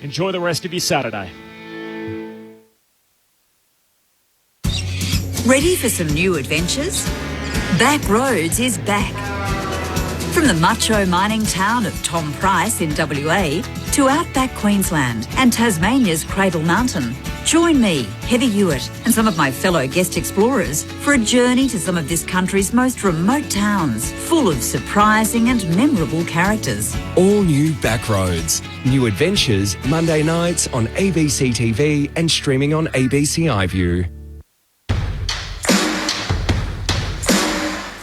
Enjoy the rest of your Saturday. Ready for some new adventures? Back Roads is back. From the macho mining town of Tom Price in WA to outback Queensland and Tasmania's Cradle Mountain, join me, Heather Hewitt, and some of my fellow guest explorers for a journey to some of this country's most remote towns, full of surprising and memorable characters. All new Back Roads. New adventures Monday nights on ABC TV and streaming on ABC iView.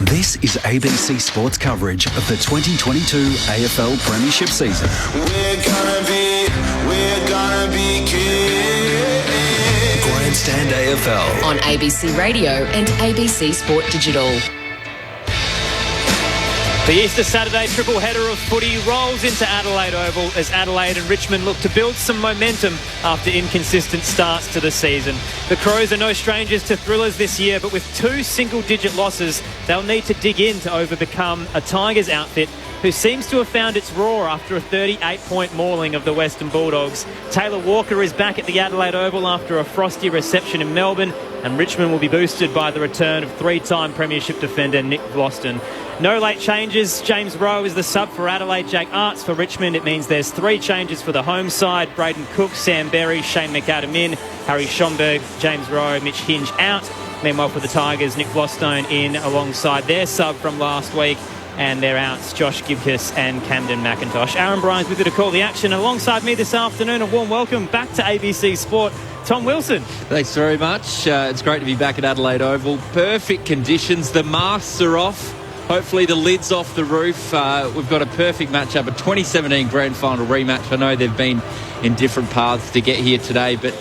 This is ABC Sports coverage of the 2022 AFL Premiership season. We're gonna be kids. Grandstand AFL on ABC Radio and ABC Sport Digital. The Easter Saturday triple header of footy rolls into Adelaide Oval as Adelaide and Richmond look to build some momentum after inconsistent starts to the season. The Crows are no strangers to thrillers this year, but with 2 single-digit losses, they'll need to dig in to overcome a Tigers outfit who seems to have found its roar after a 38-point mauling of the Western Bulldogs. Taylor Walker is back at the Adelaide Oval after a frosty reception in Melbourne, and Richmond will be boosted by the return of 3-time Premiership defender Nick Vlauston. No late changes. James Rowe is the sub for Adelaide. Jake Arts for Richmond. It means there's 3 changes for the home side. Braden Cook, Sam Berry, Shane McAdam in, Harry Schomburg, James Rowe, Mitch Hinge out. Meanwhile for the Tigers, Nick Vlauston in alongside their sub from last week. And their outs, Josh Gibcus and Camden McIntosh. Aaron Bryans with you to call the action. Alongside me this afternoon, a warm welcome back to ABC Sport, Tom Wilson. Thanks very much. It's great to be back at Adelaide Oval. Perfect conditions. The masks are off. Hopefully the lid's off the roof. We've got a perfect matchup, a 2017 Grand Final rematch. I know they've been in different paths to get here today, but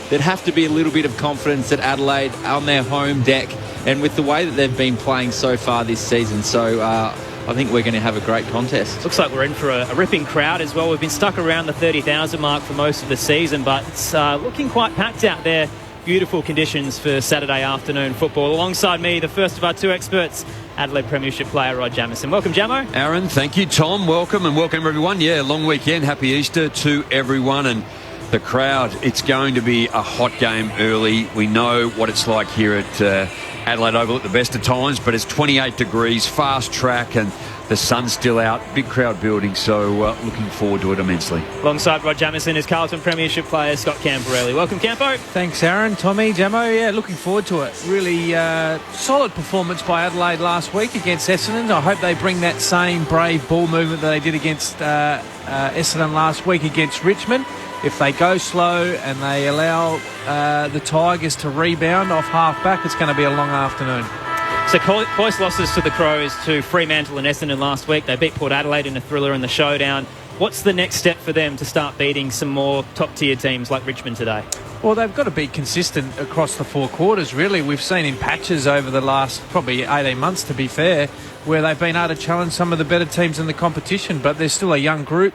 there'd have to be a little bit of confidence at Adelaide on their home deck and with the way that they've been playing so far this season. So I think we're going to have a great contest. Looks like we're in for a ripping crowd as well. We've been stuck around the 30,000 mark for most of the season, but it's looking quite packed out there. Beautiful conditions for Saturday afternoon football. Alongside me, the first of our 2 experts, Adelaide Premiership player Rod Jamison. Welcome, Jamo. Aaron, thank you. Tom, welcome, and welcome everyone. Yeah, long weekend. Happy Easter to everyone. And the crowd, it's going to be a hot game early. We know what it's like here at Adelaide Oval at the best of times, but it's 28 degrees, fast track, and the sun's still out. Big crowd building, so looking forward to it immensely. Alongside Rod Jamison is Carlton Premiership player Scott Camporelli. Welcome, Campo. Thanks, Aaron, Tommy, Jamo. Yeah, looking forward to it. Really solid performance by Adelaide last week against Essendon. I hope they bring that same brave ball movement that they did against Essendon last week against Richmond. If they go slow and they allow the Tigers to rebound off half-back, it's going to be a long afternoon. So close losses to the Crows, to Fremantle and Essendon last week. They beat Port Adelaide in a thriller in the showdown. What's the next step for them to start beating some more top-tier teams like Richmond today? Well, they've got to be consistent across the 4 quarters, really. We've seen in patches over the last probably 18 months, to be fair, where they've been able to challenge some of the better teams in the competition, but they're still a young group.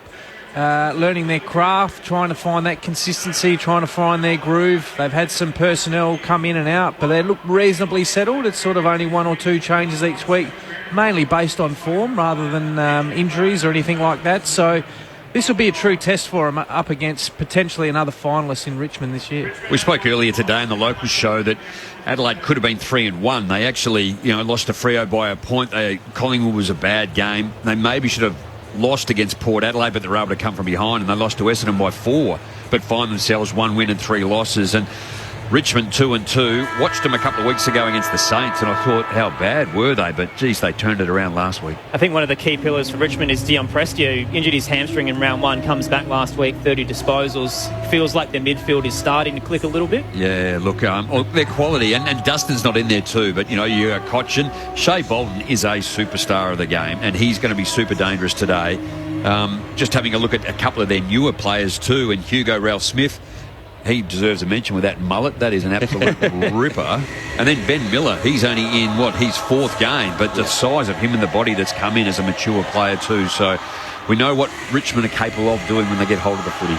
Learning their craft, trying to find that consistency, trying to find their groove. They've had some personnel come in and out, but they look reasonably settled. It's sort of only 1 or 2 changes each week, mainly based on form rather than injuries or anything like that. So this will be a true test for them up against potentially another finalist in Richmond this year. We spoke earlier today in the local show that Adelaide could have been 3-1. They actually, lost to Freo by a point. Collingwood was a bad game. They maybe should have lost against Port Adelaide, but they were able to come from behind, and they lost to Essendon by 4, but find themselves 1 win and 3 losses. And Richmond 2-2. Watched them a couple of weeks ago against the Saints, and I thought, how bad were they? But geez, they turned it around last week. I think one of the key pillars for Richmond is Dion Prestia, who injured his hamstring in round 1, comes back last week, 30 disposals. Feels like their midfield is starting to click a little bit. Yeah, look, their quality, and Dustin's not in there too, but you got Cochin. Shea Bolton is a superstar of the game, and he's going to be super dangerous today. Just having a look at a couple of their newer players too, and Hugo Ralph-Smith. He deserves a mention with that mullet. That is an absolute ripper. And then Ben Miller, he's only in, his 4th game, but the size of him and the body that's come in as a mature player too. So we know what Richmond are capable of doing when they get hold of the footy.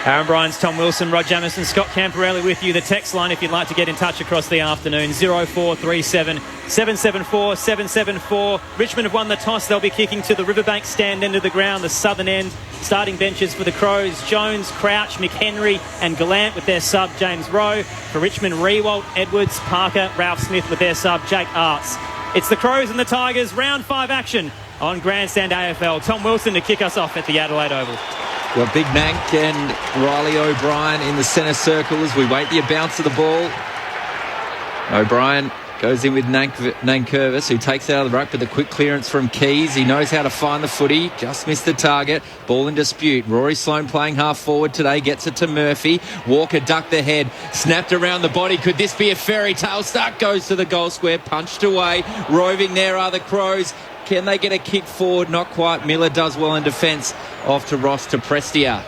Aaron Bryans, Tom Wilson, Rod Jamieson, Scott Camporelli with you. The text line, if you'd like to get in touch across the afternoon, 0437 774 774. Richmond have won the toss. They'll be kicking to the Riverbank stand end of the ground, the southern end. Starting benches for the Crows, Jones, Crouch, McHenry and Gallant with their sub, James Rowe. For Richmond, Rewalt, Edwards, Parker, Ralph Smith with their sub, Jake Arts. It's the Crows and the Tigers, round 5 action on Grandstand AFL. Tom Wilson to kick us off at the Adelaide Oval. Well, Big Nank and Riley O'Brien in the centre circle as we wait the bounce of the ball. O'Brien goes in with Nankervis, who takes it out of the ruck, but the quick clearance from Keys. He knows how to find the footy. Just missed the target. Ball in dispute. Rory Sloane playing half forward today. Gets it to Murphy. Walker ducked the head. Snapped around the body. Could this be a fairy tale start? Goes to the goal square. Punched away. Roving there are the Crows. Can they get a kick forward? Not quite. Miller does well in defence. Off to Ross to Prestia.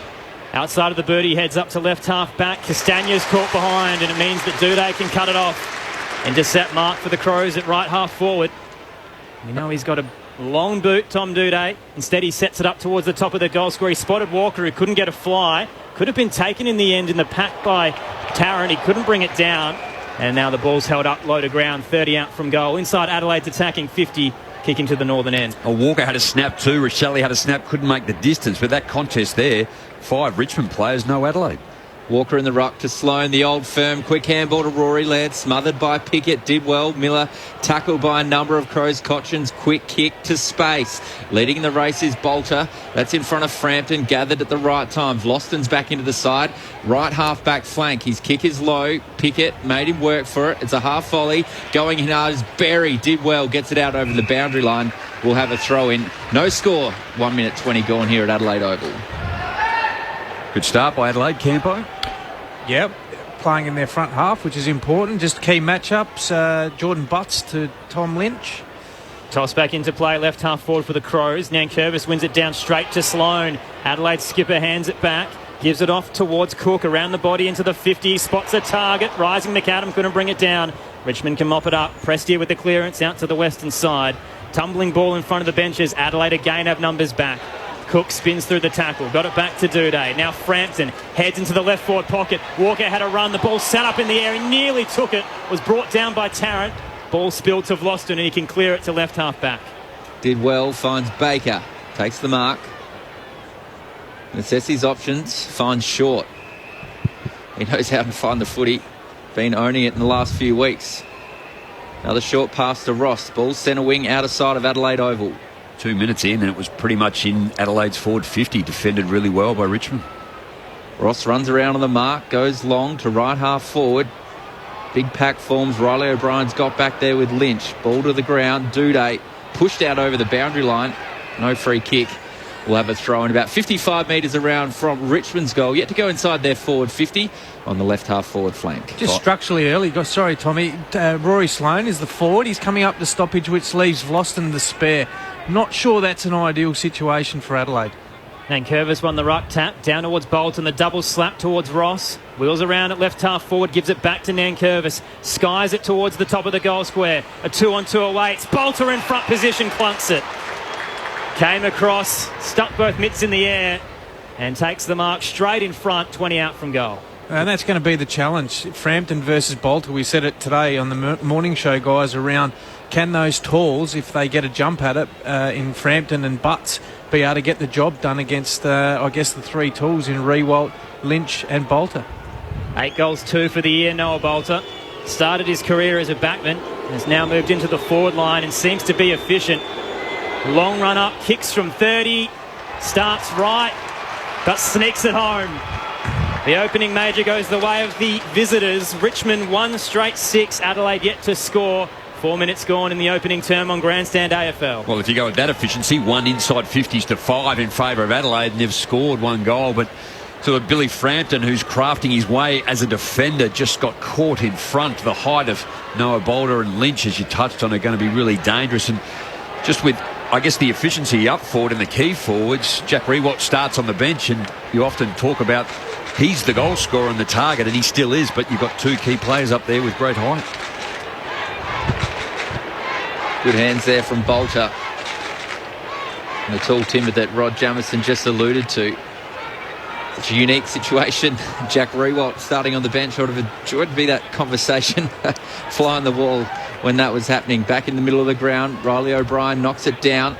Outside of the birdie, heads up to left half back. Castagna's caught behind, and it means that Duday can cut it off. Intercept mark for the Crows at right half forward. We know he's got a long boot, Tom Duday. Instead, he sets it up towards the top of the goal square. He spotted Walker, who couldn't get a fly. Could have been taken in the end in the pack by Tarrant. He couldn't bring it down. And now the ball's held up low to ground, 30 out from goal. Inside Adelaide's attacking 50. Kicking to the northern end. Walker had a snap too. Rochelle had a snap, couldn't make the distance. But that contest there, 5 Richmond players, no Adelaide. Walker in the ruck to Sloane, the old firm. Quick handball to Rory Laird. Smothered by Pickett. Did well. Miller tackled by a number of Crows. Cotchin's quick kick to space. Leading the race is Bolter. That's in front of Frampton. Gathered at the right time. Vlosten's back into the side. Right half back flank. His kick is low. Pickett made him work for it. It's a half volley. Going in hard is Berry. Did well. Gets it out over the boundary line. We'll have a throw in. No score. 1 minute 20 gone here at Adelaide Oval. Good start by Adelaide, Campo. Yep, playing in their front half, which is important. Just key matchups. Jordan Butts to Tom Lynch. Toss back into play, left half forward for the Crows. Nankervis wins it down straight to Sloane. Adelaide skipper hands it back. Gives it off towards Cook, around the body into the 50. Spots a target. Rising McAdam couldn't bring it down. Richmond can mop it up. Prestia with the clearance out to the western side. Tumbling ball in front of the benches. Adelaide again have numbers back. Cook spins through the tackle. Got it back to Duday. Now Frampton heads into the left forward pocket. Walker had a run. The ball sat up in the air. He nearly took it. Was brought down by Tarrant. Ball spilled to Vlosten and he can clear it to left half back. Did well. Finds Baker. Takes the mark. Assesses his options. Finds Short. He knows how to find the footy. Been owning it in the last few weeks. Another short pass to Ross. Ball centre wing outer side of Adelaide Oval. 2 minutes in and it was pretty much in Adelaide's forward 50. Defended really well by Richmond. Ross runs around on the mark. Goes long to right half forward. Big pack forms. Riley O'Brien's got back there with Lynch. Ball to the ground. Duday pushed out over the boundary line. No free kick. We'll have a throw in about 55 metres around from Richmond's goal. Yet to go inside their forward 50 on the left half forward flank. Just structurally early. Sorry, Tommy. Rory Sloane is the forward. He's coming up to stoppage, which leaves Vlosten the spare. Not sure that's an ideal situation for Adelaide. Nankervis won the ruck tap down towards Bolton. The double slap towards Ross. Wheels around at left half forward. Gives it back to Nankervis. Skies it towards the top of the goal square. A 2-on-2 away. It's Bolter in front position. Clunks it. Came across. Stuck both mitts in the air. And takes the mark straight in front. 20 out from goal. And that's going to be the challenge. Frampton versus Bolter. We said it today on the morning show, guys, around can those talls, if they get a jump at it in Frampton and Butts, be able to get the job done against, I guess, the 3 tools in Rewalt, Lynch and Bolter. 8 goals, 2 for the year, Noah Bolter. Started his career as a backman. Has now moved into the forward line and seems to be efficient. Long run up, kicks from 30. Starts right, but sneaks it home. The opening major goes the way of the visitors. Richmond 1 straight 6. Adelaide yet to score. 4 minutes gone in the opening term on Grandstand AFL. Well, if you go with that efficiency, 1 inside 50s to 5 in favour of Adelaide, and they've scored 1 goal. But sort of Billy Frampton, who's crafting his way as a defender, just got caught in front. The height of Noah Bolter and Lynch, as you touched on, are going to be really dangerous. And just with, I guess, the efficiency up forward and the key forwards, Jack Rewalt starts on the bench, and you often talk about he's the goal scorer and the target, and he still is, but you've got 2 key players up there with great height. Good hands there from Bolter. And the tall timber that Rod Jamieson just alluded to. It's a unique situation. Jack Rewalt starting on the bench. I would have enjoyed to be that conversation flying the wall when that was happening. Back in the middle of the ground, Riley O'Brien knocks it down.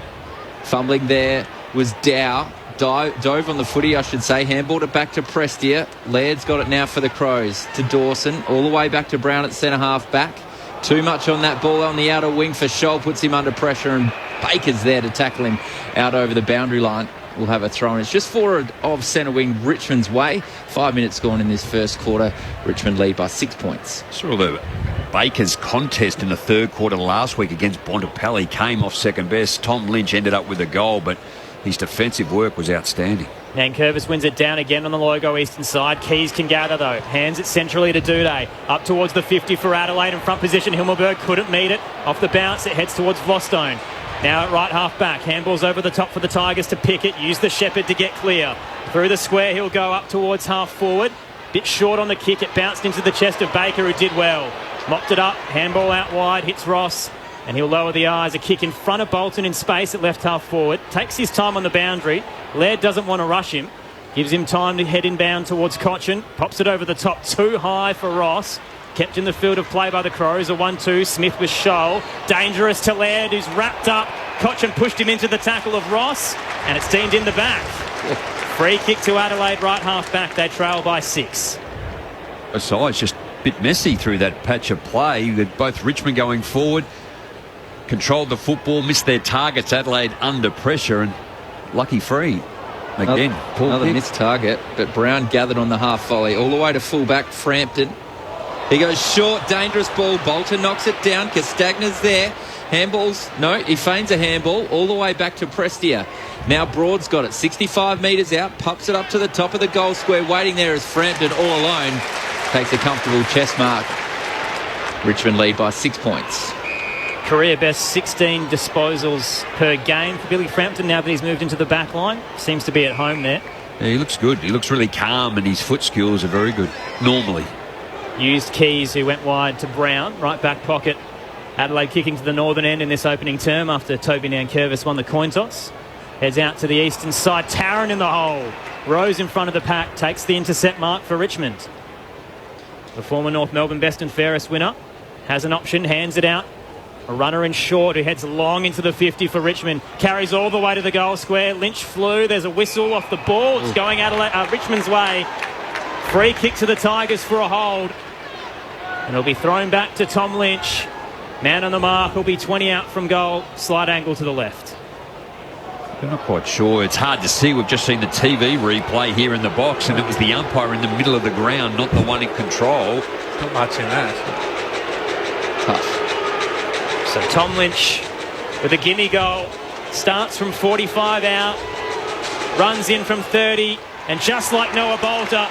Fumbling there was Dow. Dove on the footy, I should say. Handballed it back to Prestia. Laird's got it now for the Crows. To Dawson. All the way back to Brown at centre-half back. Too much on that ball on the outer wing for Scholl. Puts him under pressure, and Baker's there to tackle him out over the boundary line. We'll have a throw-in. It's just forward of centre wing Richmond's way. 5 minutes gone in this first quarter. Richmond lead by 6 points. Saw the Baker's contest in the third quarter last week against Bontempelli. Came off second best. Tom Lynch ended up with a goal, but his defensive work was outstanding. Nankervis wins it down again on the Logo eastern side. Keys can gather though. Hands it centrally to Duday. Up towards the 50 for Adelaide in front position. Himmelberg couldn't meet it. Off the bounce it heads towards Vostone. Now at right half back. Handballs over the top for the Tigers to Pickett. Use the Shepherd to get clear. Through the square he'll go up towards half forward. Bit short on the kick. It bounced into the chest of Baker, who did well. Mopped it up. Handball out wide. Hits Ross. And he'll lower the eyes. A kick in front of Bolton in space at left half forward. Takes his time on the boundary. Laird doesn't want to rush him. Gives him time to head inbound towards Cochin. Pops it over the top. Too high for Ross. Kept in the field of play by the Crows. A 1-2. Smith with Scholl. Dangerous to Laird, who's wrapped up. Cochin pushed him into the tackle of Ross. And it's teamed in the back. Free kick to Adelaide right half back. They trail by 6. Besides, just a bit messy through that patch of play. With both Richmond going forward, controlled the football, missed their targets. Adelaide under pressure, and lucky free. Again, another missed target, but Brown gathered on the half volley. All the way to fullback, Frampton. He goes short, dangerous ball. Bolton knocks it down. Castagna's there. Handballs. No, he feigns a handball. All the way back to Prestia. Now Broad's got it. 65 metres out. Pups it up to the top of the goal square. Waiting there is Frampton all alone. Takes a comfortable chest mark. Richmond lead by 6 points. Career best 16 disposals per game for Billy Frampton now that he's moved into the back line. Seems to be at home there. Yeah, he looks good. He looks really calm, and his foot skills are very good, normally. Used Keys, who went wide to Brown, right back pocket. Adelaide kicking to the northern end in this opening term after Toby Nankervis won the coin toss. Heads out to the eastern side. Tarrant in the hole. Rose in front of the pack. Takes the intercept mark for Richmond. The former North Melbourne best and fairest winner has an option. Hands it out. A runner in short who heads long into the 50 for Richmond. Carries all the way to the goal square. Lynch flew. There's a whistle off the ball. It's going Richmond's way. Free kick to the Tigers for a hold. And it'll be thrown back to Tom Lynch. Man on the mark. Will be 20 out from goal. Slight angle to the left. I'm not quite sure. It's hard to see. We've just seen the TV replay here in the box, and it was the umpire in the middle of the ground, not the one in control. Not much in that. Tough. So Tom Lynch with a gimme goal. Starts from 45 out. Runs in from 30. And just like Noah Bolter,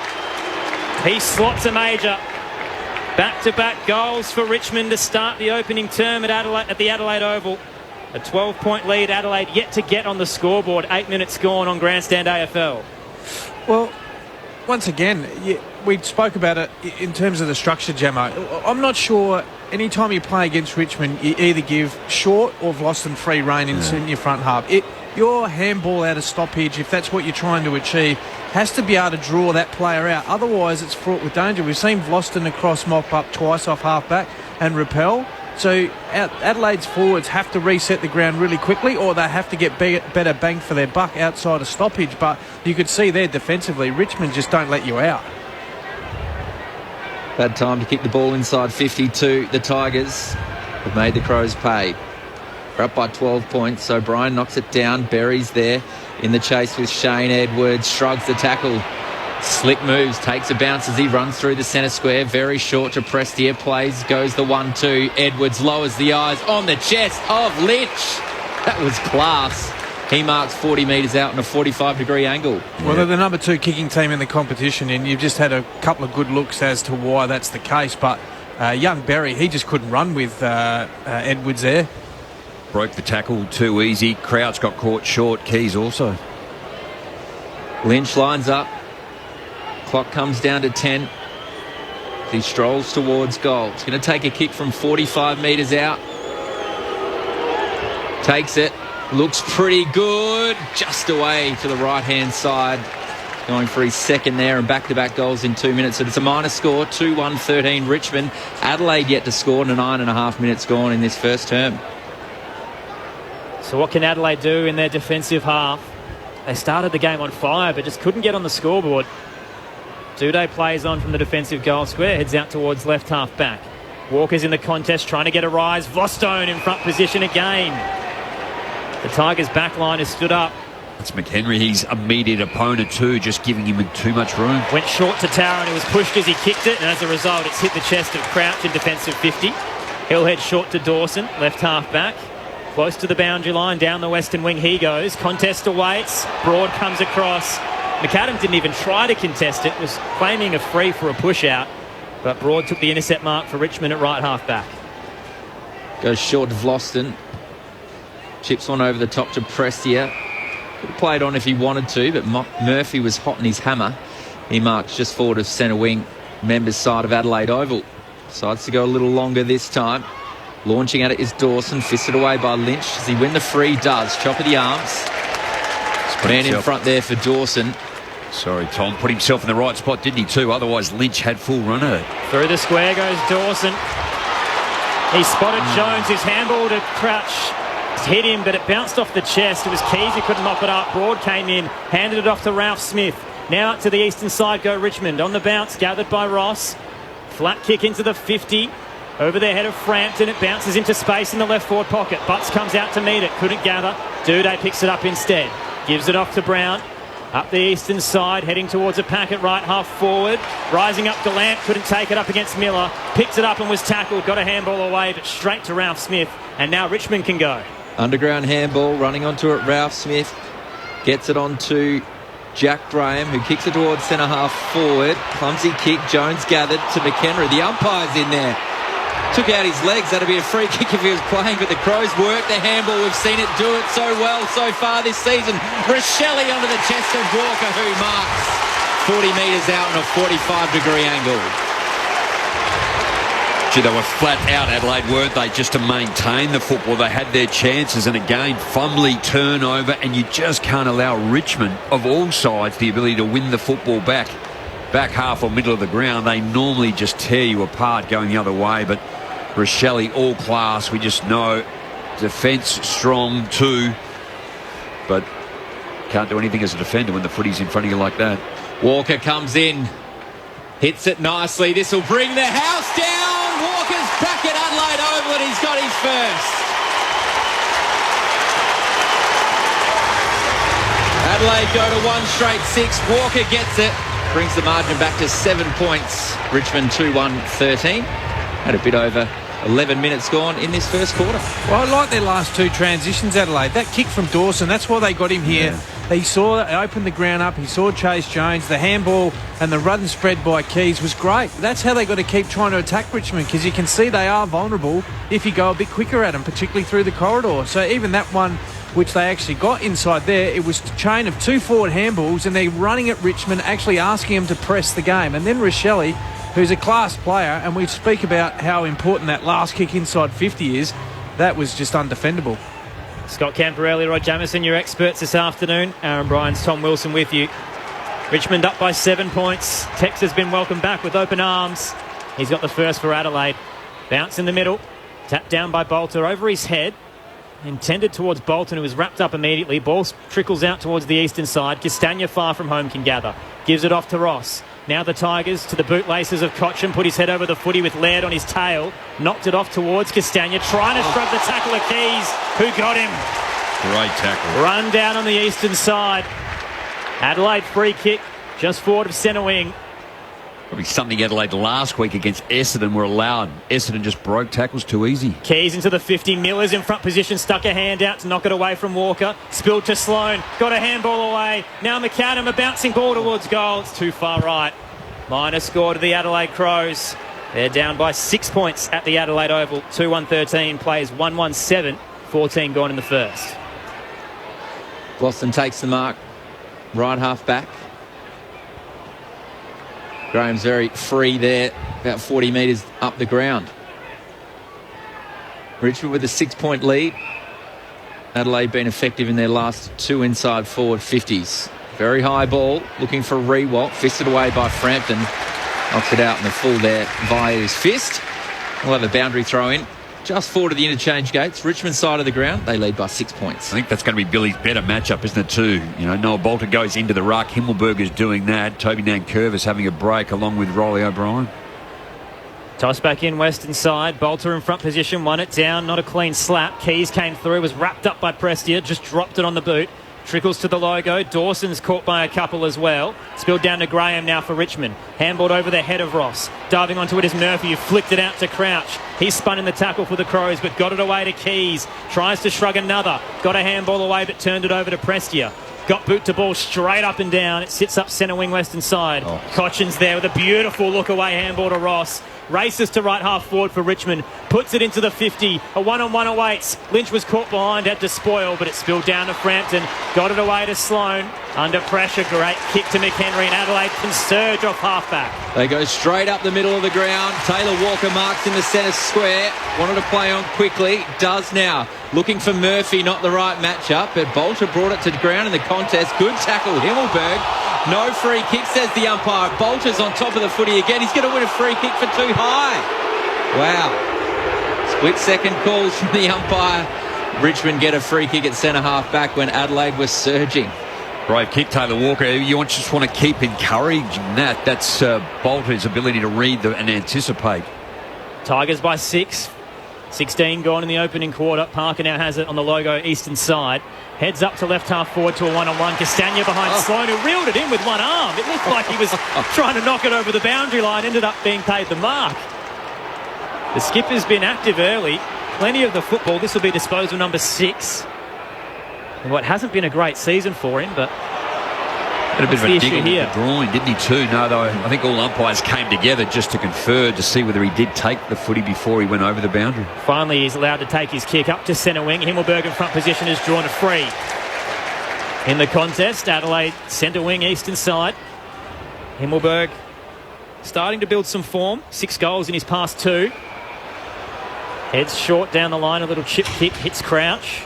he slots a major. Back-to-back goals for Richmond to start the opening term at the Adelaide Oval. A 12-point lead. Adelaide yet to get on the scoreboard. 8 minutes gone on Grandstand AFL. Well, once again, we spoke about it in terms of the structure, Gemma. I'm not sure anytime you play against Richmond, you either give short or Vlosten free rein in your front half. Your handball out of stoppage, if that's what you're trying to achieve, has to be able to draw that player out. Otherwise, it's fraught with danger. We've seen Vlosten across mop up twice off half-back and repel. So Adelaide's forwards have to reset the ground really quickly, or they have to get better bang for their buck outside of stoppage. But you could see there defensively, Richmond just don't let you out. Bad time to kick the ball inside 52. The Tigers have made the Crows pay. We're up by 12 points. So O'Brien knocks it down. Berry's there in the chase with Shane Edwards. Shrugs the tackle. Slick moves, takes a bounce as he runs through the centre square. Very short to Prestia. Plays, goes the 1-2. Edwards lowers the eyes on the chest of Lynch. That was class. He marks 40 metres out on a 45-degree angle. Well, they're the number 2 kicking team in the competition, and you've just had a couple of good looks as to why that's the case. But young Berry, he just couldn't run with Edwards there. Broke the tackle too easy. Crouch got caught short. Keys also. Lynch lines up. Clock comes down to 10. He strolls towards goal. It's going to take a kick from 45 metres out. Takes it. Looks pretty good. Just away to the right-hand side. going for his second there and back-to-back goals in 2 minutes. So it's a minus score, 2-1-13 Richmond. Adelaide yet to score, 9.5 minutes gone in this first term. So what can Adelaide do in their defensive half? They started the game on fire but just couldn't get on the scoreboard. Duday plays on from the defensive goal square, heads out towards left half back. Walker's in the contest trying to get a rise. Vostone in front position again. The Tigers' back line has stood up. It's McHenry, his immediate opponent too, just giving him too much room. Went short to Tower and it was pushed as he kicked it, and as a result it's hit the chest of Crouch in defensive 50. He'll head short to Dawson, left half back. Close to the boundary line, down the western wing he goes. Contest awaits. Broad comes across. McAdam didn't even try to contest it, was claiming a free for a push out, but Broad took the intercept mark for Richmond at right half back. Goes short to Vlosten. Chips one over the top to Prestia. Could have played on if he wanted to, but Murphy was hot in his hammer. He marks just forward of centre wing, members side of Adelaide Oval. Decides to go a little longer this time. Launching at it is Dawson, fisted away by Lynch. Does he win the free? Does. Chop of the arms. Man in front there for Dawson. Sorry, Tom. Put himself in the right spot, didn't he, too? Otherwise, Lynch had full run of it. Through the square goes Dawson. He spotted Jones. His handball to Crouch hit him, but it bounced off the chest. It was Keys who couldn't mop it up. Broad came in, handed it off to Ralph Smith. Now out to the eastern side go Richmond. On the bounce, gathered by Ross. Flat kick into the 50. Over the head of Frampton, it bounces into space in the left forward pocket. Butts comes out to meet it, couldn't gather. Duday picks it up instead. Gives it off to Brown. Up the eastern side, heading towards a pack at right half forward. Rising up Gallant, couldn't take it up against Miller. Picked it up and was tackled. Got a handball away, but straight to Ralph Smith. And now Richmond can go. Underground handball, running onto it, Ralph Smith. Gets it onto Jack Graham, who kicks it towards centre half forward. Clumsy kick, Jones gathered to McHenry. The umpire's in there. Took out his legs. That'd be a free kick if he was playing, but the Crows work the handball. We've seen it do it so well so far this season. Rochelle under the chest of Walker, who marks 40 metres out on a 45-degree angle. Gee, they were flat out, Adelaide, weren't they, just to maintain the football. They had their chances, and again, fumbly turnover, and you just can't allow Richmond, of all sides, the ability to win the football back half or middle of the ground. They normally just tear you apart going the other way, but Rochelle, all class. We just know defence strong too, but can't do anything as a defender when the footy's in front of you like that. Walker comes in, hits it nicely. This will bring the house down. Walker's back at Adelaide Oval and he's got his first. Adelaide go to 1 straight 6. Walker gets it. Brings the margin back to 7 points. Richmond 2-1-13. Had a bit over 11 minutes gone in this first quarter. Well, I like their last two transitions, Adelaide. That kick from Dawson, that's why they got him here. Yeah. He saw, they opened the ground up, he saw Chase Jones. The handball and the run and spread by Keys was great. That's how they got to keep trying to attack Richmond, because you can see they are vulnerable if you go a bit quicker at them, particularly through the corridor. So even that one, which they actually got inside there, it was a chain of 2 forward handballs, and they're running at Richmond, actually asking them to press the game. And then Rochelle, who's a class player, and we speak about how important that last kick inside 50 is, that was just undefendable. Scott Camporelli, Rod Jamieson, your experts this afternoon. Aaron Bryans, Tom Wilson with you. Richmond up by 7 points. Tex has been welcomed back with open arms. He's got the first for Adelaide. Bounce in the middle. Tapped down by Bolter over his head. Intended towards Bolton, who was wrapped up immediately. Ball trickles out towards the eastern side. Castagna far from home can gather. Gives it off to Ross. Now the Tigers to the bootlaces of Cotchin. Put his head over the footy with Laird on his tail. Knocked it off towards Castagna. Trying to scrub the tackle of Keys, who got him. Great tackle. Run down on the eastern side. Adelaide free kick just forward of centre wing. Probably something Adelaide last week against Essendon were allowed. Essendon just broke tackles too easy. Keys into the 50. Miller's in front position. Stuck a hand out to knock it away from Walker. Spilled to Sloane. Got a handball away. Now McAdam, a bouncing ball towards goal. It's too far right. Minus score to the Adelaide Crows. They're down by 6 points at the Adelaide Oval. 2-1-13. Plays 1-1-7. 14 gone in the first. Boston takes the mark. Right half back. Graham's very free there, about 40 metres up the ground. Richmond with a 6-point lead. Adelaide been effective in their last 2 inside forward 50s. Very high ball, looking for Rewalt, fisted away by Frampton. Knocks it out in the full there via his fist. We'll have a boundary throw in. Just forward of the interchange gates, Richmond side of the ground. They lead by 6 points. I think that's going to be Billy's better matchup, isn't it, too? You know, Noah Bolter goes into the ruck. Himmelberger's doing that. Toby Nankervis having a break along with Rolly O'Brien. Toss back in Western side. Bolter in front position. Won it down. Not a clean slap. Keys came through. Was wrapped up by Prestia. Just dropped it on the boot. Trickles to the logo. Dawson's caught by a couple as well. Spilled down to Graham now for Richmond. Handballed over the head of Ross. Diving onto it is Murphy, who flicked it out to Crouch. He spun in the tackle for the Crows, but got it away to Keys. Tries to shrug another. Got a handball away, but turned it over to Prestia. Got boot to ball straight up and down. It sits up centre wing Western side. Cochin's there with a beautiful look away handball to Ross. Races to right half forward for Richmond. Puts it into the 50. A one-on-one awaits. Lynch was caught behind, had to spoil, but it spilled down to Frampton. Got it away to Sloane. Under pressure, great kick to McHenry, and Adelaide can surge off halfback. They go straight up the middle of the ground. Taylor Walker marks in the centre square. Wanted to play on quickly. Does now. Looking for Murphy, not the right matchup, but Bolter brought it to the ground in the contest. Good tackle, Himmelberg. No free kick, says the umpire. Bolter's on top of the footy again. He's going to win a free kick for too high. Wow. Split second calls from the umpire. Richmond get a free kick at centre half back when Adelaide was surging. Brave kick, Taylor Walker. You just want to keep encouraging that. That's Bolter's ability to read and anticipate. Tigers by 6. 16 gone in the opening quarter. Parker now has it on the logo eastern side. Heads up to left half forward to a one-on-one. Castagna behind Sloane, who reeled it in with one arm. It looked like he was trying to knock it over the boundary line. Ended up being paid the mark. The skipper's been active early. Plenty of the football. This will be disposal number 6. What hasn't been a great season for him, but had a bit of a dig in the groin, didn't he, too? No, though, I think all umpires came together just to confer to see whether he did take the footy before he went over the boundary. Finally, he's allowed to take his kick up to centre wing. Himmelberg in front position has drawn a free. In the contest, Adelaide centre wing, eastern side. Himmelberg starting to build some form. 6 goals in his past 2. Heads short down the line, a little chip kick, hits Crouch.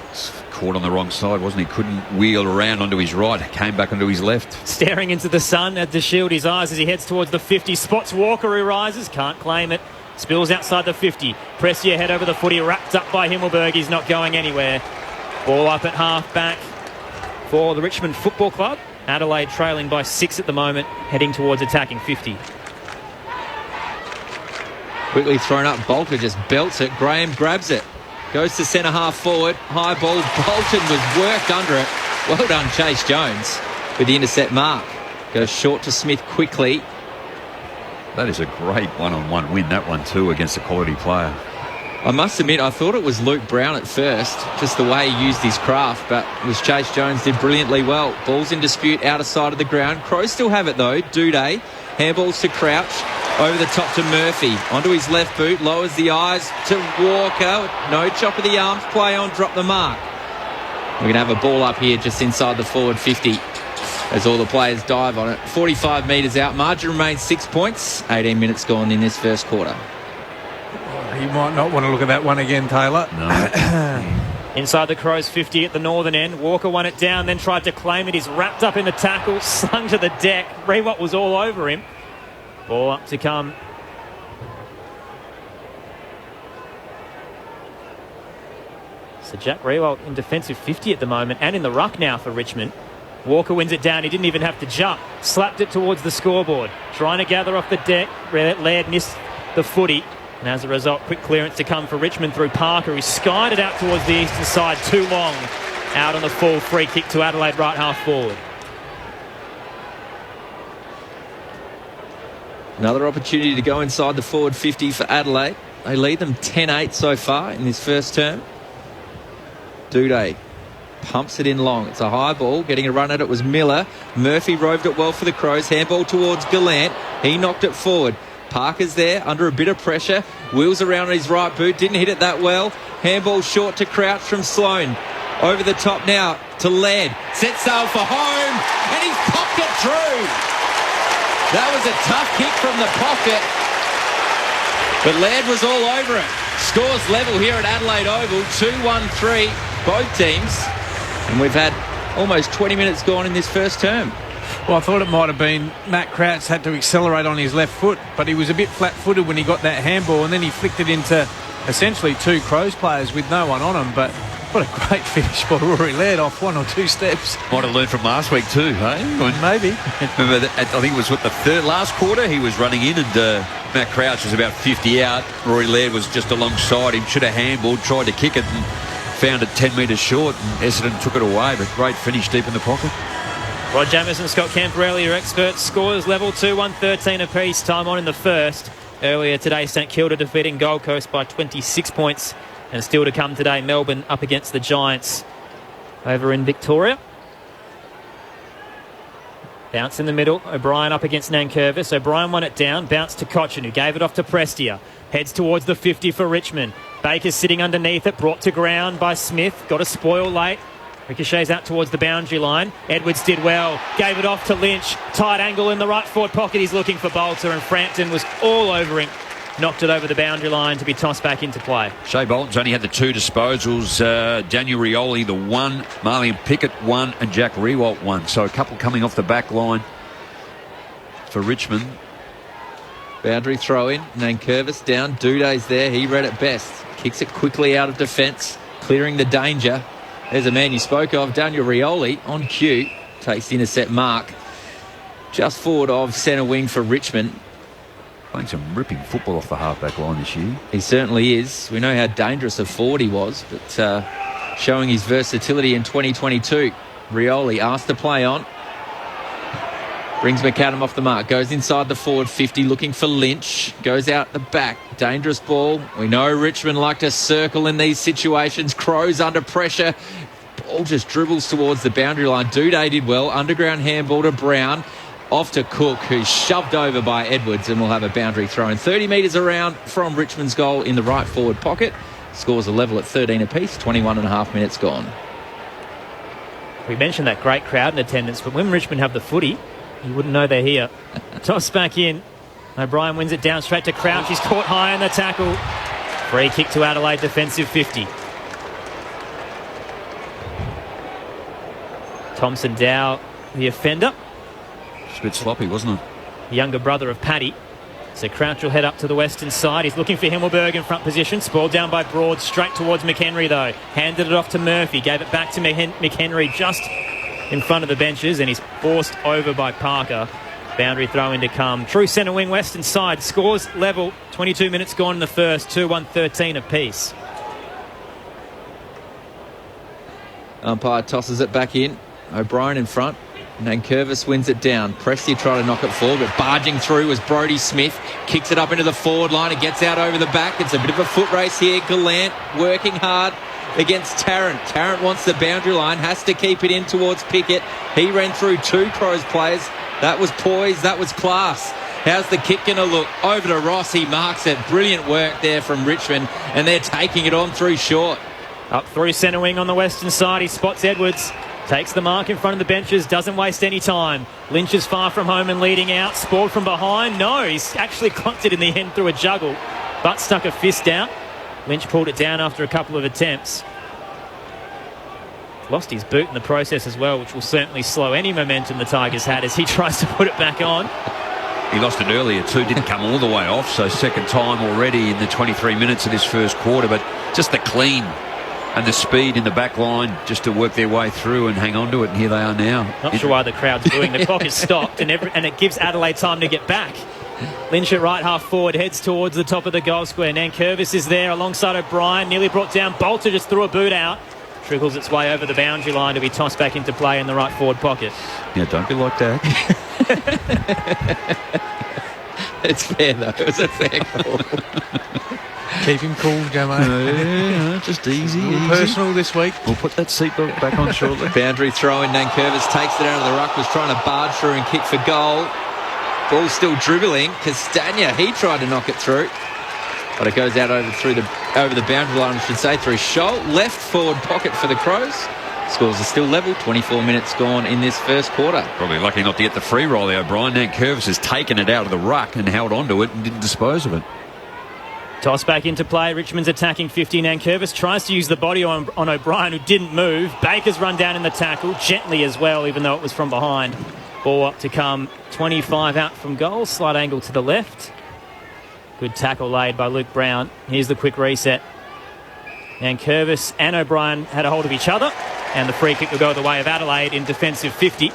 Caught on the wrong side, wasn't he? Couldn't wheel around onto his right. Came back onto his left. Staring into the sun, had to shield his eyes as he heads towards the 50. Spots Walker, who rises. Can't claim it. Spills outside the 50. Prestia head over the footy. Wrapped up by Himmelberg. He's not going anywhere. Ball up at half back for the Richmond Football Club. Adelaide trailing by 6 at the moment. Heading towards attacking 50. Quickly thrown up. Bolter just belts it. Graham grabs it. Goes to centre half forward. High ball. Bolton was worked under it. Well done, Chase Jones, with the intercept mark. Goes short to Smith quickly. That is a great one-on-one win, that one too, against a quality player. I must admit, I thought it was Luke Brown at first, just the way he used his craft, but it was Chase Jones did brilliantly well. Ball's in dispute outer side of the ground. Crows still have it though. Duday. Handballs to Crouch. Over the top to Murphy. Onto his left boot. Lowers the eyes to Walker. No chop of the arms. Play on. Drop the mark. We're going to have a ball up here just inside the forward 50 as all the players dive on it. 45 metres out. Margin remains 6 points. 18 minutes gone in this first quarter. You might not want to look at that one again, Taylor. No. Inside the Crows 50 at the northern end. Walker won it down, then tried to claim it. He's wrapped up in the tackle, slung to the deck. Rewalt was all over him. Ball up to come. So Jack Rewalt in defensive 50 at the moment and in the ruck now for Richmond. Walker wins it down. He didn't even have to jump. Slapped it towards the scoreboard. Trying to gather off the deck. Laird missed the footy. And as a result, quick clearance to come for Richmond through Parker. He skied it out towards the eastern side too long. Out on the full free kick to Adelaide right half forward. Another opportunity to go inside the forward 50 for Adelaide. They lead them 10-8 so far in this first term. Duday pumps it in long. It's a high ball. Getting a run at it was Miller. Murphy roved it well for the Crows. Handball towards Gallant. He knocked it forward. Parker's there under a bit of pressure. Wheels around on his right boot. Didn't hit it that well. Handball short to Crouch from Sloane. Over the top now to Laird. Set sail for home. And he's popped it through. That was a tough kick from the pocket. But Laird was all over it. Scores level here at Adelaide Oval. 2-1-3, both teams. And we've had Almost 20 minutes gone in this first term. Well, I thought it might have been Matt Crouch had to accelerate on his left foot, but he was a bit flat-footed when he got that handball, and then he flicked it into essentially two Crows players with no one on him. But what a great finish by Rory Laird off one or two steps. Might have learned from last week too, hey? Maybe. Remember, I think it was the last quarter he was running in, and Matt Crouch was about 50 out. Rory Laird was just alongside him, should have handballed, tried to kick it and found it 10 metres short, and Essendon took it away, but great finish deep in the pocket. Rod Jamieson, Scott Camperelli, your experts. Scores level 2-1-13 apiece. Time on in the first. Earlier today, St Kilda defeating Gold Coast by 26 points. And still to come today, Melbourne up against the Giants over in Victoria. Bounce in the middle. O'Brien up against Nankervis. O'Brien won it down. Bounce to Cochin, who gave it off to Prestia. Heads towards the 50 for Richmond. Baker's sitting underneath it. Brought to ground by Smith. Got a spoil late. Ricochets out towards the boundary line. Edwards did well. Gave it off to Lynch. Tight angle in the right forward pocket. He's looking for Bolter, and Frampton was all over him. Knocked it over the boundary line to be tossed back into play. Shea Bolton's only had the two disposals. Daniel Rioli, the one. Marlion Pickett, one. And Jack Rewalt, one. So a couple coming off the back line for Richmond. Boundary throw in. Nankervis down. Duday's there. He read it best. Kicks it quickly out of defence, clearing the danger. There's a man you spoke of, Daniel Rioli, on cue. Takes the intercept mark. Just forward of centre wing for Richmond. Playing some ripping football off the half-back line this year. He certainly is. We know how dangerous a forward he was, but showing his versatility in 2022. Rioli asked to play on. Brings McAdam off the mark. Goes inside the forward 50, looking for Lynch. Goes out the back. Dangerous ball. We know Richmond like to circle in these situations. Crows under pressure. Ball just dribbles towards the boundary line. Duday did well. Underground handball to Brown. Off to Cook, who's shoved over by Edwards, and will have a boundary throw in. 30 metres around from Richmond's goal in the right forward pocket. Scores a level at 13 apiece. 21 and a half minutes gone. We mentioned that great crowd in attendance, but when Richmond have the footy, you wouldn't know they're here. Toss back in. O'Brien wins it down straight to Crouch. He's caught high on the tackle. Free kick to Adelaide, defensive 50. Thompson Dow, the offender. It's a bit sloppy, wasn't it? The younger brother of Paddy. So Crouch will head up to the western side. He's looking for Himmelberg in front position. Spoiled down by Broad, straight towards McHenry though. Handed it off to Murphy. Gave it back to McHenry just in front of the benches, and he's forced over by Parker. Boundary throw in to come. True centre wing, western side. Scores level. 22 minutes gone in the first. 2-1-13 apiece. Umpire tosses it back in. O'Brien in front. Nankervis wins it down. Prestia tried to knock it forward, but barging through was Brodie Smith. Kicks it up into the forward line. It gets out over the back. It's a bit of a foot race here. Gallant working hard against Tarrant. Tarrant wants the boundary line, has to keep it in towards Pickett. He ran through two Crows players. That was poise, that was class. How's the kick going to look? Over to Ross, he marks it. Brilliant work there from Richmond, and they're taking it on through short. Up through centre wing on the western side. He spots Edwards. Takes the mark in front of the benches. Doesn't waste any time. Lynch is far from home and leading out. Spoiled from behind. No, he's actually clocked it in the end through a juggle. But stuck a fist out. Lynch pulled it down after a couple of attempts. Lost his boot in the process as well, which will certainly slow any momentum the Tigers had as he tries to put it back on. He lost it earlier too, didn't come all the way off, so second time already in the 23 minutes of this first quarter, but just the clean and the speed in the back line just to work their way through and hang on to it, and here they are now. Not sure why the crowd's booing. The clock is stopped and it gives Adelaide time to get back. Lynch at right half forward heads towards the top of the goal square. Nankervis is there alongside O'Brien, nearly brought down. Bolter just threw a boot out. Trickles its way over the boundary line to be tossed back into play in the right forward pocket. Yeah, don't be like that. It's fair though. It was a fair call. Keep him cool, Jamo. Yeah, just easy. Personal this week. We'll put that seatbelt back on shortly. Boundary throw in. Nankervis takes it out of the ruck. Was trying to barge through and kick for goal. Ball still dribbling. Castagna, he tried to knock it through, but it goes out over the boundary line, I should say, through Scholl. Left forward pocket for the Crows. Scores are still level. 24 minutes gone in this first quarter. Probably lucky not to get the free roll there, O'Brien. Nankervis has taken it out of the ruck and held onto it and didn't dispose of it. Toss back into play. Richmond's attacking 50. Nankervis tries to use the body on O'Brien, who didn't move. Baker's run down in the tackle, gently as well, even though it was from behind. Ball up to come. 25 out from goal. Slight angle to the left. Good tackle laid by Luke Brown. Here's the quick reset. Nankervis and O'Brien had a hold of each other, and the free kick will go the way of Adelaide in defensive 50.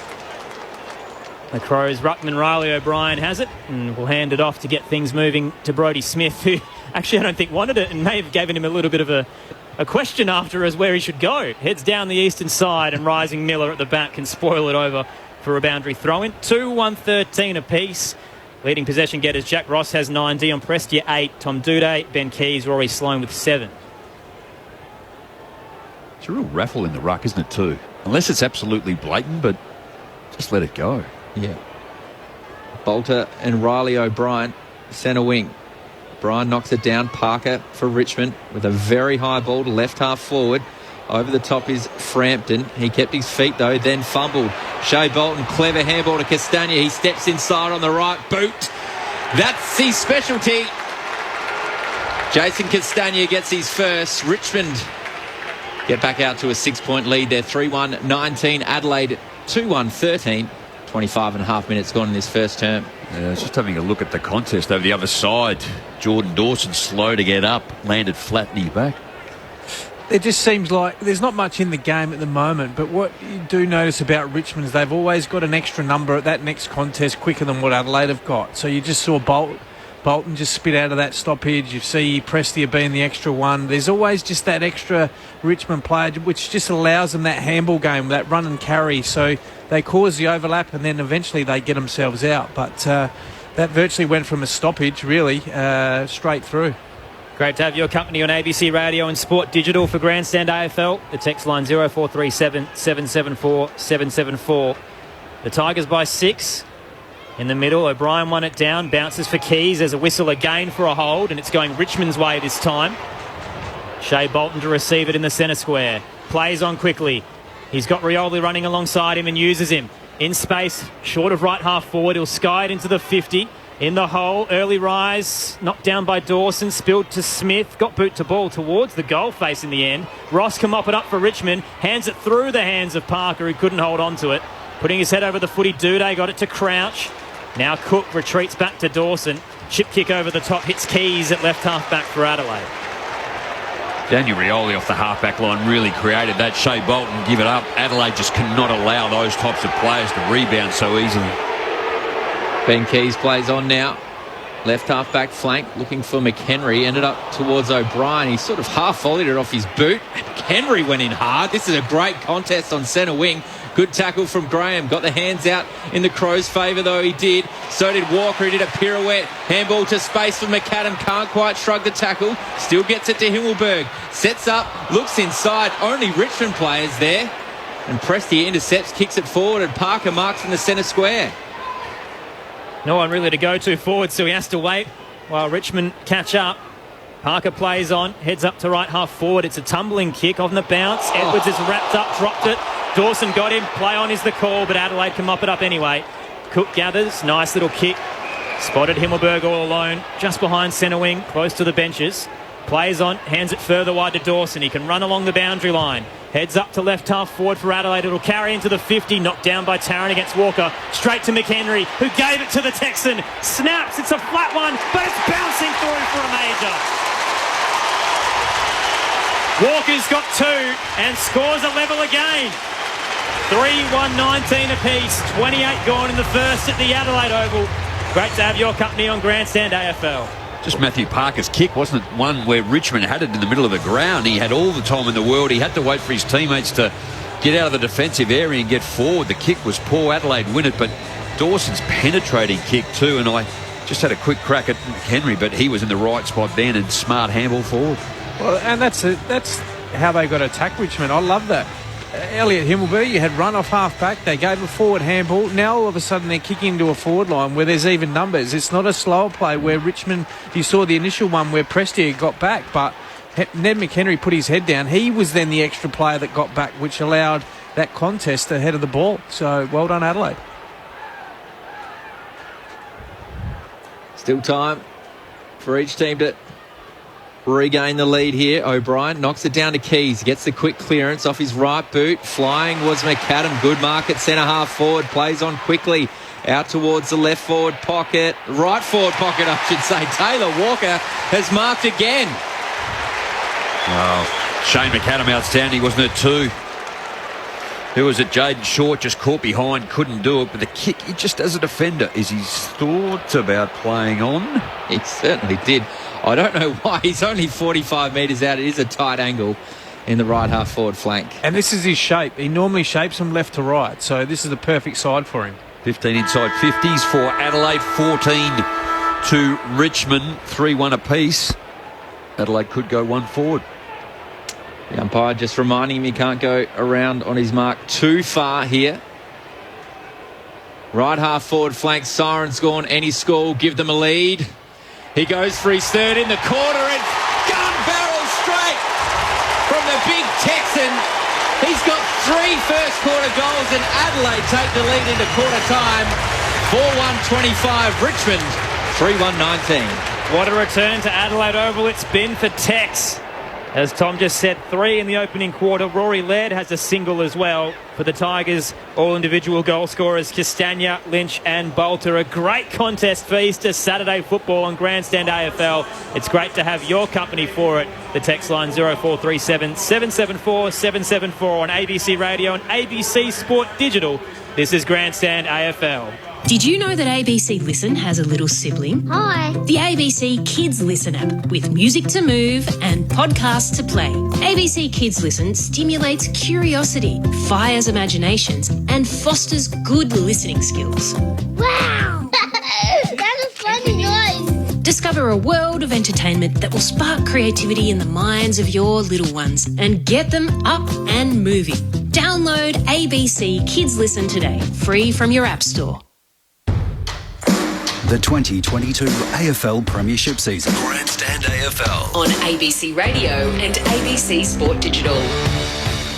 The Crows, Ruckman, Riley O'Brien has it, and will hand it off to get things moving to Brodie Smith, who actually I don't think wanted it and may have given him a little bit of a question after as where he should go. Heads down the eastern side, and Rising Miller at the back can spoil it over for a boundary throw-in. 2-1-13 apiece. Leading possession getters, Jack Ross has 9, Dion Prestia 8, Tom Duday, Ben Keys, Rory Sloane with 7. It's a real raffle in the ruck, isn't it, too? Unless it's absolutely blatant, but just let it go. Yeah. Bolter and Riley O'Brien, centre wing. Brian knocks it down. Parker for Richmond with a very high ball to left half forward. Over the top is Frampton. He kept his feet though, then fumbled. Shea Bolton, clever handball to Castagna. He steps inside on the right boot. That's his specialty. Jason Castagna gets his first. Richmond get back out to a 6-point lead there. 3-1-19. Adelaide 2-1-13. 25 and a half minutes gone in this first term. Yeah, just having a look at the contest over the other side. Jordan Dawson slow to get up, landed flat knee back. It just seems like there's not much in the game at the moment, but what you do notice about Richmond is they've always got an extra number at that next contest quicker than what Adelaide have got. So you just saw Bolton just spit out of that stoppage. You see Prestia being the extra one. There's always just that extra Richmond player, which just allows them that handball game, that run and carry. So they cause the overlap and then eventually they get themselves out. But that virtually went from a stoppage, really, straight through. Great to have your company on ABC Radio and Sport Digital for Grandstand AFL. The text line 0437 774 774. The Tigers by 6. In the middle, O'Brien won it down, bounces for Keys. There's a whistle again for a hold, and it's going Richmond's way this time. Shea Bolton to receive it in the centre square. Plays on quickly. He's got Rioli running alongside him and uses him. In space, short of right half forward. He'll sky it into the 50. In the hole, early rise, knocked down by Dawson, spilled to Smith, got boot to ball towards the goal face in the end. Ross can mop it up for Richmond, hands it through the hands of Parker, who couldn't hold on to it. Putting his head over the footy, Duday got it to Crouch. Now Cook retreats back to Dawson. Chip kick over the top, hits Keys at left half back for Adelaide. Daniel Rioli off the half-back line really created that. Shea Bolton give it up. Adelaide just cannot allow those types of players to rebound so easily. Ben Keys plays on now. Left half-back flank, looking for McHenry. Ended up towards O'Brien. He sort of half-volleyed it off his boot. McHenry went in hard. This is a great contest on centre wing. Good tackle from Graham. Got the hands out in the Crows' favour, though he did. So did Walker. He did a pirouette. Handball to space for McAdam. Can't quite shrug the tackle. Still gets it to Himmelberg. Sets up. Looks inside. Only Richmond players there. And Prestia intercepts. Kicks it forward. And Parker marks in the centre square. No one really to go to forward, so he has to wait while Richmond catch up. Parker plays on, heads up to right half forward. It's a tumbling kick on the bounce. Edwards is wrapped up, dropped it. Dawson got him. Play on is the call, but Adelaide can mop it up anyway. Cook gathers. Nice little kick. Spotted Himmelberg all alone, just behind centre wing, close to the benches. Plays on, hands it further wide to Dawson. He can run along the boundary line. Heads up to left half forward for Adelaide. It'll carry into the 50. Knocked down by Tarrant against Walker. Straight to McHenry, who gave it to the Texan. Snaps. It's a flat one, but it's bouncing through for a major. Walker's got 2 and scores a level again. 3-1-19 apiece. 28 gone in the first at the Adelaide Oval. Great to have your company on Grandstand AFL. Just Matthew Parker's kick wasn't one where Richmond had it in the middle of the ground. He had all the time in the world. He had to wait for his teammates to get out of the defensive area and get forward. The kick was poor. Adelaide win it, but Dawson's penetrating kick too, and I just had a quick crack at Henry, but he was in the right spot then and smart handball forward. Well, and that's how they got to attack Richmond. I love that. Elliot Himmelberg, you had run off half-back. They gave a forward handball. Now, all of a sudden, they're kicking into a forward line where there's even numbers. It's not a slower play where Richmond, you saw the initial one where Prestia got back, but Ned McHenry put his head down. He was then the extra player that got back, which allowed that contest ahead of the ball. So, well done, Adelaide. Still time for each team to regain the lead here. O'Brien knocks it down to Keys, gets the quick clearance off his right boot. Flying was McAdam. Good mark at centre half forward. Plays on quickly out towards the left forward pocket. Right forward pocket, I should say. Taylor Walker has marked again. Oh, Shane McAdam outstanding, wasn't it, too? Who was it? Jaden Short just caught behind, couldn't do it. But the kick, he just as a defender, is his thoughts about playing on? He certainly did. I don't know why. He's only 45 metres out. It is a tight angle in the right half forward flank. And this is his shape. He normally shapes them left to right. So this is the perfect side for him. 15 inside 50s for Adelaide, 14 to Richmond, 3-1 apiece. Adelaide could go one forward. The umpire just reminding him he can't go around on his mark too far here. Right half forward flank, Siren's gone. Any score will give them a lead. He goes for his third in the corner and gun barrel straight from the big Texan. He's got 3 first quarter goals and Adelaide take the lead into quarter time. 4-1-25 Richmond, 3-1-19. What a return to Adelaide Oval it's been for Tex. As Tom just said, 3 in the opening quarter. Rory Laird has a single as well. For the Tigers, all individual goal scorers, Castagna, Lynch and Bolter. A great contest for Easter Saturday football on Grandstand AFL. It's great to have your company for it. The text line 0437 774 774 on ABC Radio and ABC Sport Digital. This is Grandstand AFL. Did you know that ABC Listen has a little sibling? Hi. The ABC Kids Listen app with music to move and podcasts to play. ABC Kids Listen stimulates curiosity, fires imaginations and fosters good listening skills. Wow! That's a funny noise. Discover a world of entertainment that will spark creativity in the minds of your little ones and get them up and moving. Download ABC Kids Listen today, free from your app store. The 2022 AFL Premiership season. Grandstand AFL. On ABC Radio and ABC Sport Digital.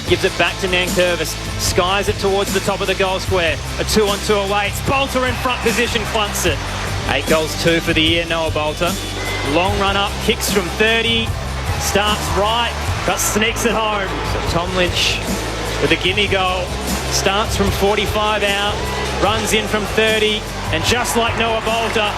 Gives it back to Nankervis. Skies it towards the top of the goal square. A 2-on-2 away. It's Bolter in front position, clunks it. 8 goals, 2 for the year, Noah Bolter. Long run up, kicks from 30. Starts right, but sneaks it home. So Tom Lynch with a gimme goal. Starts from 45 out. Runs in from 30. And just like Noah Bolter,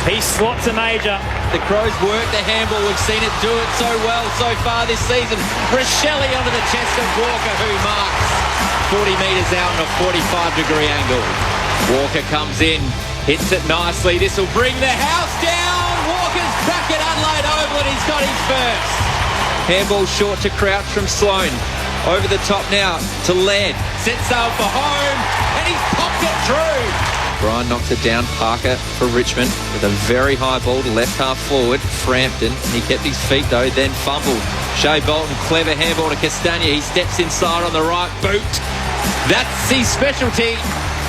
he slots a major. The Crows work the handball. We've seen it do it so well so far this season. Rochelle under the chest of Walker, who marks 40 metres out on a 45-degree angle. Walker comes in, hits it nicely. This will bring the house down. Walker's back at Adelaide Oval and he's got his first. Handball short to Crouch from Sloane. Over the top now to Laird. Sets sail for home and he's popped it through. Brian knocks it down. Parker for Richmond with a very high ball to left half forward. Frampton. He kept his feet though, then fumbled. Shea Bolton, clever handball to Castagna. He steps inside on the right boot. That's his specialty.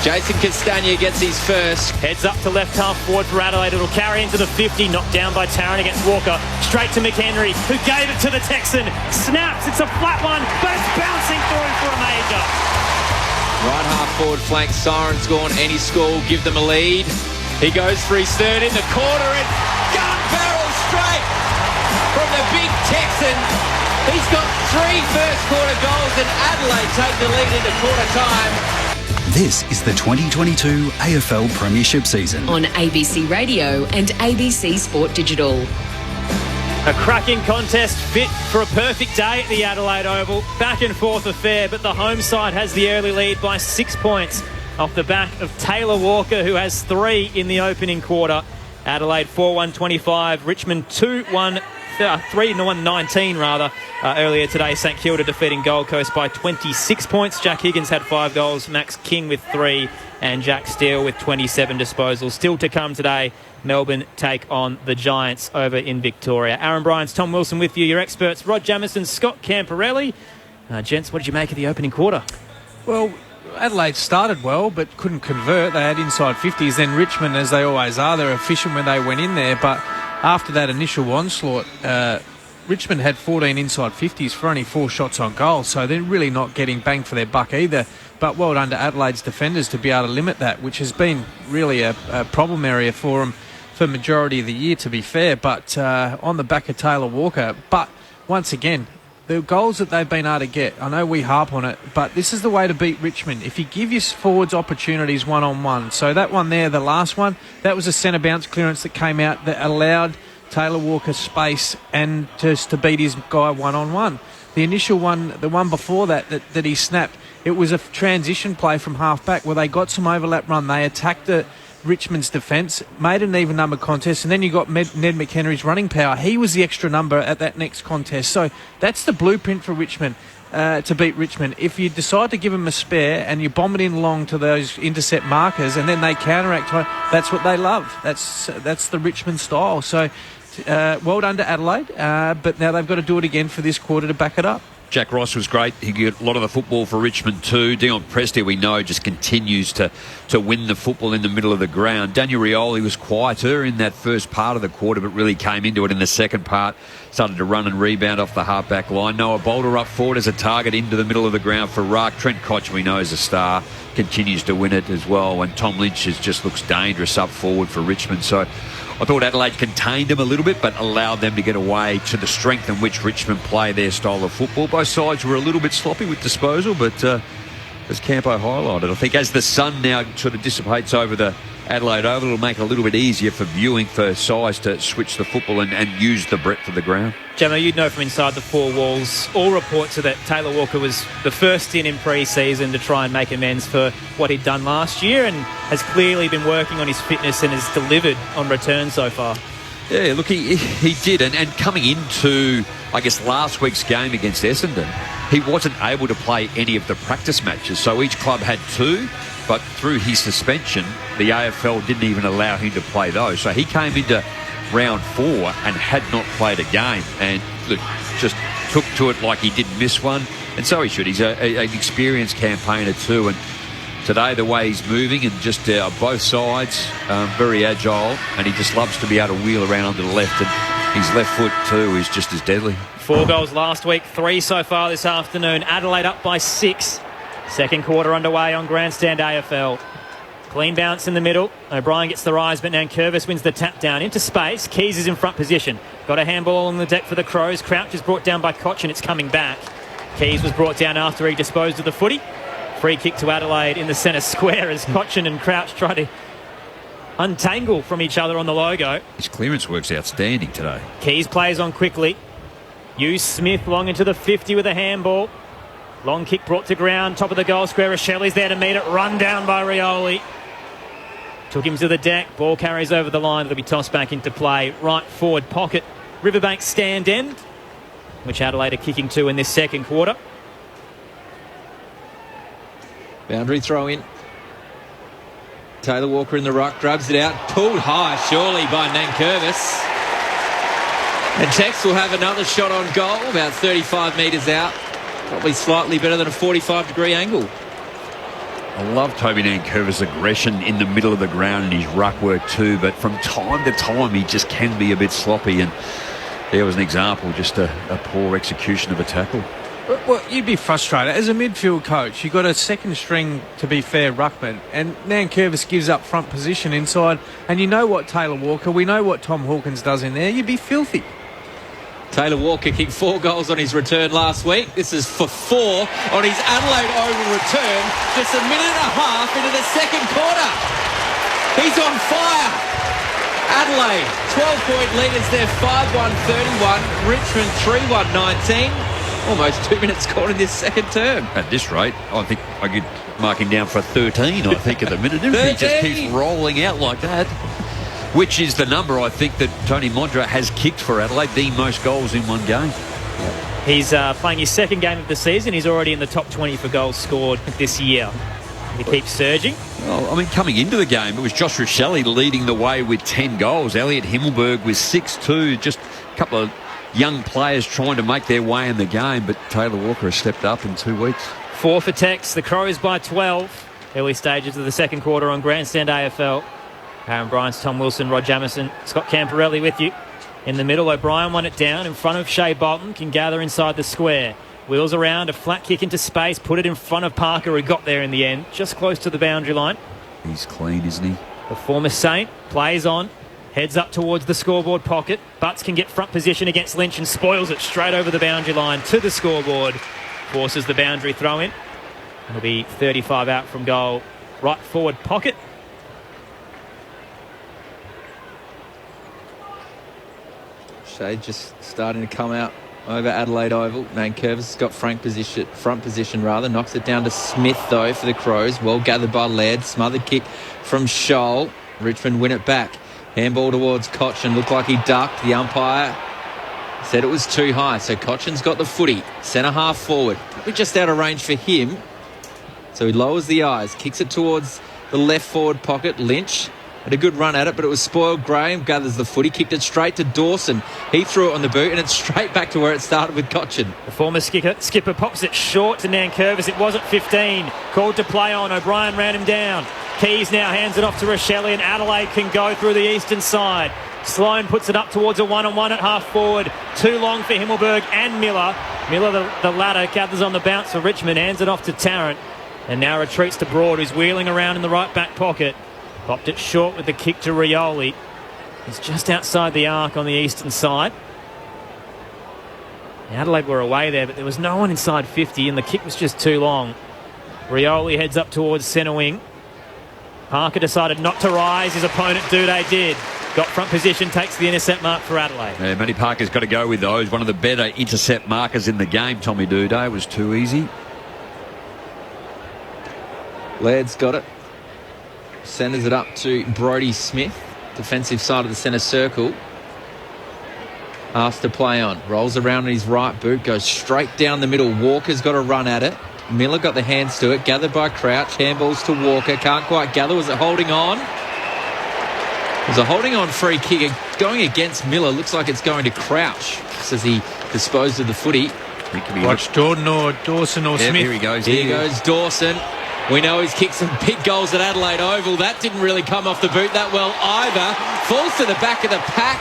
Jason Castagna gets his first. Heads up to left half forward for Adelaide. It'll carry into the 50. Knocked down by Tarrant against Walker. Straight to McHenry, who gave it to the Texan. Snaps. It's a flat one, but it's bouncing through for a major. Right half forward flank, Siren's gone. Any score will give them a lead. He goes for his third in the corner and gun barrel straight from the big Texan. He's got 3 first quarter goals and Adelaide take the lead into quarter time. This is the 2022 AFL Premiership season. On ABC Radio and ABC Sport Digital. A cracking contest fit for a perfect day at the Adelaide Oval. Back and forth affair, but the home side has the early lead by 6 points off the back of Taylor Walker, who has 3 in the opening quarter. Adelaide 4-1-25, Richmond 3-1-19 rather. Earlier today, St Kilda defeating Gold Coast by 26 points. Jack Higgins had 5 goals, Max King with 3 and Jack Steele with 27 disposals. Still to come today, Melbourne take on the Giants over in Victoria. Aaron Bryans, Tom Wilson with you. Your experts, Rod Jamieson, Scott Camporelli. Gents, what did you make of the opening quarter? Well, Adelaide started well but couldn't convert. They had inside 50s. Then Richmond, as they always are, they're efficient when they went in there. But after that initial onslaught, Richmond had 14 inside 50s for only 4 shots on goal. So they're really not getting bang for their buck either. But well done to Adelaide's defenders to be able to limit that, which has been really a problem area for them for majority of the year, to be fair, but on the back of Taylor Walker. But once again, the goals that they've been able to get, I know we harp on it, but this is the way to beat Richmond. If you give your forwards opportunities one-on-one. So that one there, the last one, that was a centre bounce clearance that came out that allowed Taylor Walker space and just to beat his guy one-on-one. The initial one, the one before that he snapped, it was a transition play from half-back where they got some overlap run. They attacked Richmond's defence, made an even number contest, and then you got Ned McHenry's running power. He was the extra number at that next contest. So that's the blueprint for Richmond to beat Richmond. If you decide to give them a spare and you bomb it in long to those intercept markers and then they counteract, that's what they love. That's the Richmond style. So well done to Adelaide, but now they've got to do it again for this quarter to back it up. Jack Ross was great. He got a lot of the football for Richmond too. Dion Prestia, we know, just continues to win the football in the middle of the ground. Daniel Rioli was quieter in that first part of the quarter, but really came into it in the second part. Started to run and rebound off the half-back line. Noah Boulder up forward as a target into the middle of the ground for Ruck. Trent Koch, we know, is a star. Continues to win it as well. And Tom Lynch just looks dangerous up forward for Richmond. So I thought Adelaide contained them a little bit, but allowed them to get away to the strength in which Richmond play their style of football. Both sides were a little bit sloppy with disposal, but as Campo highlighted, I think as the sun now sort of dissipates over the Adelaide Oval, it'll make it a little bit easier for viewing for sides to switch the football and use the breadth of the ground. Gemma, you'd know from inside the four walls, all reports are that Taylor Walker was the first in pre-season to try and make amends for what he'd done last year and has clearly been working on his fitness and has delivered on return so far. Yeah, look, he did. And coming into, I guess, last week's game against Essendon, he wasn't able to play any of the practice matches. So each club had two, but through his suspension, the AFL didn't even allow him to play those. So he came into round 4 and had not played a game. And look, just took to it like he didn't miss one. And so he should. He's an experienced campaigner too. And today, the way he's moving and just both sides, very agile, and he just loves to be able to wheel around onto the left, and his left foot too is just as deadly. 4 goals last week, 3 so far this afternoon. Adelaide up by 6. Second quarter underway on Grandstand AFL. Clean bounce in the middle. O'Brien gets the rise, but Nankervis wins the tap down into space. Keys is in front position. Got a handball on the deck for the Crows. Crouch is brought down by Koch, and it's coming back. Keys was brought down after he disposed of the footy. Free kick to Adelaide in the centre square as Cochin and Crouch try to untangle from each other on the logo. His clearance work's outstanding today. Keys plays on quickly. Hughes Smith long into the 50 with a handball. Long kick brought to ground. Top of the goal square. Shelley's there to meet it. Run down by Rioli. Took him to the deck. Ball carries over the line. It'll be tossed back into play. Right forward pocket. Riverbank stand end, which Adelaide are kicking to in this second quarter. Boundary throw in. Taylor Walker in the ruck, grabs it out, pulled high surely by Nankervis. And Tex will have another shot on goal, about 35 metres out. Probably slightly better than a 45-degree angle. I love Toby Nankervis' aggression in the middle of the ground and his ruck work too, but from time to time he just can be a bit sloppy, and there was an example, just a poor execution of a tackle. Well, you'd be frustrated. As a midfield coach, you've got a second string, to be fair, ruckman, and Nankervis gives up front position inside, and you know what Taylor Walker, we know what Tom Hawkins does in there, you'd be filthy. Taylor Walker kicked 4 goals on his return last week. This is for 4 on his Adelaide Oval return, just a minute and a half into the second quarter. He's on fire. Adelaide, 12-point leaders there, 5-1-31. Richmond, 3-1-19. Almost 2 minutes scored in this second term. At this rate, I think I could mark him down for 13, I think, at the minute. If he just keeps rolling out like that, which is the number, I think, that Tony Mondra has kicked for Adelaide, the most goals in one game. He's playing his second game of the season. He's already in the top 20 for goals scored this year. He keeps surging. Well, I mean, coming into the game, it was Joshua Shelley leading the way with 10 goals. Elliot Himmelberg with 6-2. Just a couple of young players trying to make their way in the game, but Taylor Walker has stepped up in 2 weeks. 4 for Tex. The Crows by 12. Early stages of the second quarter on Grandstand AFL. Aaron Bryant's Tom Wilson, Rod Jamieson, Scott Camporelli with you. In the middle, O'Brien won it down in front of Shea Bolton, can gather inside the square. Wheels around, a flat kick into space, put it in front of Parker, who got there in the end, just close to the boundary line. He's clean, isn't he? The former Saint plays on. Heads up towards the scoreboard pocket. Butts can get front position against Lynch and spoils it straight over the boundary line to the scoreboard. Forces the boundary throw in. It'll be 35 out from goal. Right forward pocket. Shade just starting to come out over Adelaide Oval. Nankervis has got front position, knocks it down to Smith though for the Crows. Well gathered by Laird. Smothered kick from Scholl. Richmond win it back. Handball towards Cochin. Looked like he ducked. The umpire said it was too high. So Cochin's got the footy. Centre half forward. Probably just out of range for him. So he lowers the eyes. Kicks it towards the left forward pocket. Lynch had a good run at it, but it was spoiled. Graham gathers the footy. Kicked it straight to Dawson. He threw it on the boot and it's straight back to where it started with Cochin. The former skipper pops it short to Nankervis. It wasn't 15. Called to play on. O'Brien ran him down. Keys now hands it off to Rochelle and Adelaide can go through the eastern side. Sloan puts it up towards a one-on-one at half forward. Too long for Himmelberg and Miller. Miller, the latter, gathers on the bounce for Richmond. Hands it off to Tarrant. And now retreats to Broad, who's wheeling around in the right back pocket. Popped it short with the kick to Rioli. He's just outside the arc on the eastern side. Adelaide were away there, but there was no one inside 50 and the kick was just too long. Rioli heads up towards centre wing. Parker decided not to rise. His opponent, Duday, did. Got front position, takes the intercept mark for Adelaide. Yeah, Matty Parker's got to go with those. One of the better intercept markers in the game, Tommy Duday. It was too easy. Laird's got it. Centres it up to Brodie Smith. Defensive side of the centre circle. Asked to play on. Rolls around in his right boot. Goes straight down the middle. Walker's got a run at it. Miller got the hands to it. Gathered by Crouch. Handballs to Walker. Can't quite gather. Was it holding on? It was a holding on free kick. Going against Miller. Looks like it's going to Crouch. Just as he disposed of the footy. Watch Jordan or Dawson or Smith. Here he goes. Here goes Dawson. We know he's kicked some big goals at Adelaide Oval. That didn't really come off the boot that well either. Falls to the back of the pack.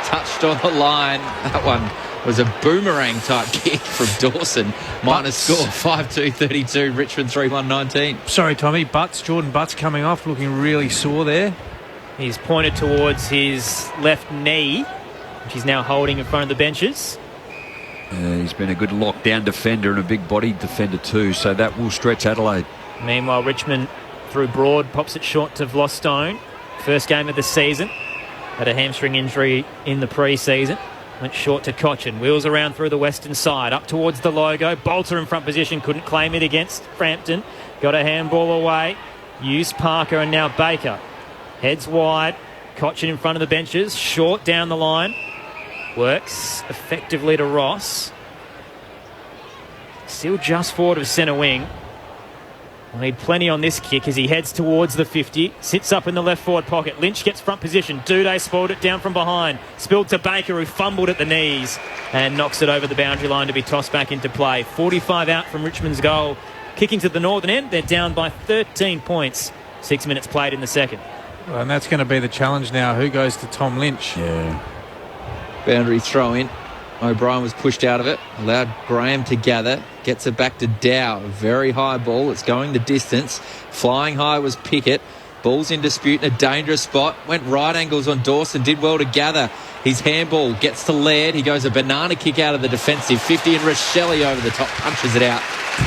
Touched on the line. That one was a boomerang type kick from Dawson. Minus score 5-2-32. Richmond 3-1-19. Sorry, Tommy. Jordan Butts coming off, looking really sore there. He's pointed towards his left knee, which he's now holding in front of the benches. He's been a good lockdown defender and a big bodied defender too, so that will stretch Adelaide. Meanwhile, Richmond through Broad pops it short to Vlostone. First game of the season. Had a hamstring injury in the pre-season. Went short to Cochin. Wheels around through the western side. Up towards the logo. Bolter in front position. Couldn't claim it against Frampton. Got a handball away. Used Parker and now Baker. Heads wide. Cochin in front of the benches. Short down the line. Works effectively to Ross. Still just forward of centre wing. We'll need plenty on this kick as he heads towards the 50. Sits up in the left forward pocket. Lynch gets front position. Duday spoiled it down from behind. Spilled to Baker, who fumbled at the knees and knocks it over the boundary line to be tossed back into play. 45 out from Richmond's goal. Kicking to the northern end. They're down by 13 points. 6 minutes played in the second. Well, and that's going to be the challenge now. Who goes to Tom Lynch? Yeah. Boundary throw in. O'Brien was pushed out of it. Allowed Graham to gather. Gets it back to Dow. A very high ball. It's going the distance. Flying high was Pickett. Ball's in dispute in a dangerous spot. Went right angles on Dawson. Did well to gather. His handball gets to Laird. He goes a banana kick out of the defensive 50 and Rochelle over the top punches it out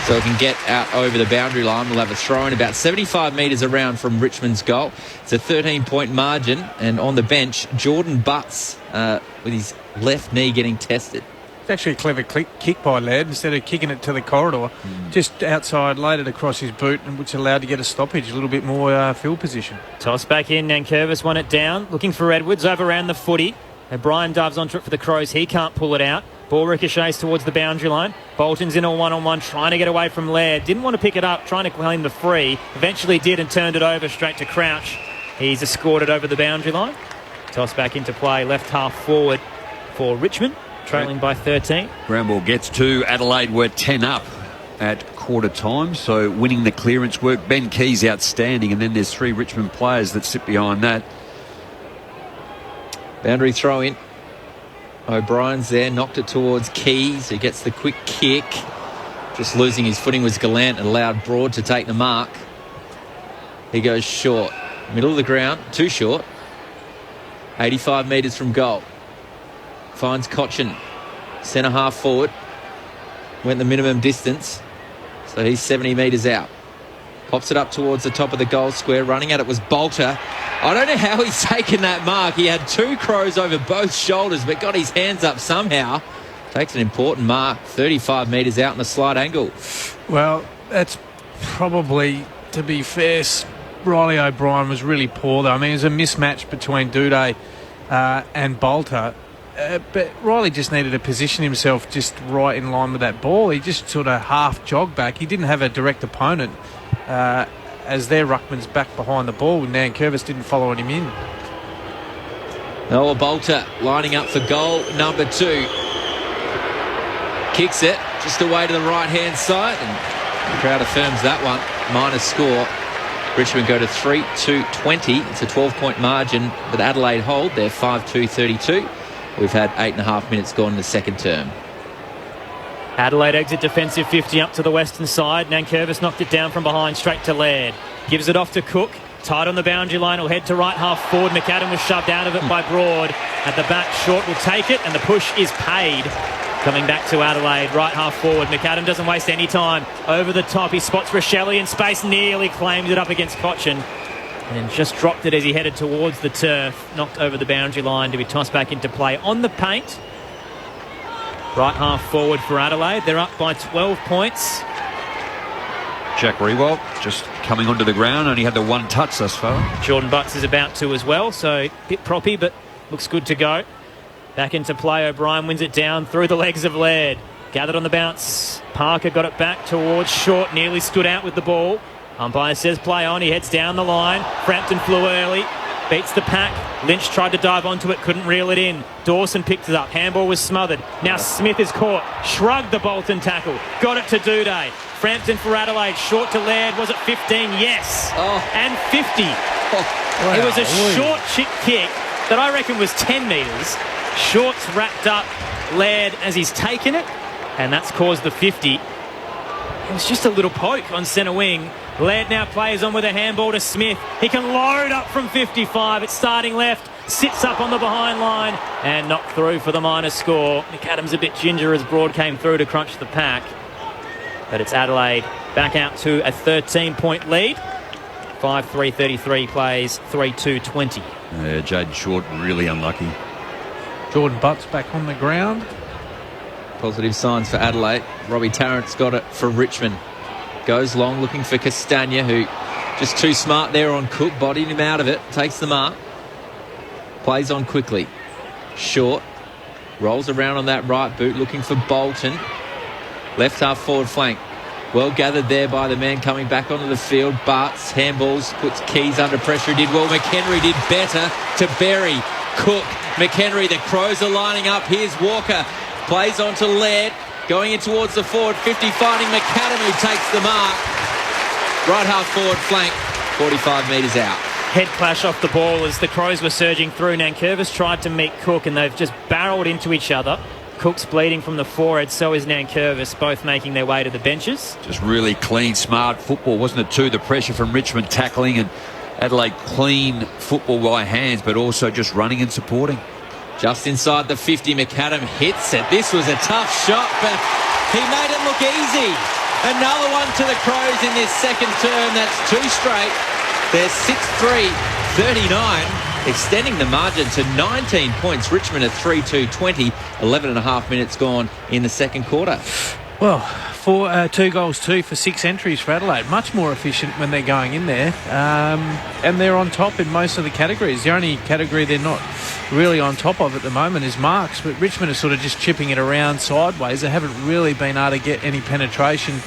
so it can get out over the boundary line. We'll have a throw in about 75 metres around from Richmond's goal. It's a 13-point margin, and on the bench, Jordan Butts with his left knee getting tested. It's actually a clever kick by Laird. Instead of kicking it to the corridor, just outside, laid it across his boot, which allowed to get a stoppage, a little bit more field position. Toss back in, Nankervis won it down. Looking for Edwards, overran the footy. O'Brien dives onto it for the Crows. He can't pull it out. Ball ricochets towards the boundary line. Bolton's in a one-on-one, trying to get away from Laird. Didn't want to pick it up, trying to claim the free. Eventually did and turned it over straight to Crouch. He's escorted over the boundary line. Toss back into play, left half forward for Richmond, trailing by 13. Ground ball gets to Adelaide. We're 10 up at quarter time, so winning the clearance work. Ben Key's outstanding, and then there's 3 Richmond players that sit behind that. Boundary throw in. O'Brien's there, knocked it towards Keys, who gets the quick kick. Just losing his footing was Gallant and allowed Broad to take the mark. He goes short. Middle of the ground, too short. 85 metres from goal. Finds Cochin. Centre half forward. Went the minimum distance. So he's 70 metres out. Pops it up towards the top of the goal square. Running at it was Bolter. I don't know how he's taken that mark. He had two Crows over both shoulders, but got his hands up somehow. Takes an important mark. 35 metres out in a slight angle. Well, that's probably, to be fair, Riley O'Brien was really poor, though. I mean, it was a mismatch between Duday and Bolter. But Riley just needed to position himself just right in line with that ball. He just sort of half jogged back. He didn't have a direct opponent as their ruckman's back behind the ball. Nankervis didn't follow him in. Noah Bolter lining up for goal number 2. Kicks it just away to the right-hand side. And the crowd affirms that one. Minor score. Richmond go to 3-2-20. It's a 12-point margin, but Adelaide hold. They're 5-2-32. We've had 8.5 minutes gone in the second term. Adelaide exit defensive 50 up to the western side. Nankervis knocked it down from behind straight to Laird. Gives it off to Cook. Tight on the boundary line. Will head to right half forward. McAdam was shoved out of it by Broad. At the back, Short will take it, and the push is paid. Coming back to Adelaide, right half forward. McAdam doesn't waste any time. Over the top, he spots Rochelle in space. Nearly claims it up against Cochin. And just dropped it as he headed towards the turf. Knocked over the boundary line to be tossed back into play on the paint. Right half forward for Adelaide. They're up by 12 points. Jack Rewalt just coming onto the ground. Only had the one touch thus far. Jordan Butts is about to as well. So a bit proppy, but looks good to go. Back into play. O'Brien wins it down through the legs of Laird. Gathered on the bounce. Parker got it back towards Short. Nearly stood out with the ball. Umpire says play on. He heads down the line. Frampton flew early. Beats the pack. Lynch tried to dive onto it. Couldn't reel it in. Dawson picked it up. Handball was smothered. Now Smith is caught. Shrugged the Bolton tackle. Got it to Duday. Frampton for Adelaide. Short to Laird. Was it 15? Yes. And 50. Wow. It was a short chip kick that I reckon was 10 metres. Short's wrapped up Laird as he's taken it. And that's caused the 50. It was just a little poke on centre wing. Laird now plays on with a handball to Smith. He can load up from 55. It's starting left. Sits up on the behind line and knocked through for the minor score. McAdam's a bit ginger as Broad came through to crunch the pack. But it's Adelaide back out to a 13-point lead. 5-3-33 plays 3-2-20. Yeah, Jaden Short really unlucky. Jordan Butts back on the ground. Positive signs for Adelaide. Robbie Tarrant's got it for Richmond. Goes long looking for Castagna, who just too smart there on Cook. Bodied him out of it. Takes the mark. Plays on quickly. Short. Rolls around on that right boot looking for Bolton. Left half forward flank. Well gathered there by the man coming back onto the field. Bart's handballs, puts Keys under pressure. He did well. McHenry did better to Berry. Cook. McHenry. The Crows are lining up. Here's Walker. Plays on to Laird. Going in towards the forward 50, finding McAdam, who takes the mark. Right half forward flank, 45 metres out. Head clash off the ball as the Crows were surging through. Nankervis tried to meet Cook and they've just barrelled into each other. Cook's bleeding from the forehead, so is Nankervis, both making their way to the benches. Just really clean, smart football, wasn't it too? The pressure from Richmond tackling and Adelaide clean football by hands, but also just running and supporting. Just inside the 50, McAdam hits it. This was a tough shot, but he made it look easy. Another one to the Crows in this second term. That's 2 straight. They're 6-3-39, extending the margin to 19 points. Richmond at 3-2-20, 11 and a half minutes gone in the second quarter. Well, 2 goals, 2 for 6 entries for Adelaide. Much more efficient when they're going in there. And they're on top in most of the categories. The only category they're not really on top of at the moment is marks, but Richmond are sort of just chipping it around sideways. They haven't really been able to get any penetration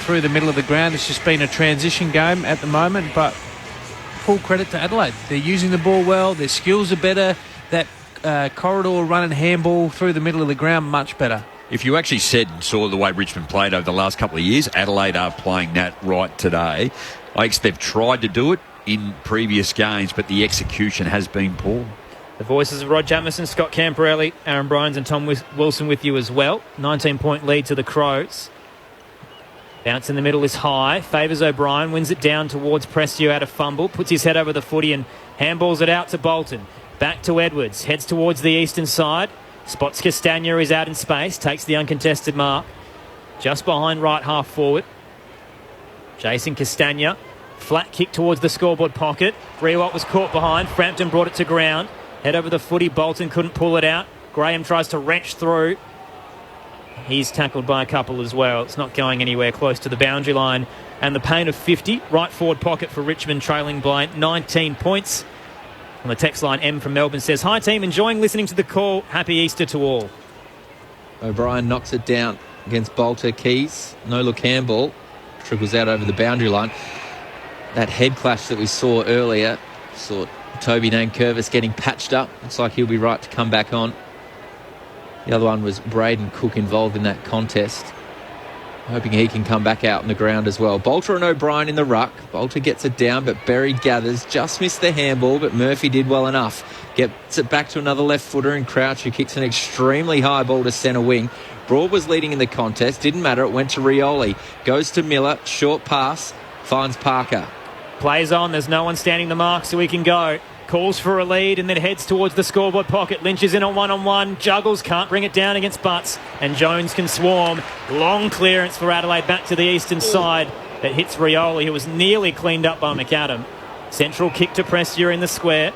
through the middle of the ground. It's just been a transition game at the moment, but full credit to Adelaide. They're using the ball well. Their skills are better. That corridor run and handball through the middle of the ground, much better. If you actually saw the way Richmond played over the last couple of years, Adelaide are playing that right today. I guess they've tried to do it in previous games, but the execution has been poor. The voices of Rod Jamieson, Scott Camperelli, Aaron Bryans and Tom Wilson with you as well. 19-point lead to the Crows. Bounce in the middle is high. Favours O'Brien. Wins it down towards Prestia at a fumble. Puts his head over the footy and handballs it out to Bolton. Back to Edwards. Heads towards the eastern side. Spots Castagna, is out in space. Takes the uncontested mark. Just behind right half forward. Jason Castagna. Flat kick towards the scoreboard pocket. Rewalt was caught behind. Frampton brought it to ground. Head over the footy. Bolton couldn't pull it out. Graham tries to wrench through. He's tackled by a couple as well. It's not going anywhere close to the boundary line. And the pain of 50. Right forward pocket for Richmond, trailing by 19 points. On the text line, M from Melbourne says, "Hi team, enjoying listening to the call. Happy Easter to all." O'Brien knocks it down against Bolter. Keys. Nola Campbell trickles out over the boundary line. That head clash that we saw earlier, saw Toby Nankervis getting patched up. Looks like he'll be right to come back on. The other one was Braden Cook involved in that contest. Hoping he can come back out on the ground as well. Bolter and O'Brien in the ruck. Bolter gets it down, but Berry gathers. Just missed the handball, but Murphy did well enough. Gets it back to another left footer in Crouch, who kicks an extremely high ball to centre wing. Broad was leading in the contest. Didn't matter. It went to Rioli. Goes to Miller. Short pass. Finds Parker. Plays on. There's no one standing the mark, so he can go. Calls for a lead and then heads towards the scoreboard pocket. Lynch is in a one-on-one. Juggles, can't bring it down against Butts. And Jones can swarm. Long clearance for Adelaide back to the eastern side. That hits Rioli, who was nearly cleaned up by McAdam. Central kick to Prestia in the square.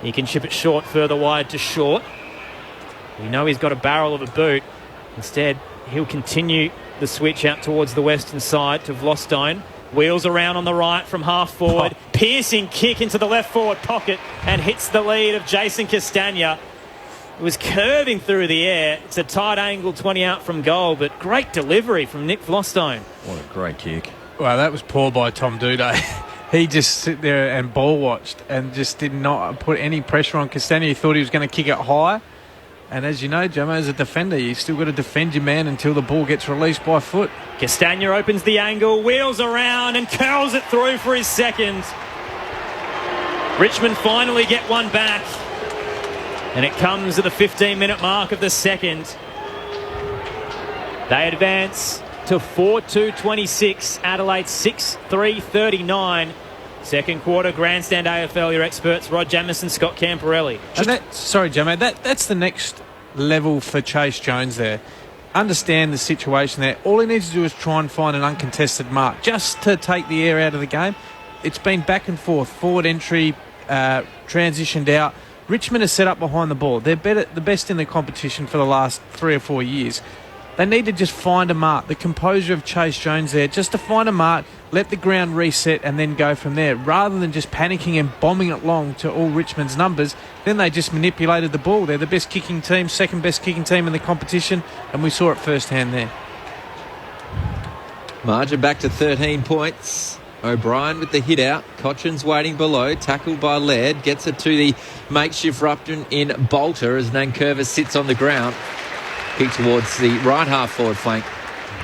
He can chip it short, further wide to Short. We know he's got a barrel of a boot. Instead, he'll continue the switch out towards the western side to Vlostone. Wheels around on the right from half forward. Piercing kick into the left forward pocket and hits the lead of Jason Castagna. It was curving through the air. It's a tight angle 20 out from goal, but great delivery from Nick Vlostone. What a great kick. Well, that was poor by Tom Duday. He just sit there and ball watched and just did not put any pressure on Castagna. He thought he was going to kick it high. And as you know, Jamo, as a defender, you've still got to defend your man until the ball gets released by foot. Castagna opens the angle, wheels around and curls it through for his second. Richmond finally get one back. And it comes at the 15-minute mark of the second. They advance to 4-2-26. Adelaide 6-3-39. Second quarter, Grandstand AFL, your experts, Rod Jamieson, Scott Camporelli. Sorry, Jamo, that's the next level for Chase Jones there. Understand the situation there. All he needs to do is try and find an uncontested mark just to take the air out of the game. It's been back and forth, forward entry, transitioned out. Richmond is set up behind the ball. They're the best in the competition for the last 3 or 4 years. They need to just find a mark. The composure of Chase Jones there, just to find a mark, let the ground reset and then go from there. Rather than just panicking and bombing it long to all Richmond's numbers, then they just manipulated the ball. They're the best kicking team, second best kicking team in the competition, and we saw it firsthand there. Margin back to 13 points. O'Brien with the hit out. Cochin's waiting below. Tackled by Laird. Gets it to the makeshift Rupton in Bolter as Nankervis sits on the ground. Kick towards the right half forward flank.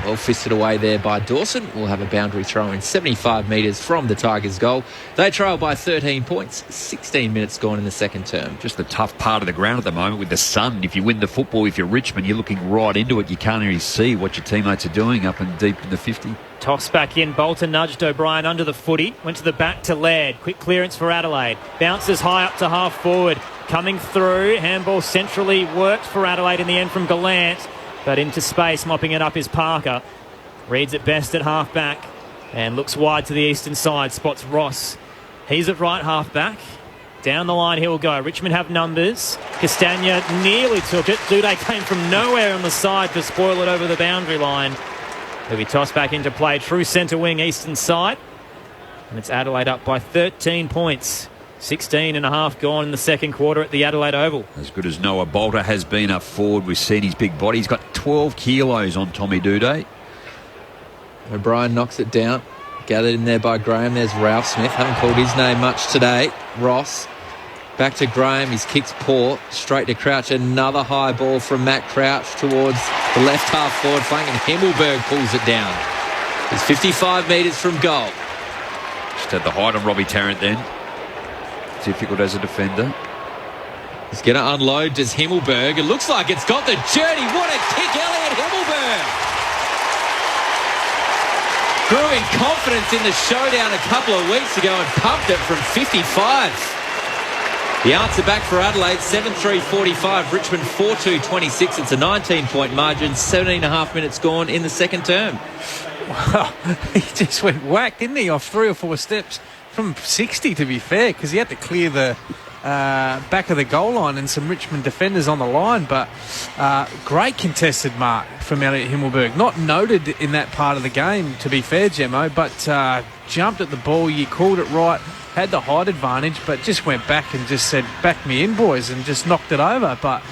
Well fisted away there by Dawson. We'll have a boundary throw in 75 metres from the Tigers' goal. They trail by 13 points. 16 minutes gone in the second term. Just the tough part of the ground at the moment with the sun. If you win the football, if you're Richmond, you're looking right into it. You can't really see what your teammates are doing up and deep in the 50. Toss back in. Bolton nudged O'Brien under the footy. Went to the back to Laird. Quick clearance for Adelaide. Bounces high up to half forward. Coming through. Handball centrally worked for Adelaide in the end from Gallant. But into space, mopping it up is Parker. Reads it best at half back. And looks wide to the eastern side. Spots Ross. He's at right half back. Down the line he'll go. Richmond have numbers. Castagna nearly took it. Duday came from nowhere on the side to spoil it over the boundary line. He'll be tossed back into play. True centre wing, eastern side. And it's Adelaide up by 13 points. 16 and a half gone in the second quarter at the Adelaide Oval. As good as Noah Bolter has been up forward, we've seen his big body. He's got 12 kilos on Tommy Duday. O'Brien knocks it down. Gathered in there by Graham. There's Ralph Smith. Haven't called his name much today. Ross. Back to Graham. His kick's poor. Straight to Crouch. Another high ball from Matt Crouch towards the left half forward flank, and Himmelberg pulls it down. He's 55 metres from goal. Just had the height on Robbie Tarrant then. Difficult as a defender. He's going to unload. Does Himmelberg? It looks like it's got the journey. What a kick, Elliot Himmelberg! Grew in confidence in the showdown a couple of weeks ago and pumped it from 55. The answer back for Adelaide, 7-3-45, Richmond 4-2-26. It's a 19-point margin, 17.5 minutes gone in the second term. Well, he just went whack, didn't he, off 3 or 4 steps from 60, to be fair, because he had to clear the back of the goal line and some Richmond defenders on the line. But great contested mark from Elliot Himmelberg. Not noted in that part of the game, to be fair, Gemmo, but jumped at the ball. You called it right. Had the height advantage, but just went back and just said, back me in, boys, and just knocked it over. But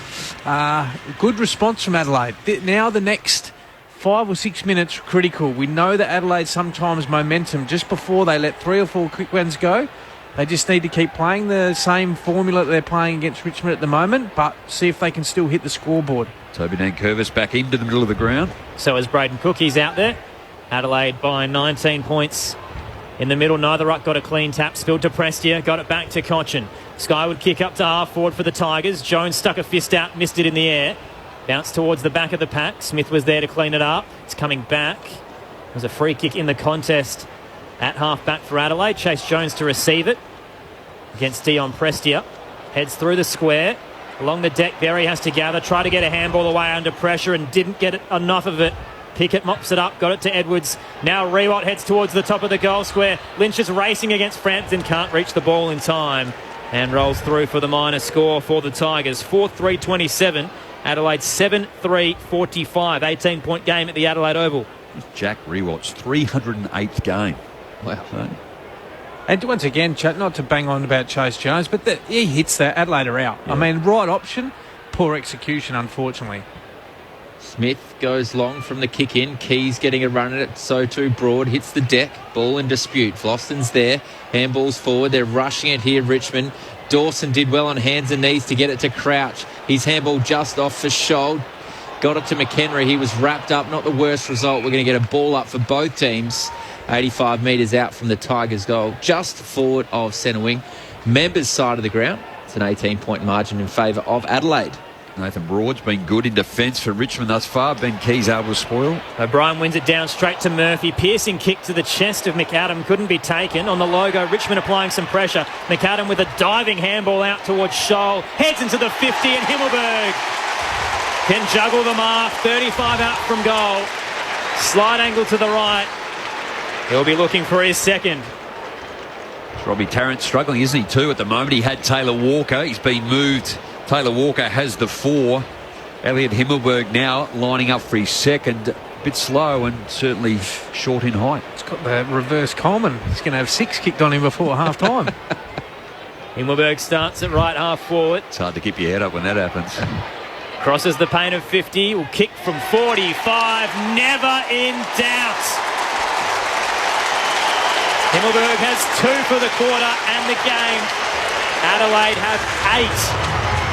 good response from Adelaide. Now the next 5 or 6 minutes critical. We know that Adelaide sometimes momentum just before they let 3 or 4 quick ones go. They just need to keep playing the same formula that they're playing against Richmond at the moment, but see if they can still hit the scoreboard. Toby Nankervis back into the middle of the ground. So is Braden Cook. He's out there. Adelaide by 19 points. In the middle, neither ruck got a clean tap. Spilled to Prestia. Got it back to Cochin. Skyward kick up to half forward for the Tigers. Jones stuck a fist out. Missed it in the air. Bounced towards the back of the pack. Smith was there to clean it up. It's coming back. There's a free kick in the contest at half back for Adelaide. Chase Jones to receive it against Dion Prestia. Heads through the square. Along the deck, Berry has to gather. Try to get a handball away under pressure and didn't get enough of it. Pickett mops it up, got it to Edwards. Now Rewalt heads towards the top of the goal square. Lynch is racing against Frampton, can't reach the ball in time and rolls through for the minor score for the Tigers. 4-3-27, Adelaide 7-3-45, 18-point game at the Adelaide Oval. Jack Rewalt's 308th game. Wow. And once again, not to bang on about Chase Jones, but he hits that. Adelaide are out. Yeah. I mean, right option, poor execution, unfortunately. Smith goes long from the kick in. Keys getting a run at it. So too Broad hits the deck. Ball in dispute. Floston's there. Handballs forward. They're rushing it here, Richmond. Dawson did well on hands and knees to get it to Crouch. His handball just off for Scholl. Got it to McHenry. He was wrapped up. Not the worst result. We're going to get a ball up for both teams. 85 metres out from the Tigers' goal. Just forward of centre wing. Members' side of the ground. It's an 18-point margin in favour of Adelaide. Nathan Broad's been good in defence for Richmond thus far. Ben Keys able to spoil. O'Brien wins it down straight to Murphy. Piercing kick to the chest of McAdam. Couldn't be taken. On the logo, Richmond applying some pressure. McAdam with a diving handball out towards Scholl. Heads into the 50 and Himmelberg can juggle the mark. 35 out from goal. Slide angle to the right. He'll be looking for his second. Robbie Tarrant struggling, isn't he, too, at the moment? He had Taylor Walker. He's been moved. Taylor Walker has the 4. Elliot Himmelberg now lining up for his second. A bit slow and certainly short in height. It's got the reverse Coleman. He's going to have 6 kicked on him before half-time. Himmelberg starts at right half forward. It's hard to keep your head up when that happens. Crosses the paint of 50. Will kick from 45. Never in doubt. Himmelberg has 2 for the quarter and the game. Adelaide have 8.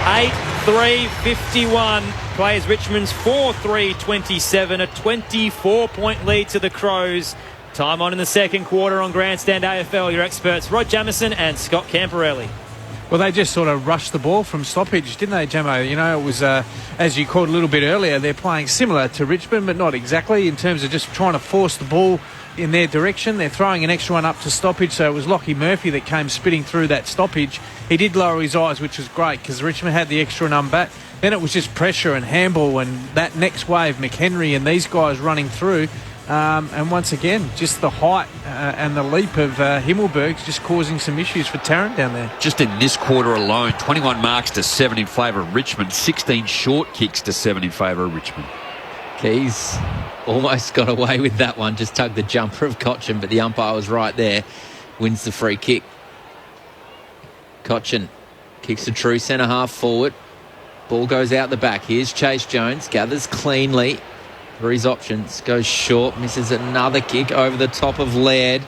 8-3-51 plays Richmond's 4-3-27, a 24-point lead to the Crows. Time on in the second quarter on Grandstand AFL. Your experts Rod Jamieson and Scott Camporelli. Well, they just sort of rushed the ball from stoppage, didn't they, Jamo? You know, it was, as you called a little bit earlier, they're playing similar to Richmond, but not exactly in terms of just trying to force the ball in their direction. They're throwing an extra one up to stoppage, so it was Lockie Murphy that came spitting through that stoppage. He did lower his eyes, which was great because Richmond had the extra number back. Then it was just pressure and handball and that next wave, McHenry and these guys running through. And once again, just the height and the leap of Himmelberg's just causing some issues for Tarrant down there. Just in this quarter alone, 21 marks to 7 in favour of Richmond, 16 short kicks to 7 in favour of Richmond. Keys almost got away with that one, just tugged the jumper of Cochin, but the umpire was right there. Wins the free kick. Cochin kicks a true centre half forward. Ball goes out the back. Here's Chase Jones, gathers cleanly for his options, goes short, misses another kick over the top of Laird.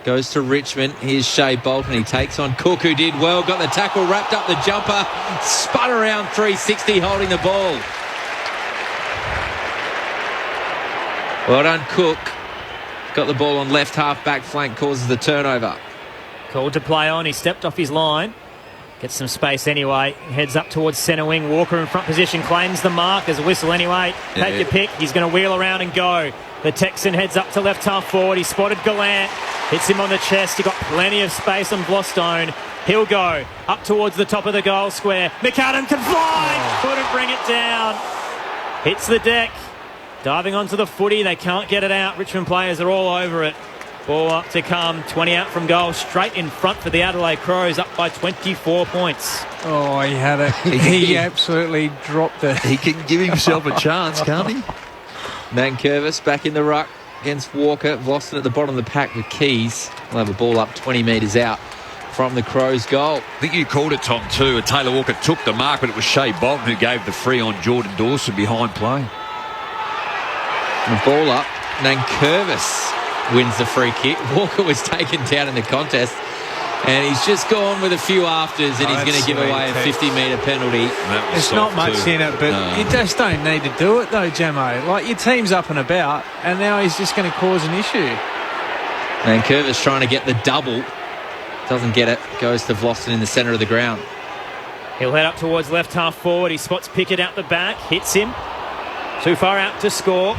Goes to Richmond. Here's Shea Bolton. He takes on Cook, who did well. Got the tackle, wrapped up the jumper, spun around 360, holding the ball. Well done, Cook. Got the ball on left half back flank, causes the turnover. Called to play on. He stepped off his line. Gets some space anyway. Heads up towards centre wing. Walker in front position. Claims the mark. There's a whistle anyway. Take your pick. He's going to wheel around and go. The Texan heads up to left half forward. He spotted Gallant. Hits him on the chest. He got plenty of space on Blostone. He'll go up towards the top of the goal square. McAdam can fly. Couldn't bring it down. Hits the deck. Diving onto the footy. They can't get it out. Richmond players are all over it. Ball up to come. 20 out from goal. Straight in front for the Adelaide Crows. Up by 24 points. Oh, he had it. He absolutely dropped it. He can give himself a chance, can't he? Nankervis back in the ruck against Walker. Vlosten at the bottom of the pack with Keys. They'll have a ball up 20 metres out from the Crows' goal. I think you called it, Tom, too. Taylor Walker took the mark, but it was Shea Bolton who gave the free on Jordan Dawson behind play. And the ball up. Nankervis wins the free kick. Walker was taken down in the contest, and he's just gone with a few afters, and he's going to give away a 50-metre penalty. There's not much in it, but you just don't need to do it, though, Jamo. Like, your team's up and about, and now he's just going to cause an issue. Nankervis trying to get the double. Doesn't get it. Goes to Vlosten in the centre of the ground. He'll head up towards left half forward. He spots Pickett out the back. Hits him. Too far out to score.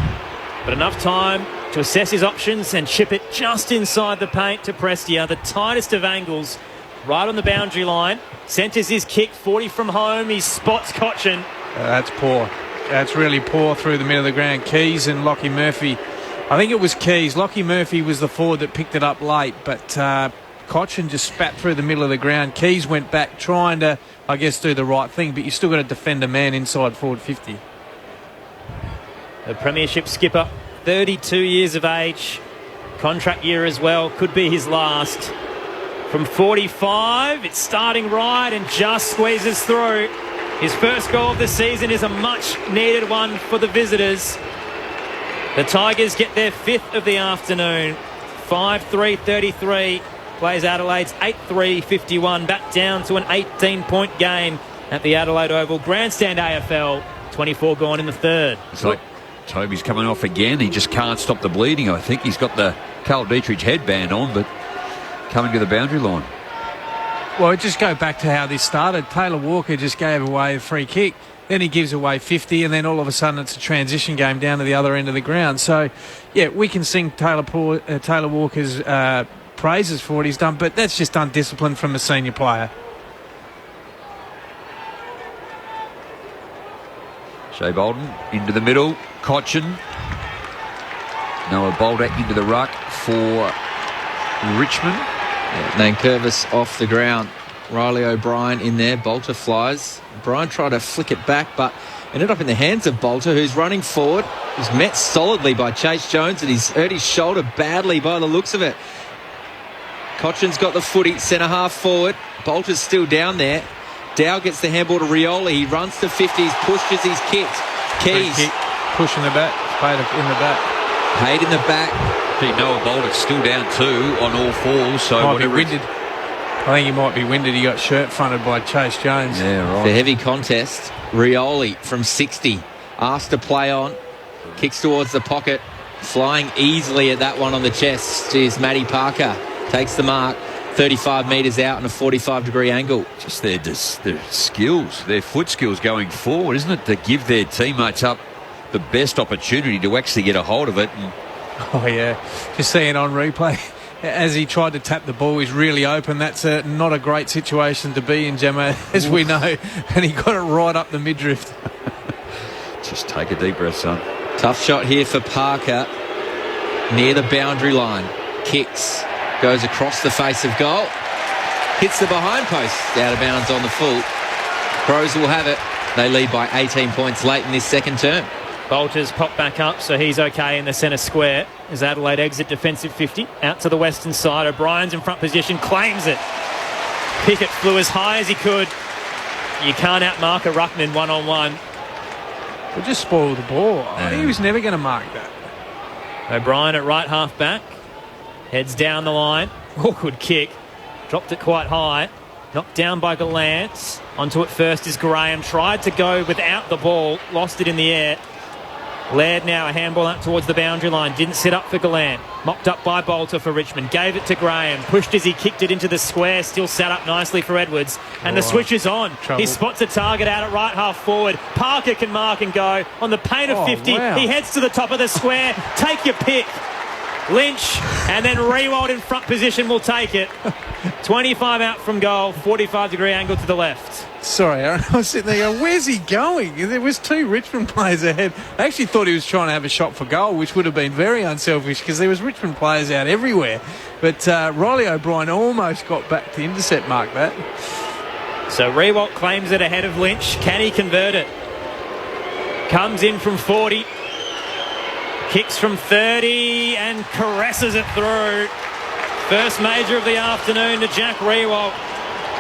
But enough time to assess his options and chip it just inside the paint to Prestia. The tightest of angles. Right on the boundary line. Centres his kick. 40 from home. He spots Cochin. That's poor. That's really poor through the middle of the ground. Keys and Lockie Murphy. I think it was Keys. Lockie Murphy was the forward that picked it up late, but Cochin just spat through the middle of the ground. Keys went back trying to, I guess, do the right thing, but you still got to defend a man inside forward 50. The premiership skipper, 32 years of age, contract year as well, could be his last. From 45, it's starting right and just squeezes through. His first goal of the season is a much needed one for the visitors. The Tigers get their 5th of the afternoon. 5-3-33. Plays Adelaide's 8-3-51. Back down to an 18-point game at the Adelaide Oval. Grandstand AFL. 24 gone in the third. It's like Toby's coming off again. He just can't stop the bleeding, I think. He's got the Carl Dietrich headband on, but coming to the boundary line. Well, just go back to how this started. Taylor Walker just gave away a free kick. Then he gives away 50, and then all of a sudden it's a transition game down to the other end of the ground. So, yeah, we can sing Taylor Walker's praises for what he's done, but that's just undisciplined from a senior player. Shea Bolton into the middle. Cochin. Noah Bolter into the ruck for Richmond. Nankervis off the ground. Riley O'Brien in there. Bolter flies. O'Brien tried to flick it back, but ended up in the hands of Bolter, who's running forward. He's met solidly by Chase Jones, and he's hurt his shoulder badly by the looks of it. Cochin's got the footy, centre half forward. Bolter's still down there. Dow gets the handball to Rioli. He runs to 50. He's pushed as he's kicked. Keys. Kick, push in the back. Paid in the back. Paid in the back. Noah Bolter's still down too on all fours. So might be winded. I think he might be winded. He got shirt fronted by Chase Jones. Yeah, right. The heavy contest. Rioli from 60. Asked to play on. Kicks towards the pocket. Flying easily at that one on the chest is Matty Parker. Takes the mark. 35 metres out on a 45-degree angle. Just their skills, their foot skills going forward, isn't it? To give their teammates up the best opportunity to actually get a hold of it. Oh, yeah. Just seeing on replay, as he tried to tap the ball, he's really open. That's not a great situation to be in, Gemma, as we know. And he got it right up the midriff. Just take a deep breath, son. Tough shot here for Parker. Near the boundary line. Kicks. Goes across the face of goal. Hits the behind post. Out of bounds on the full. Crows will have it. They lead by 18 points late in this second term. Bolter's popped back up, so he's okay in the centre square as Adelaide exit defensive 50. Out to the western side. O'Brien's in front position. Claims it. Pickett flew as high as he could. You can't outmark a ruckman one-on-one. We'll just spoil the ball. He was never going to mark that. O'Brien at right half back. Heads down the line. Awkward kick. Dropped it quite high. Knocked down by Gallant. Onto it first is Graham. Tried to go without the ball. Lost it in the air. Laird now a handball up towards the boundary line. Didn't sit up for Gallant. Mopped up by Bolter for Richmond. Gave it to Graham. Pushed as he kicked it into the square. Still sat up nicely for Edwards. And the switch is on. Trouble. He spots a target out at right half forward. Parker can mark and go. On the paint of 50. Wow. He heads to the top of the square. Take your pick. Lynch, and then Rewald in front position will take it. 25 out from goal, 45-degree angle to the left. Sorry, Aaron, I was sitting there going, where's he going? There was 2 Richmond players ahead. I actually thought he was trying to have a shot for goal, which would have been very unselfish because there was Richmond players out everywhere. But Riley O'Brien almost got back to intercept mark that. So Rewalt claims it ahead of Lynch. Can he convert it? Comes in from 40. Kicks from 30 and caresses it through. First major of the afternoon to Jack Rewalt.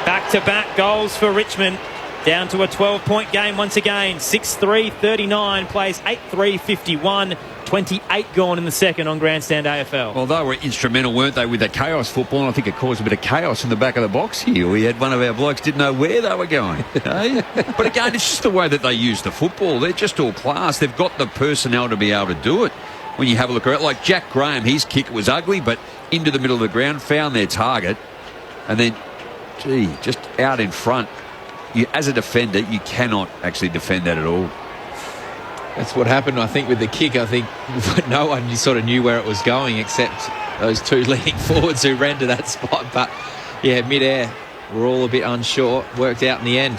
Back-to-back goals for Richmond. Down to a 12-point game once again. 6-3-39, plays 8-3-51. 28 gone in the second on Grandstand AFL. Well, they were instrumental, weren't they, with the chaos football? And I think it caused a bit of chaos in the back of the box here. We had one of our blokes didn't know where they were going. But again, it's just the way that they use the football. They're just all class. They've got the personnel to be able to do it. When you have a look at it, like Jack Graham, his kick was ugly, but into the middle of the ground, found their target. And then, just out in front. As a defender, you cannot actually defend that at all. That's what happened, I think, with the kick. I think no one sort of knew where it was going except those 2 leading forwards who ran to that spot. But, yeah, mid-air, we're all a bit unsure. Worked out in the end.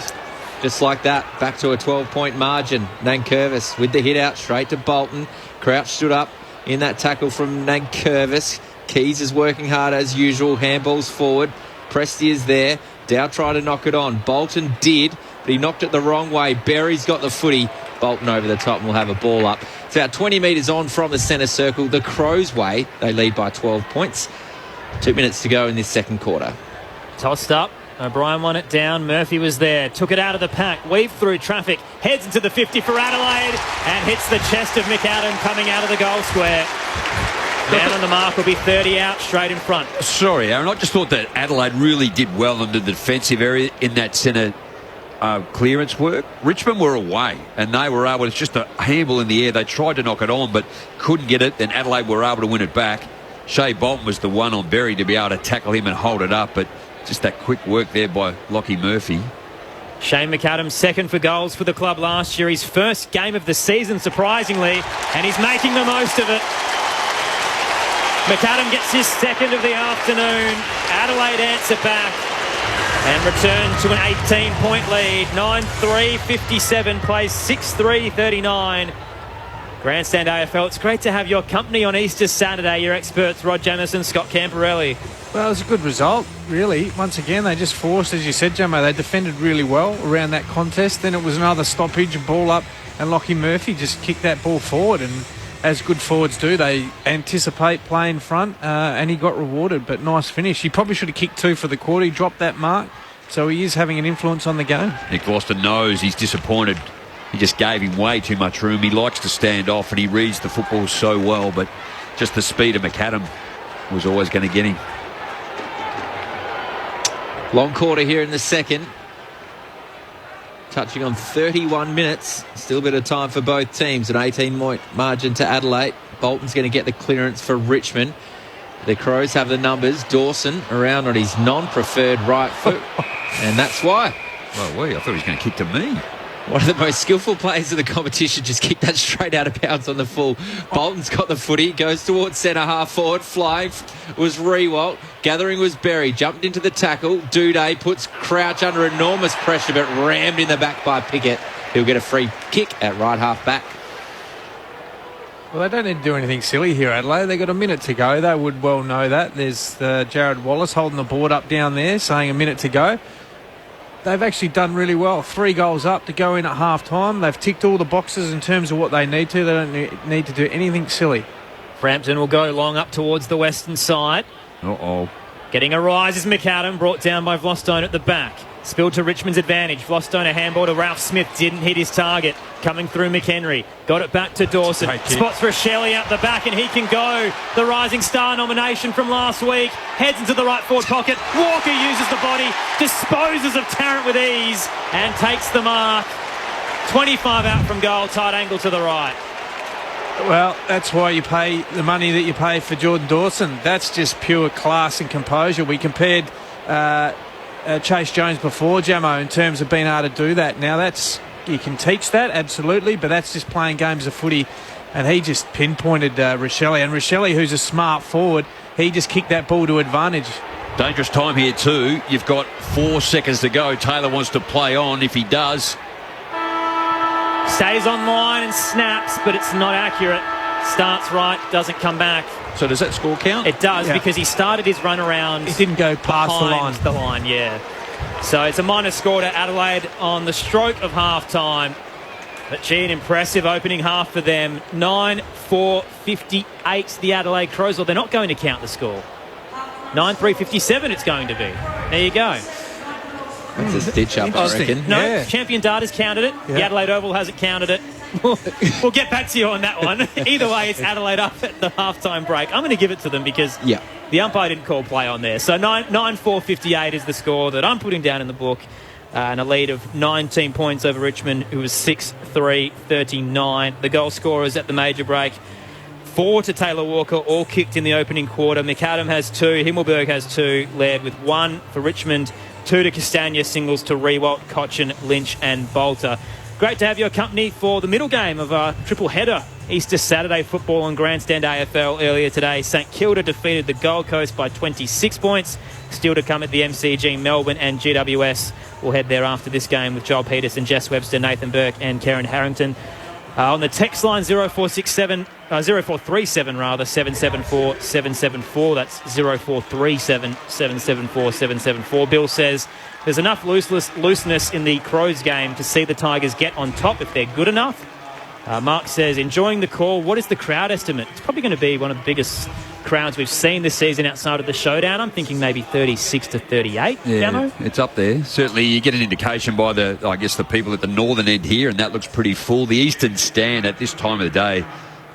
Just like that, back to a 12-point margin. Nankervis with the hit out straight to Bolton. Crouch stood up in that tackle from Nankervis. Keys is working hard as usual. Handballs forward. Presti is there. Dow tried to knock it on. Bolton did, but he knocked it the wrong way. Berry's got the footy. Bolton over the top and will have a ball up. It's about 20 metres on from the centre circle. The Crows way, they lead by 12 points. 2 minutes to go in this second quarter. Tossed up. O'Brien won it down. Murphy was there. Took it out of the pack. Weaved through traffic. Heads into the 50 for Adelaide. And hits the chest of McAdam coming out of the goal square. Down on the mark will be 30 out straight in front. Sorry, Aaron. I just thought that Adelaide really did well in the defensive area in that centre clearance work. Richmond were away and they were able, it's just a handball in the air. They tried to knock it on but couldn't get it. Then Adelaide were able to win it back. Shea Bolton was the one on Berry to be able to tackle him and hold it up. But just that quick work there by Lockie Murphy. Shane McAdam second for goals for the club last year. His first game of the season, surprisingly, and he's making the most of it. McAdam gets his second of the afternoon. Adelaide answer back and return to an 18-point lead. 9-3-57, plays 6-3-39. Grandstand AFL, it's great to have your company on Easter Saturday. Your experts, Rod Jamieson, Scott Camporelli. Well, it was a good result, really. Once again, they just forced, as you said, Jamo, they defended really well around that contest. Then it was another stoppage, ball up, and Lockie Murphy just kicked that ball forward. And as good forwards do, they anticipate play in front, and he got rewarded. But nice finish. He probably should have kicked 2 for the quarter. He dropped that mark, so he is having an influence on the game. Nick Lawson knows he's disappointed. He just gave him way too much room. He likes to stand off and he reads the football so well, but just the speed of McAdam was always going to get him. Long quarter here in the second. Touching on 31 minutes. Still a bit of time for both teams. An 18-point margin to Adelaide. Bolton's going to get the clearance for Richmond. The Crows have the numbers. Dawson around on his non-preferred right foot. And that's why. Well, I thought he was going to kick to me. One of the most skillful players of the competition just kicked that straight out of bounds on the full. Bolton's got the footy, goes towards centre half forward. Flying was Rewalt. Gathering was Berry. Jumped into the tackle. Duday puts Crouch under enormous pressure but rammed in the back by Pickett. He'll get a free kick at right half back. Well, they don't need to do anything silly here, Adelaide. They've got a minute to go. They would well know that. There's Jared Wallace holding the board up down there saying a minute to go. They've actually done really well. 3 goals up to go in at half-time. They've ticked all the boxes in terms of what they need to. They don't need to do anything silly. Frampton will go long up towards the western side. Uh-oh. Getting a rise is McAdam, brought down by Vlostone at the back. Spilled to Richmond's advantage. Vlostone a handball to Ralph Smith. Didn't hit his target. Coming through McHenry. Got it back to Dawson. Spots for Shelley out the back and he can go. The Rising Star nomination from last week. Heads into the right forward pocket. Walker uses the body. Disposes of Tarrant with ease and takes the mark. 25 out from goal. Tight angle to the right. Well, that's why you pay the money that you pay for Jordan Dawson. That's just pure class and composure. We compared Chase Jones before, Jamo, in terms of being able to do that. Now, you can teach that, absolutely, but that's just playing games of footy and he just pinpointed Rochelle. And Rochelle, who's a smart forward, he just kicked that ball to advantage. Dangerous time here too. You've got 4 seconds to go. Taylor wants to play on. If he does, stays on line and snaps, but it's not accurate. Starts right, doesn't come back. So does that score count? It does, because he started his run around. It didn't go past the line, yeah. So it's a minor score to Adelaide on the stroke of half-time. But gee, an impressive opening half for them. 9-4-58, the Adelaide Crows. Well, they're not going to count the score. 9-3-57 it's going to be. There you go. That's a stitch up, I reckon. No, Champion Data's counted it. Yeah. The Adelaide Oval hasn't counted it. We'll get back to you on that one. Either way, it's Adelaide up at the halftime break. I'm going to give it to them because the umpire didn't call play on there. So 9-4-58 is the score that I'm putting down in the book. And a lead of 19 points over Richmond, who was 6-3-39. The goal scorers at the major break: 4 to Taylor Walker, all kicked in the opening quarter. McAdam has 2, Himmelberg has 2, Laird with 1 for Richmond, 2 to Castagna, singles to Rewalt, Cochin, Lynch and Bolter. Great to have your company for the middle game of our triple header. Easter Saturday football on Grandstand AFL earlier today. St Kilda defeated the Gold Coast by 26 points. Still to come at the MCG, Melbourne and GWS will head there after this game with Joel Peterson, Jess Webster, Nathan Burke and Karen Harrington. On the text line 0437 774 774. That's 0437 774 774. Bill says there's enough looseness in the Crows game to see the Tigers get on top if they're good enough. Mark says, enjoying the call. What is the crowd estimate? It's probably going to be one of the biggest crowds we've seen this season outside of the showdown. I'm thinking maybe 36 to 38. Yeah, Damo? it's up there. Certainly you get an indication by the people at the northern end here, and that looks pretty full. The eastern stand at this time of the day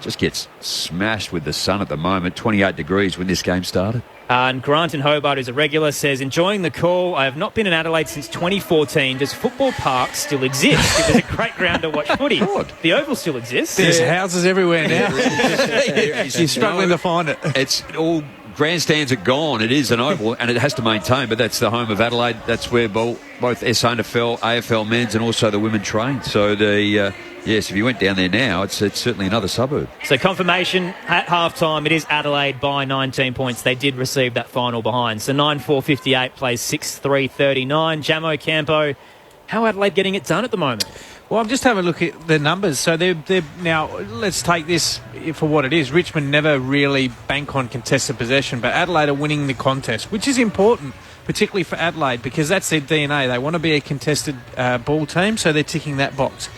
just gets smashed with the sun at the moment. 28 degrees when this game started. And Grant in Hobart, who's a regular, says, enjoying the call. I have not been in Adelaide since 2014. Does Football Park still exist? It was a great ground to watch footy. The Oval still exists. There's houses everywhere now. You're struggling to find it. It's all grandstands are gone. It is an oval, and it has to maintain, but that's the home of Adelaide. That's where both SANFL, AFL men's and also the women train. So yes, if you went down there now, it's certainly another suburb. So confirmation at halftime, it is Adelaide by 19 points. They did receive that final behind. So 9-4-58 plays 6-3-39. Jamo Campo, how Adelaide getting it done at the moment? Well, I'm just having a look at the numbers. So they're now, let's take this for what it is. Richmond never really bank on contested possession, but Adelaide are winning the contest, which is important, particularly for Adelaide, because that's their DNA. They want to be a contested ball team, so they're ticking that box.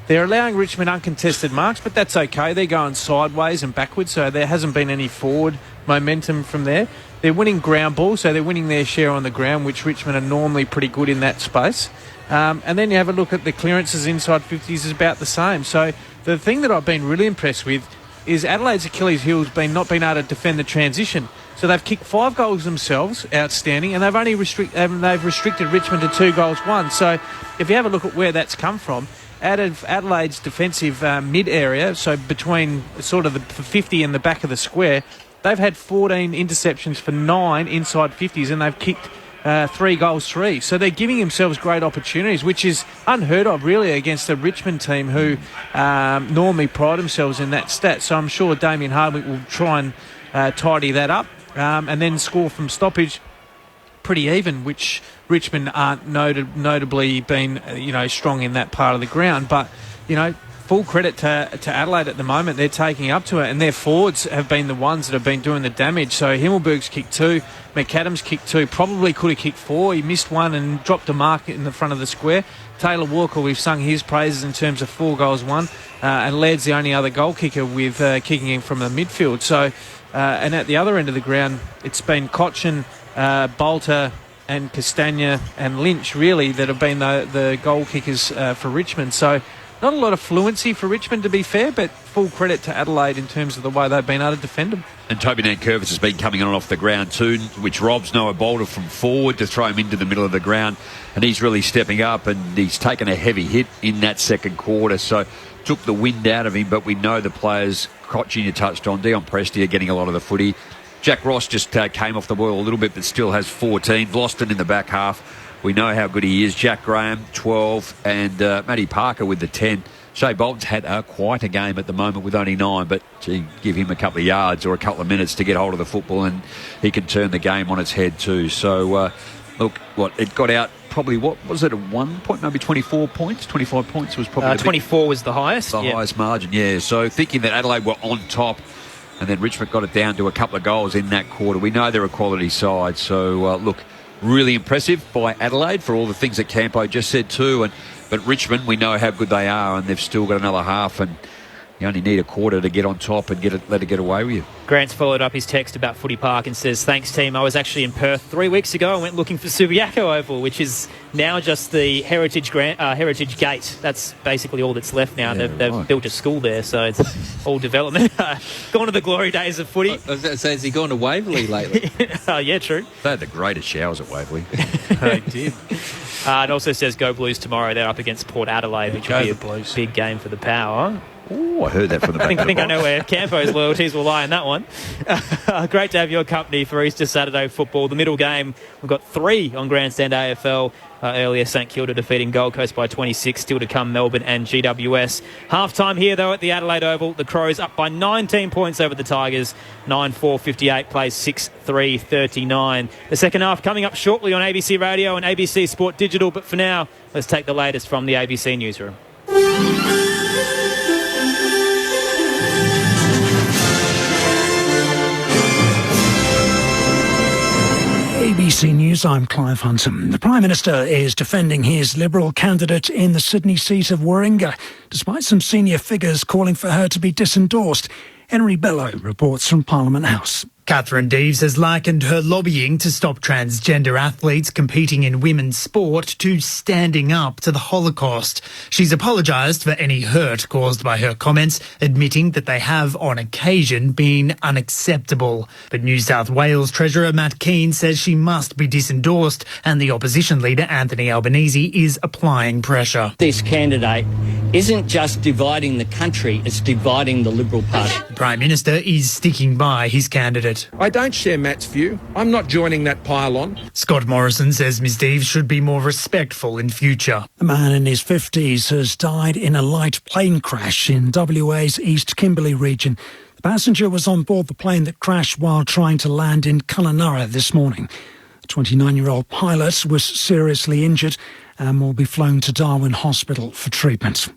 They're allowing Richmond uncontested marks, but that's okay. They're going sideways and backwards, so there hasn't been any forward momentum from there. They're winning ground ball, so they're winning their share on the ground, which Richmond are normally pretty good in that space. And then you have a look at the clearances inside 50s is about the same. So the thing that I've been really impressed with is Adelaide's Achilles heel has not been able to defend the transition. So they've kicked 5 goals themselves, outstanding, and they've only restricted Richmond to 2 goals won. So if you have a look at where that's come from, out of Adelaide's defensive mid area, so between sort of the 50 and the back of the square, they've had 14 interceptions for 9 inside 50s, and they've kicked 3 goals 3. So they're giving themselves great opportunities, which is unheard of really against a Richmond team who normally pride themselves in that stat. So I'm sure Damien Hardwick will try and tidy that up and then score from stoppage pretty even, which Richmond aren't notably been strong in that part of the ground. But full credit to Adelaide at the moment. They're taking up to it, and their forwards have been the ones that have been doing the damage. So Himmelberg's kicked 2, McAdam's kicked 2, probably could have kicked 4. He missed 1 and dropped a mark in the front of the square. Taylor Walker, we've sung his praises in terms of 4 goals won, and Laird's the only other goal kicker with kicking in from the midfield. So, and at the other end of the ground, it's been Cochin, Bolter and Castagna and Lynch really that have been the goal kickers for Richmond. So not a lot of fluency for Richmond, to be fair, but full credit to Adelaide in terms of the way they've been able to defend them. And Toby Nankervis has been coming on and off the ground too, which robs Noah Bolter from forward to throw him into the middle of the ground, and he's really stepping up, and he's taken a heavy hit in that second quarter, so took the wind out of him. But we know the players, Cochin you touched on, Dion Presti are getting a lot of the footy. Jack Ross just came off the boil a little bit, but still has 14. Vlosten in the back half. We know how good he is. Jack Graham, 12, and Matty Parker with the 10. Shea Bolton's had quite a game at the moment with only 9, but give him a couple of yards or a couple of minutes to get hold of the football and he can turn the game on its head too. So, it got out probably, what was it, at 1 point, maybe 24 points? 25 points was probably 24 was the highest. The highest margin, yeah. So thinking that Adelaide were on top and then Richmond got it down to a couple of goals in that quarter. We know they're a quality side. So, really impressive by Adelaide for all the things that Campo just said too. But Richmond, we know how good they are, and they've still got another half, and you only need a quarter to get on top and let it get away with you. Grant's followed up his text about Footy Park and says, thanks team, I was actually in Perth 3 weeks ago and went looking for Subiaco Oval, which is now just the Heritage Gate. That's basically all that's left now. Yeah, they've built a school there, so it's all development. Gone to the glory days of footy. I was going to say, has he gone to Waverley lately? Yeah, true. They had the greatest showers at Waverley. They did. It also says go Blues tomorrow. They're up against Port Adelaide, which will be a big game for the Power. Oh, I heard that from the back I think I know where Campo's loyalties will lie in that one. Great to have your company for Easter Saturday football. The middle game, we've got 3 on Grandstand AFL. Earlier, St Kilda defeating Gold Coast by 26. Still to come, Melbourne and GWS. Half-time here, though, at the Adelaide Oval. The Crows up by 19 points over the Tigers. 9-4-58 plays 6-3-39. The second half coming up shortly on ABC Radio and ABC Sport Digital. But for now, let's take the latest from the ABC Newsroom. ABC News, I'm Clive Hunton. The Prime Minister is defending his Liberal candidate in the Sydney seat of Warringah, despite some senior figures calling for her to be disendorsed. Henry Bello reports from Parliament House. Catherine Deves has likened her lobbying to stop transgender athletes competing in women's sport to standing up to the Holocaust. She's apologised for any hurt caused by her comments, admitting that they have, on occasion, been unacceptable. But New South Wales Treasurer Matt Keane says she must be disendorsed, and the opposition leader Anthony Albanese is applying pressure. This candidate isn't just dividing the country, it's dividing the Liberal Party. The Prime Minister is sticking by his candidate. I don't share Matt's view. I'm not joining that pile-on. Scott Morrison says Ms Deves should be more respectful in future. A man in his 50s has died in a light plane crash in WA's East Kimberley region. The passenger was on board the plane that crashed while trying to land in Kununurra this morning. The 29-year-old pilot was seriously injured and will be flown to Darwin Hospital for treatment.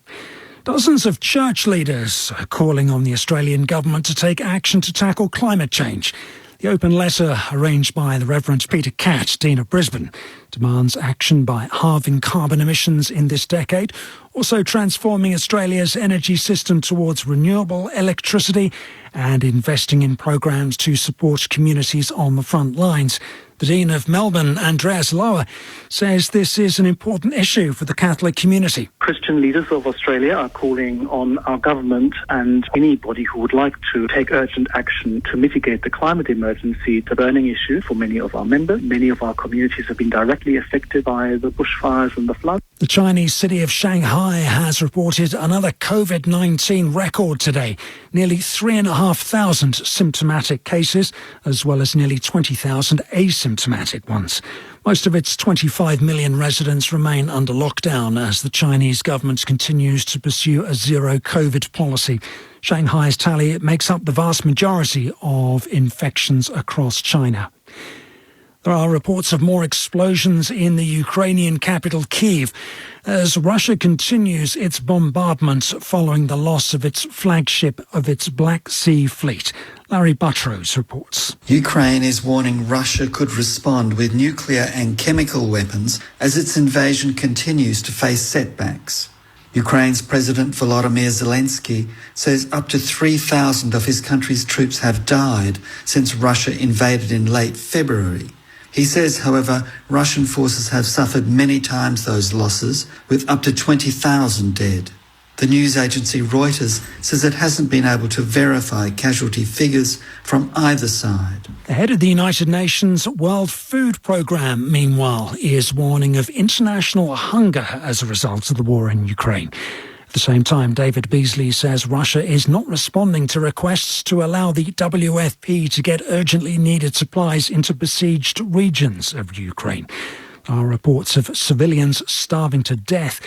Dozens of church leaders are calling on the Australian government to take action to tackle climate change. The open letter, arranged by the Reverend Peter Catt, Dean of Brisbane, demands action by halving carbon emissions in this decade, also transforming Australia's energy system towards renewable electricity and investing in programs to support communities on the front lines. The Dean of Melbourne, Andreas Lauer, says this is an important issue for the Catholic community. Christian leaders of Australia are calling on our government and anybody who would like to take urgent action to mitigate the climate emergency, the burning issue for many of our members. Many of our communities have been directly affected by the bushfires and the floods. The Chinese city of Shanghai has reported another COVID-19 record today. Nearly 3,500 symptomatic cases, as well as nearly 20,000 asymptomatic ones. Most of its 25 million residents remain under lockdown as the Chinese government continues to pursue a zero-COVID policy. Shanghai's tally makes up the vast majority of infections across China. There are reports of more explosions in the Ukrainian capital Kyiv as Russia continues its bombardment following the loss of its flagship of its Black Sea Fleet. Larry Buttrose reports. Ukraine is warning Russia could respond with nuclear and chemical weapons as its invasion continues to face setbacks. Ukraine's President Volodymyr Zelensky says up to 3,000 of his country's troops have died since Russia invaded in late February. He says, however, Russian forces have suffered many times those losses, with up to 20,000 dead. The news agency Reuters says it hasn't been able to verify casualty figures from either side. The head of the United Nations World Food Programme, meanwhile, is warning of international hunger as a result of the war in Ukraine. At the same time, David Beasley says Russia is not responding to requests to allow the WFP to get urgently needed supplies into besieged regions of Ukraine. There are reports of civilians starving to death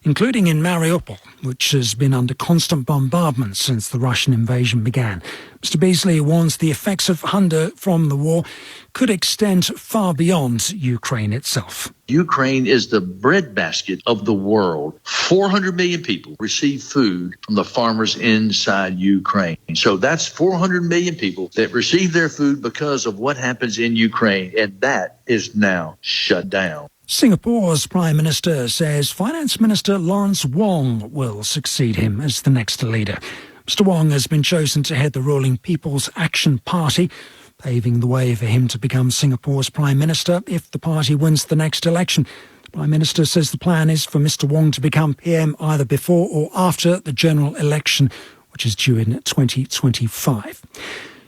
including in Mariupol, which has been under constant bombardment since the Russian invasion began. Mr. Beasley warns the effects of hunger from the war could extend far beyond Ukraine itself. Ukraine is the breadbasket of the world. 400 million people receive food from the farmers inside Ukraine. So that's 400 million people that receive their food because of what happens in Ukraine, and that is now shut down. Singapore's Prime Minister says Finance Minister Lawrence Wong will succeed him as the next leader. Mr. Wong has been chosen to head the ruling People's Action Party, paving the way for him to become Singapore's Prime Minister if the party wins the next election. The Prime Minister says the plan is for Mr. Wong to become PM either before or after the general election, which is due in 2025.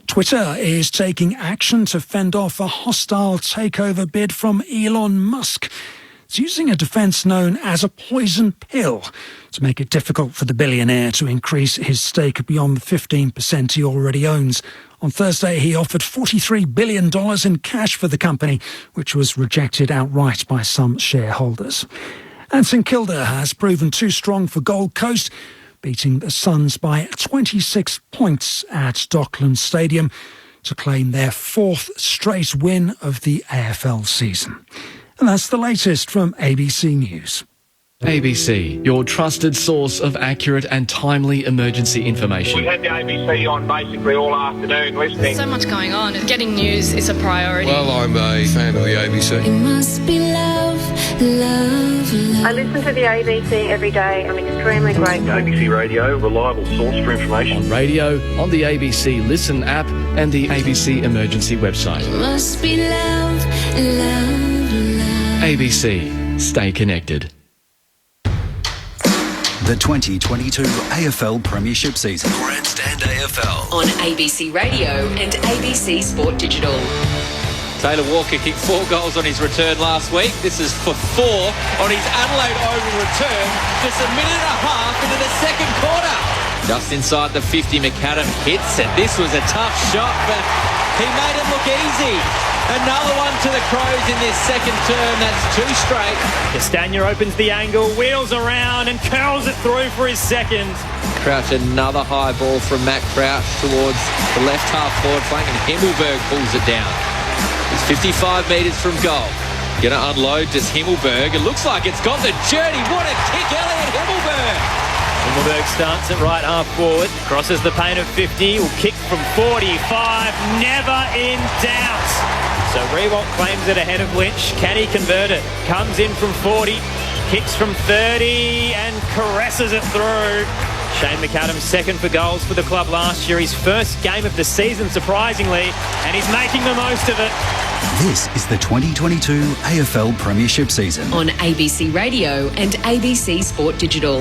Twitter is taking action to fend off a hostile takeover bid from Elon Musk. It's using a defence known as a poison pill to make it difficult for the billionaire to increase his stake beyond the 15% he already owns. On Thursday, he offered $43 billion in cash for the company, which was rejected outright by some shareholders. And St Kilda has proven too strong for Gold Coast, beating the Suns by 26 points at Docklands Stadium to claim their fourth straight win of the AFL season. And that's the latest from ABC News. ABC, your trusted source of accurate and timely emergency information. We had the ABC on basically all afternoon listening. There's so much going on. Getting news is a priority. Well, I'm a fan of the ABC. It must be love, love, love. I listen to the ABC every day. I'm extremely grateful. ABC Radio, reliable source for information. On radio, on the ABC Listen app and the ABC Emergency website. It must be love, love, love. ABC, stay connected. The 2022 AFL Premiership season. Grandstand AFL. On ABC Radio and ABC Sport Digital. Taylor Walker kicked 4 goals on his return last week. This is for 4 on his Adelaide Oval return, just a minute and a half into the second quarter. Just inside the 50, McAdam hits it. This was a tough shot, but he made it look easy. Another one to the Crows in this second term. That's 2 straight. Castagna opens the angle, wheels around and curls it through for his second. Crouch, another high ball from Matt Crouch towards the left half forward flank, and Himmelberg pulls it down. It's 55 metres from goal. Going to unload to Himmelberg. It looks like it's got the journey. What a kick, Elliot Himmelberg. Himmelberg starts at right half forward, crosses the paint of 50, will kick from 45, never in doubt. So Rewalt claims it ahead of Lynch. Can he convert it? Comes in from 40, kicks from 30 and caresses it through. Shane McAdams second for goals for the club last year. His first game of the season, surprisingly, and he's making the most of it. This is the 2022 AFL Premiership season. On ABC Radio and ABC Sport Digital.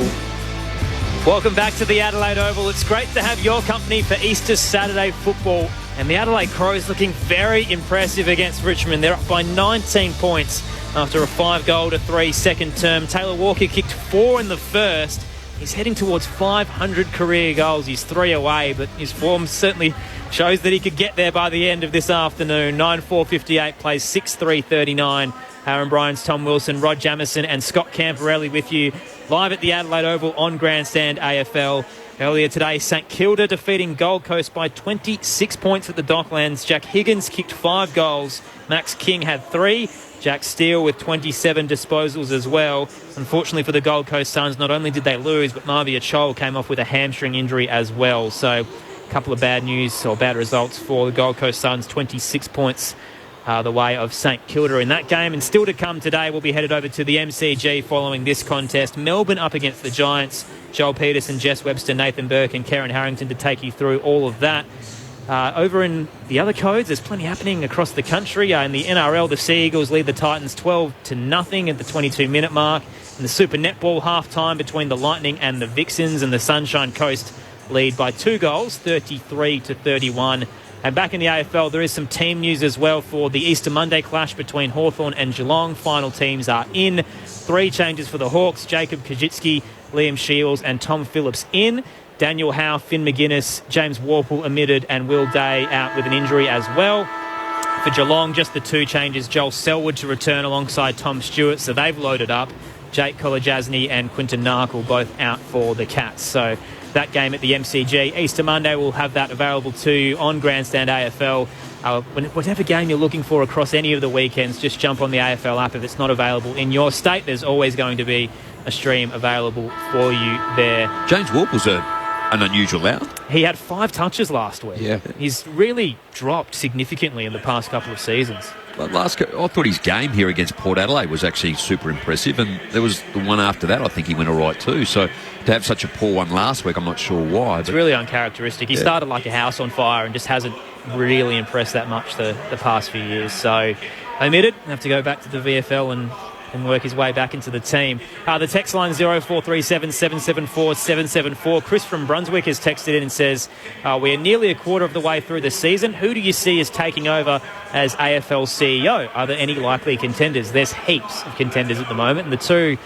Welcome back to the Adelaide Oval. It's great to have your company for Easter Saturday football. And the Adelaide Crows looking very impressive against Richmond. They're up by 19 points after a 5-goal-to-3 second term. Taylor Walker kicked 4 in the first. He's heading towards 500 career goals. He's 3 away, but his form certainly shows that he could get there by the end of this afternoon. 9-4-58 plays 6-3-39. Aaron Bryans, Tom Wilson, Rod Jamieson and Scott Camporelli with you live at the Adelaide Oval on Grandstand AFL. Earlier today, St Kilda defeating Gold Coast by 26 points at the Docklands. Jack Higgins kicked 5 goals. Max King had 3. Jack Steele with 27 disposals as well. Unfortunately for the Gold Coast Suns, not only did they lose, but Marvia Chol came off with a hamstring injury as well. So a couple of bad news or bad results for the Gold Coast Suns. 26 points the way of St Kilda in that game. And still to come today, we'll be headed over to the MCG following this contest. Melbourne up against the Giants. Joel Peterson, Jess Webster, Nathan Burke and Karen Harrington to take you through all of that. Over in the other codes, there's plenty happening across the country. In the NRL, the Sea Eagles lead the Titans 12-0 at the 22-minute mark. In the Super Netball half-time between the Lightning and the Vixens, and the Sunshine Coast lead by 2 goals, 33-31. And back in the AFL, there is some team news as well for the Easter Monday clash between Hawthorn and Geelong. Final teams are in. 3 changes for the Hawks: Jacob Kajitsky, Liam Shields and Tom Phillips in. Daniel Howe, Finn McGuinness, James Warple omitted and Will Day out with an injury as well. For Geelong, just the 2 changes: Joel Selwood to return alongside Tom Stewart, so they've loaded up. Jake Kolajasny and Quinton Narkle both out for the Cats. So that game at the MCG Easter Monday, we'll have that available too on Grandstand AFL. Whatever game you're looking for across any of the weekends, just jump on the AFL app. If it's not available in your state, there's always going to be a stream available for you there. James Warple's an unusual out. He had 5 touches last week. Yeah. He's really dropped significantly in the past couple of seasons. But I thought his game here against Port Adelaide was actually super impressive, and there was the one after that I think he went all right too. So to have such a poor one last week, I'm not sure why. It's really uncharacteristic. He started like a house on fire and just hasn't really impressed that much the past few years. So omitted, have to go back to the VFL and work his way back into the team. The text line 0437 774 774. Chris from Brunswick has texted in and says, we're nearly a quarter of the way through the season. Who do you see as taking over as AFL CEO? Are there any likely contenders? There's heaps of contenders at the moment, and the two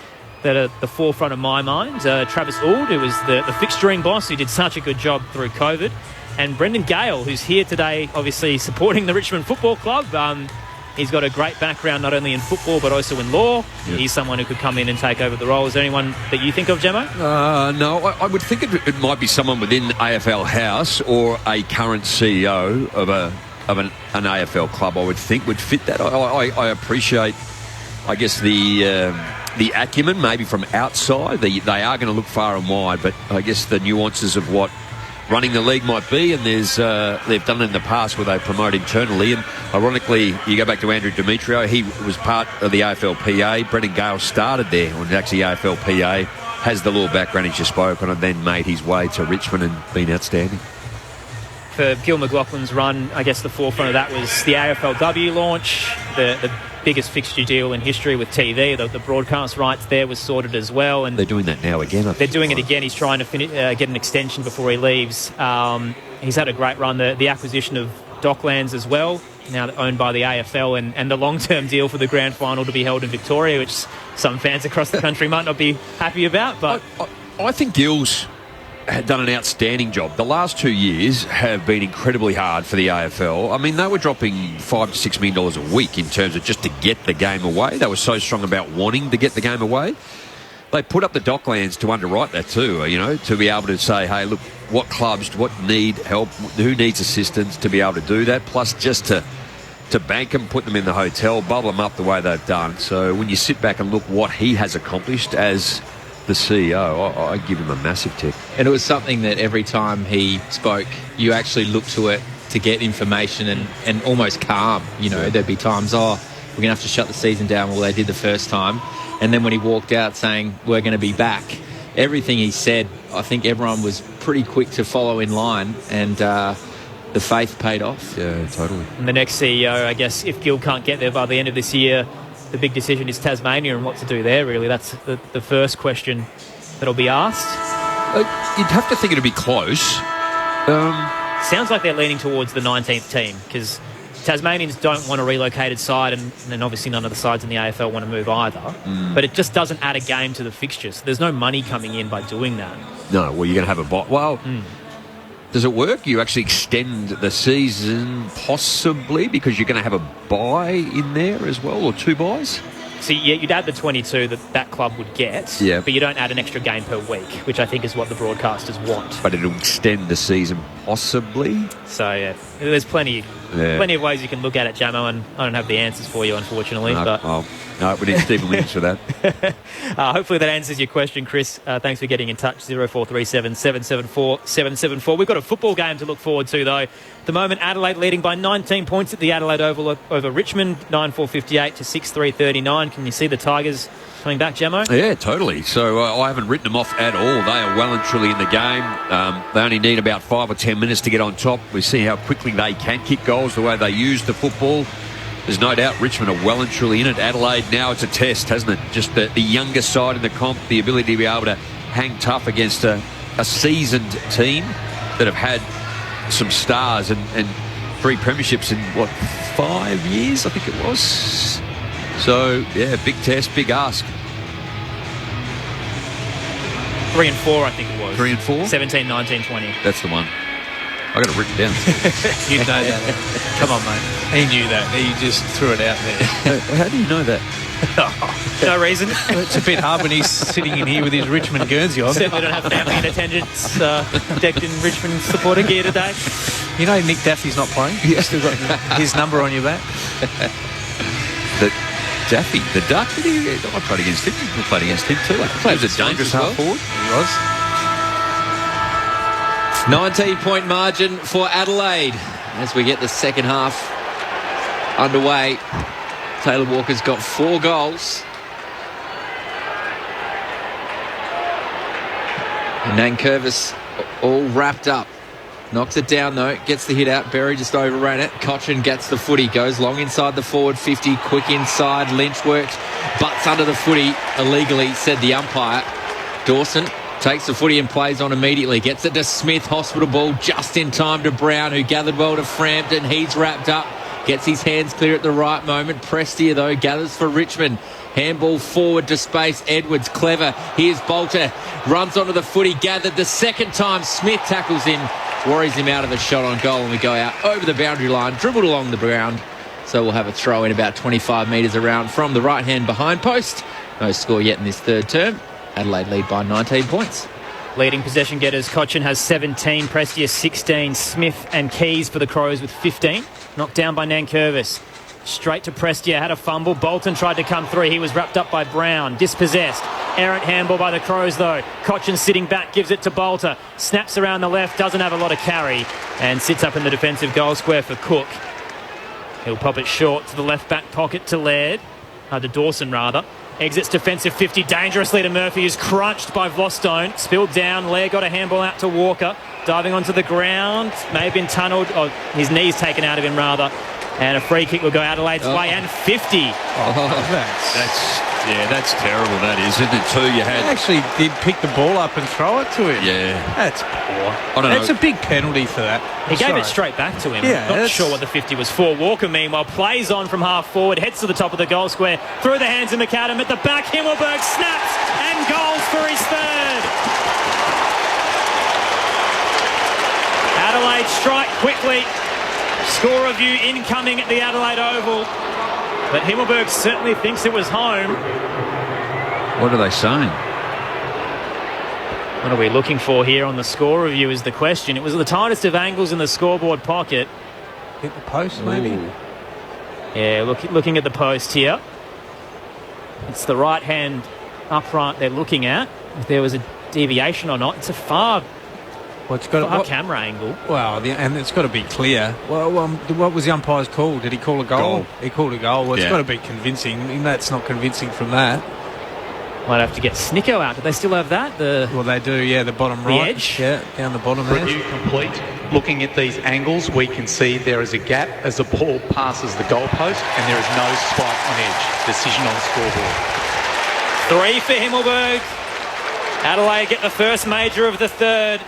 that are at the forefront of my mind, Travis Auld, who was the fixturing boss, who did such a good job through COVID, and Brendan Gale, who's here today, obviously supporting the Richmond Football Club. He's got a great background not only in football but also in law. Yep. He's someone who could come in and take over the role. Is there anyone that you think of, Gemmo? No, I would think it might be someone within AFL House or a current CEO of an AFL club. I would think would fit that. I appreciate, I guess, the acumen maybe from outside. They are going to look far and wide, but I guess the nuances of what running the league might be, and they've done it in the past where they promote internally. And ironically, you go back to Andrew Demetrio, he was part of the AFLPA. Brendan Gale started there when actually AFLPA, has the law background as you spoke on, and then made his way to Richmond and been outstanding. For Gil McLaughlin's run, I guess the forefront of that was the AFLW launch, the biggest fixture deal in history with TV. The broadcast rights there was sorted as well, and they're doing that now again. They're doing it again. He's trying to get an extension before he leaves. He's had a great run. The acquisition of Docklands as well, now owned by the AFL, and the long-term deal for the grand final to be held in Victoria, which some fans across the country might not be happy about. But I think Gil's had done an outstanding job. The last 2 years have been incredibly hard for the AFL. I mean, they were dropping $5 to $6 million a week in terms of just to get the game away. They were so strong about wanting to get the game away. They put up the Docklands to underwrite that too, to be able to say, hey, look, what clubs, what need help, who needs assistance to be able to do that, plus just to bank them, put them in the hotel, bubble them up the way they've done. So when you sit back and look what he has accomplished as the CEO, I give him a massive tick. And it was something that every time he spoke, you actually looked to it to get information and almost calm. There'd be times, we're going to have to shut the season down. Well, they did the first time. And then when he walked out saying, we're going to be back, everything he said, I think everyone was pretty quick to follow in line, and the faith paid off. Yeah, totally. And the next CEO, I guess, if Gil can't get there by the end of this year, the big decision is Tasmania and what to do there, really. That's the first question that'll be asked. You'd have to think it'd be close. Sounds like they're leaning towards the 19th team, because Tasmanians don't want a relocated side, and then obviously none of the sides in the AFL want to move either. But it just doesn't add a game to the fixtures. There's no money coming in by doing that. No, well, you're going to have a bot. Well, does it work? You actually extend the season possibly because you're going to have a bye in there as well, or 2 byes? So you'd add the 22 that club would get, but you don't add an extra game per week, which I think is what the broadcasters want. But it'll extend the season possibly? So, there's plenty of ways you can look at it, Jamo, and I don't have the answers for you, unfortunately. No, we need Stephen Williams for that. Hopefully that answers your question, Chris. Thanks for getting in touch. 0437 774 774. We've got a football game to look forward to, though. At the moment, Adelaide leading by 19 points at the Adelaide Oval over Richmond, 9-4-58 to 6-3-39. Can you see the Tigers coming back, Gemmo? Yeah, totally. So I haven't written them off at all. They are well and truly in the game. They only need about 5 or 10 minutes to get on top. We see how quickly they can kick goals, the way they use the football. There's no doubt Richmond are well and truly in it. Adelaide, now it's a test, hasn't it? Just the younger side in the comp, the ability to be able to hang tough against a seasoned team that have had some stars and 3 premierships in, 5 years, I think it was. So, yeah, big test, big ask. 3 and 4, I think it was. 3 and 4? 17, 19, 20. That's the one. I got it written down. You know that. Come on, mate. He knew that. He just threw it out there. How do you know that? No reason. It's a bit hard when he's sitting in here with his Richmond Guernsey on. Certainly don't have family in attendance decked in Richmond supporter gear today. You know Nick Daffy's not playing? You've still got his number on your back. Daffy, the Duck, I played against him. We played against him too. He was a dangerous half forward. He was. 19-point margin for Adelaide as we get the second half underway. Taylor Walker's got 4 goals. And Nankervis all wrapped up. Knocks it down though, gets the hit out. Berry just overran it. Cochin gets the footy, goes long inside the forward 50, quick inside. Lynch works, butts under the footy illegally, said the umpire. Dawson takes the footy and plays on immediately. Gets it to Smith, hospital ball just in time to Brown, who gathered well to Frampton. He's wrapped up, gets his hands clear at the right moment. Prestia though gathers for Richmond. Handball forward to space. Edwards clever. Here's Bolter, runs onto the footy, gathered the second time. Smith tackles him, worries him out of a shot on goal, and we go out over the boundary line, dribbled along the ground. So we'll have a throw in about 25 metres around from the right-hand behind post. No score yet in this third term. Adelaide lead by 19 points. Leading possession getters, Cochin has 17, Prestia 16, Smith and Keys for the Crows with 15. Knocked down by Nankervis. Straight to Prestia, had a fumble. Bolton tried to come through. He was wrapped up by Brown. Dispossessed. Errant handball by the Crows though. Cochin sitting back, gives it to Bolter. Snaps around the left, doesn't have a lot of carry, and sits up in the defensive goal square for Cook. He'll pop it short to the left back pocket to Laird. To Dawson rather. Exits defensive 50 dangerously to Murphy, who's crunched by Vostone. Spilled down. Laird got a handball out to Walker. Diving onto the ground. May have been tunnelled. Or his knees taken out of him rather. And a free kick will go Adelaide's way, and 50. That's terrible, that is, isn't it, too? You had... He actually did pick the ball up and throw it to him. Yeah. That's poor. I don't know. That's a big penalty for that. He gave it straight back to him. Yeah, Not sure what the 50 was for. Walker, meanwhile, plays on from half forward, heads to the top of the goal square, through the hands of McAdam at the back. Himmelberg snaps and goals for his third. Adelaide strike quickly. Score review incoming at the Adelaide Oval. But Himmelberg certainly thinks it was home. What are they saying? What are we looking for here on the score review is the question. It was the tightest of angles in the scoreboard pocket. Hit the post, maybe? Ooh. Yeah, looking at the post here. It's the right-hand upright they're looking at. If there was a deviation or not. It's a far camera angle. Well, and it's got to be clear. Well, what was the umpire's call? Did he call a goal? He called a goal. Well, it's got to be convincing. And that's not convincing from that. Might have to get Snicko out. Do they still have that? Well, they do, yeah, the bottom right. Edge? Yeah, down the bottom there. Review complete. Looking at these angles, we can see there is a gap as the ball passes the goalpost, and there is no spike on edge. Decision on scoreboard. 3 for Himmelberg. Adelaide get the first major of the third,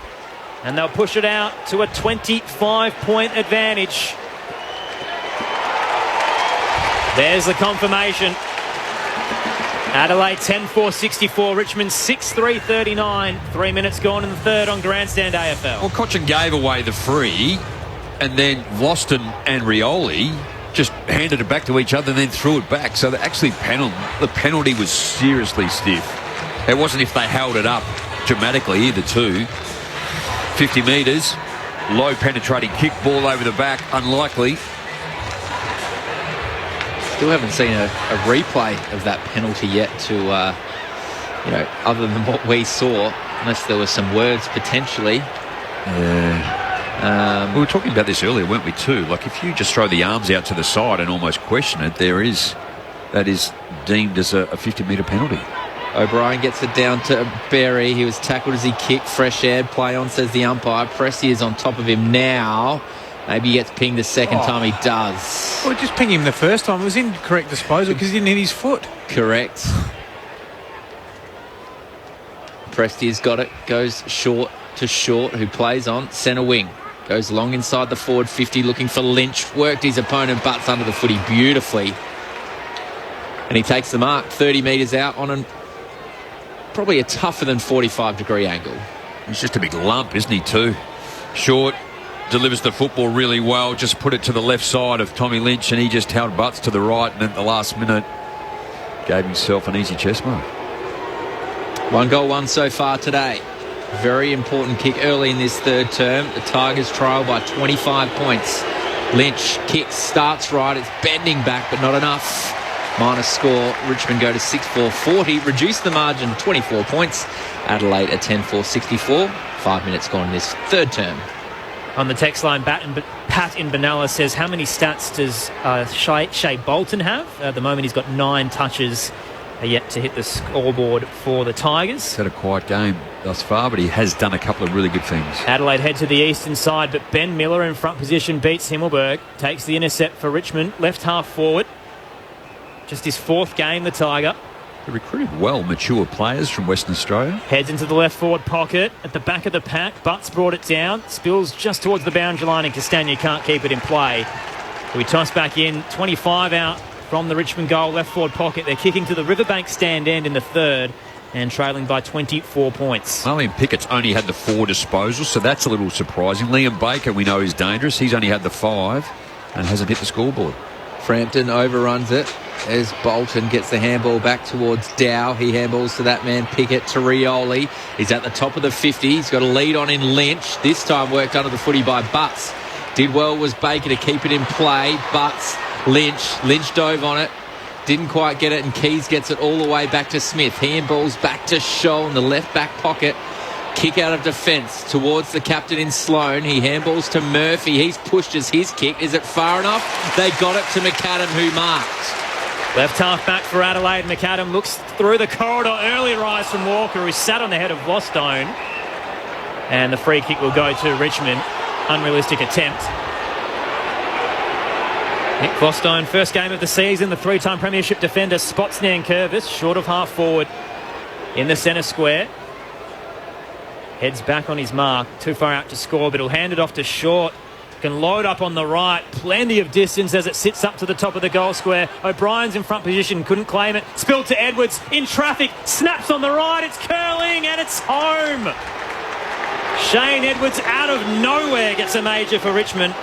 and they'll push it out to a 25-point advantage. There's the confirmation. Adelaide 10-4-64, Richmond 6-3-39. 3 minutes gone in the third on Grandstand AFL. Well, Cochin gave away the free, and then Voston and Rioli just handed it back to each other and then threw it back. So they actually the penalty was seriously stiff. It wasn't if they held it up dramatically either too. 50 metres, low penetrating kick, ball over the back, unlikely. Still haven't seen a replay of that penalty yet to, other than what we saw, unless there were some words potentially. Yeah. We were talking about this earlier, weren't we, too? Like, if you just throw the arms out to the side and almost question it, that is deemed as a 50-metre penalty. O'Brien gets it down to Berry. He was tackled as he kicked. Fresh air, play on, says the umpire. Pressy is on top of him now. Maybe he gets pinged the second time. He does. Well, just ping him the first time. It was incorrect disposal because he didn't hit his foot. Correct. Presti's got it. Goes short to Short, who plays on centre wing. Goes long inside the forward 50, looking for Lynch. Worked his opponent, butts under the footy beautifully. And he takes the mark 30 metres out on probably a tougher than 45-degree angle. He's just a big lump, isn't he, too? Short delivers the football really well, just put it to the left side of Tommy Lynch, and he just held butts to the right, and at the last minute gave himself an easy chest mark. 1 goal, 1 so far today. Very important kick early in this third term. The Tigers trail by 25 points. Lynch kicks, starts right. It's bending back, but not enough. Minus score. Richmond go to 6-4-40. Reduce the margin 24 points. Adelaide at 10-4-64. 5 minutes gone in this third term. On the text line, Pat in Benalla says, how many stats does Shea Bolton have? At the moment, he's got 9 touches yet to hit the scoreboard for the Tigers. He's had a quiet game thus far, but he has done a couple of really good things. Adelaide head to the eastern side, but Ben Miller in front position beats Himmelberg. Takes the intercept for Richmond. Left half forward. Just his 4th game, the Tiger. They recruited well, mature players from Western Australia. Heads into the left forward pocket. At the back of the pack, Butts brought it down. Spills just towards the boundary line and Castagna can't keep it in play. We toss back in. 25 out from the Richmond goal, left forward pocket. They're kicking to the Riverbank stand end in the third and trailing by 24 points. Liam Pickett's only had the 4 disposals, so that's a little surprising. Liam Baker, we know, is dangerous. He's only had the 5 and hasn't hit the scoreboard. Frampton overruns it as Bolton gets the handball back towards Dow. He handballs to that man Pickett, to Rioli. He's at the top of the 50. He's got a lead on in Lynch. This time worked under the footy by Butts. Did well was Baker to keep it in play. Butts, Lynch dove on it. Didn't quite get it, and Keys gets it all the way back to Smith. Handballs back to Scholl in the left back pocket. Kick out of defence towards the captain in Sloan. He handballs to Murphy. He's pushed as his kick. Is it far enough? They got it to McAdam, who marked. Left half back for Adelaide. McAdam looks through the corridor. Early rise from Walker, who sat on the head of Vostone. And the free kick will go to Richmond. Unrealistic attempt. Nick Vostone, first game of the season. The 3-time premiership defender spots Nankervis, short of half forward in the centre square. Heads back on his mark. Too far out to score, but he'll hand it off to Short. Can load up on the right. Plenty of distance as it sits up to the top of the goal square. O'Brien's in front position. Couldn't claim it. Spilled to Edwards. In traffic. Snaps on the right. It's curling and it's home. Shane Edwards out of nowhere gets a major for Richmond.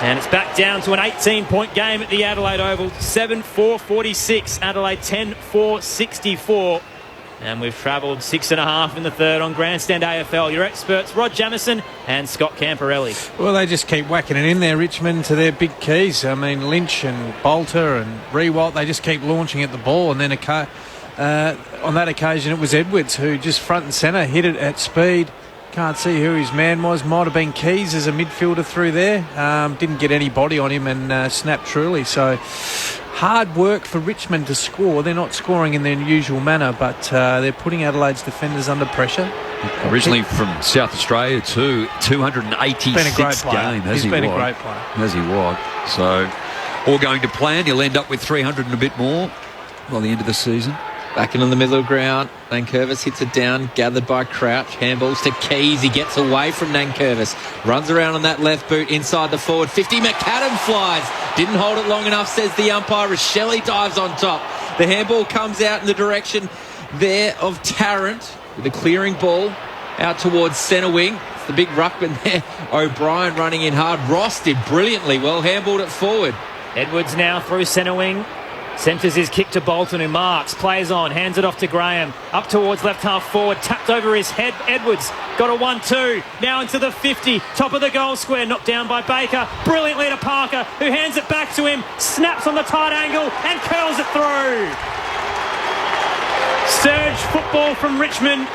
And it's back down to an 18-point game at the Adelaide Oval. 7-4-46. Adelaide 10-4-64. And we've travelled 6.5 in the third on Grandstand AFL. Your experts, Rod Jamieson and Scott Camporelli. Well, they just keep whacking it in there, Richmond, to their big keys. I mean, Lynch and Bolter and Rewalt, they just keep launching at the ball. And then on that occasion, it was Edwards who just front and centre hit it at speed. Can't see who his man was. Might have been Keys as a midfielder through there. Didn't get any body on him and snapped truly. So hard work for Richmond to score. They're not scoring in their usual manner, but they're putting Adelaide's defenders under pressure. Originally from South Australia too, 286 been a great player. game. He's been a great player. As he was. So all going to plan. He'll end up with 300 and a bit more by the end of the season. Back in the middle of the ground. Nankervis hits it down, gathered by Crouch. Handballs to Keys. He gets away from Nankervis. Runs around on that left boot inside the forward 50. McAdam flies. Didn't hold it long enough, says the umpire. Rochelle dives on top. The handball comes out in the direction there of Tarrant with a clearing ball out towards centre wing. It's the big ruckman there. O'Brien running in hard. Ross did brilliantly. Well handballed it forward. Edwards now through centre wing. Centres his kick to Bolton, who marks, plays on, hands it off to Graham, up towards left half forward, tapped over his head. Edwards got a 1-2, now into the 50, top of the goal square, knocked down by Baker, brilliantly to Parker, who hands it back to him, snaps on the tight angle and curls it through. Surge football from Richmond.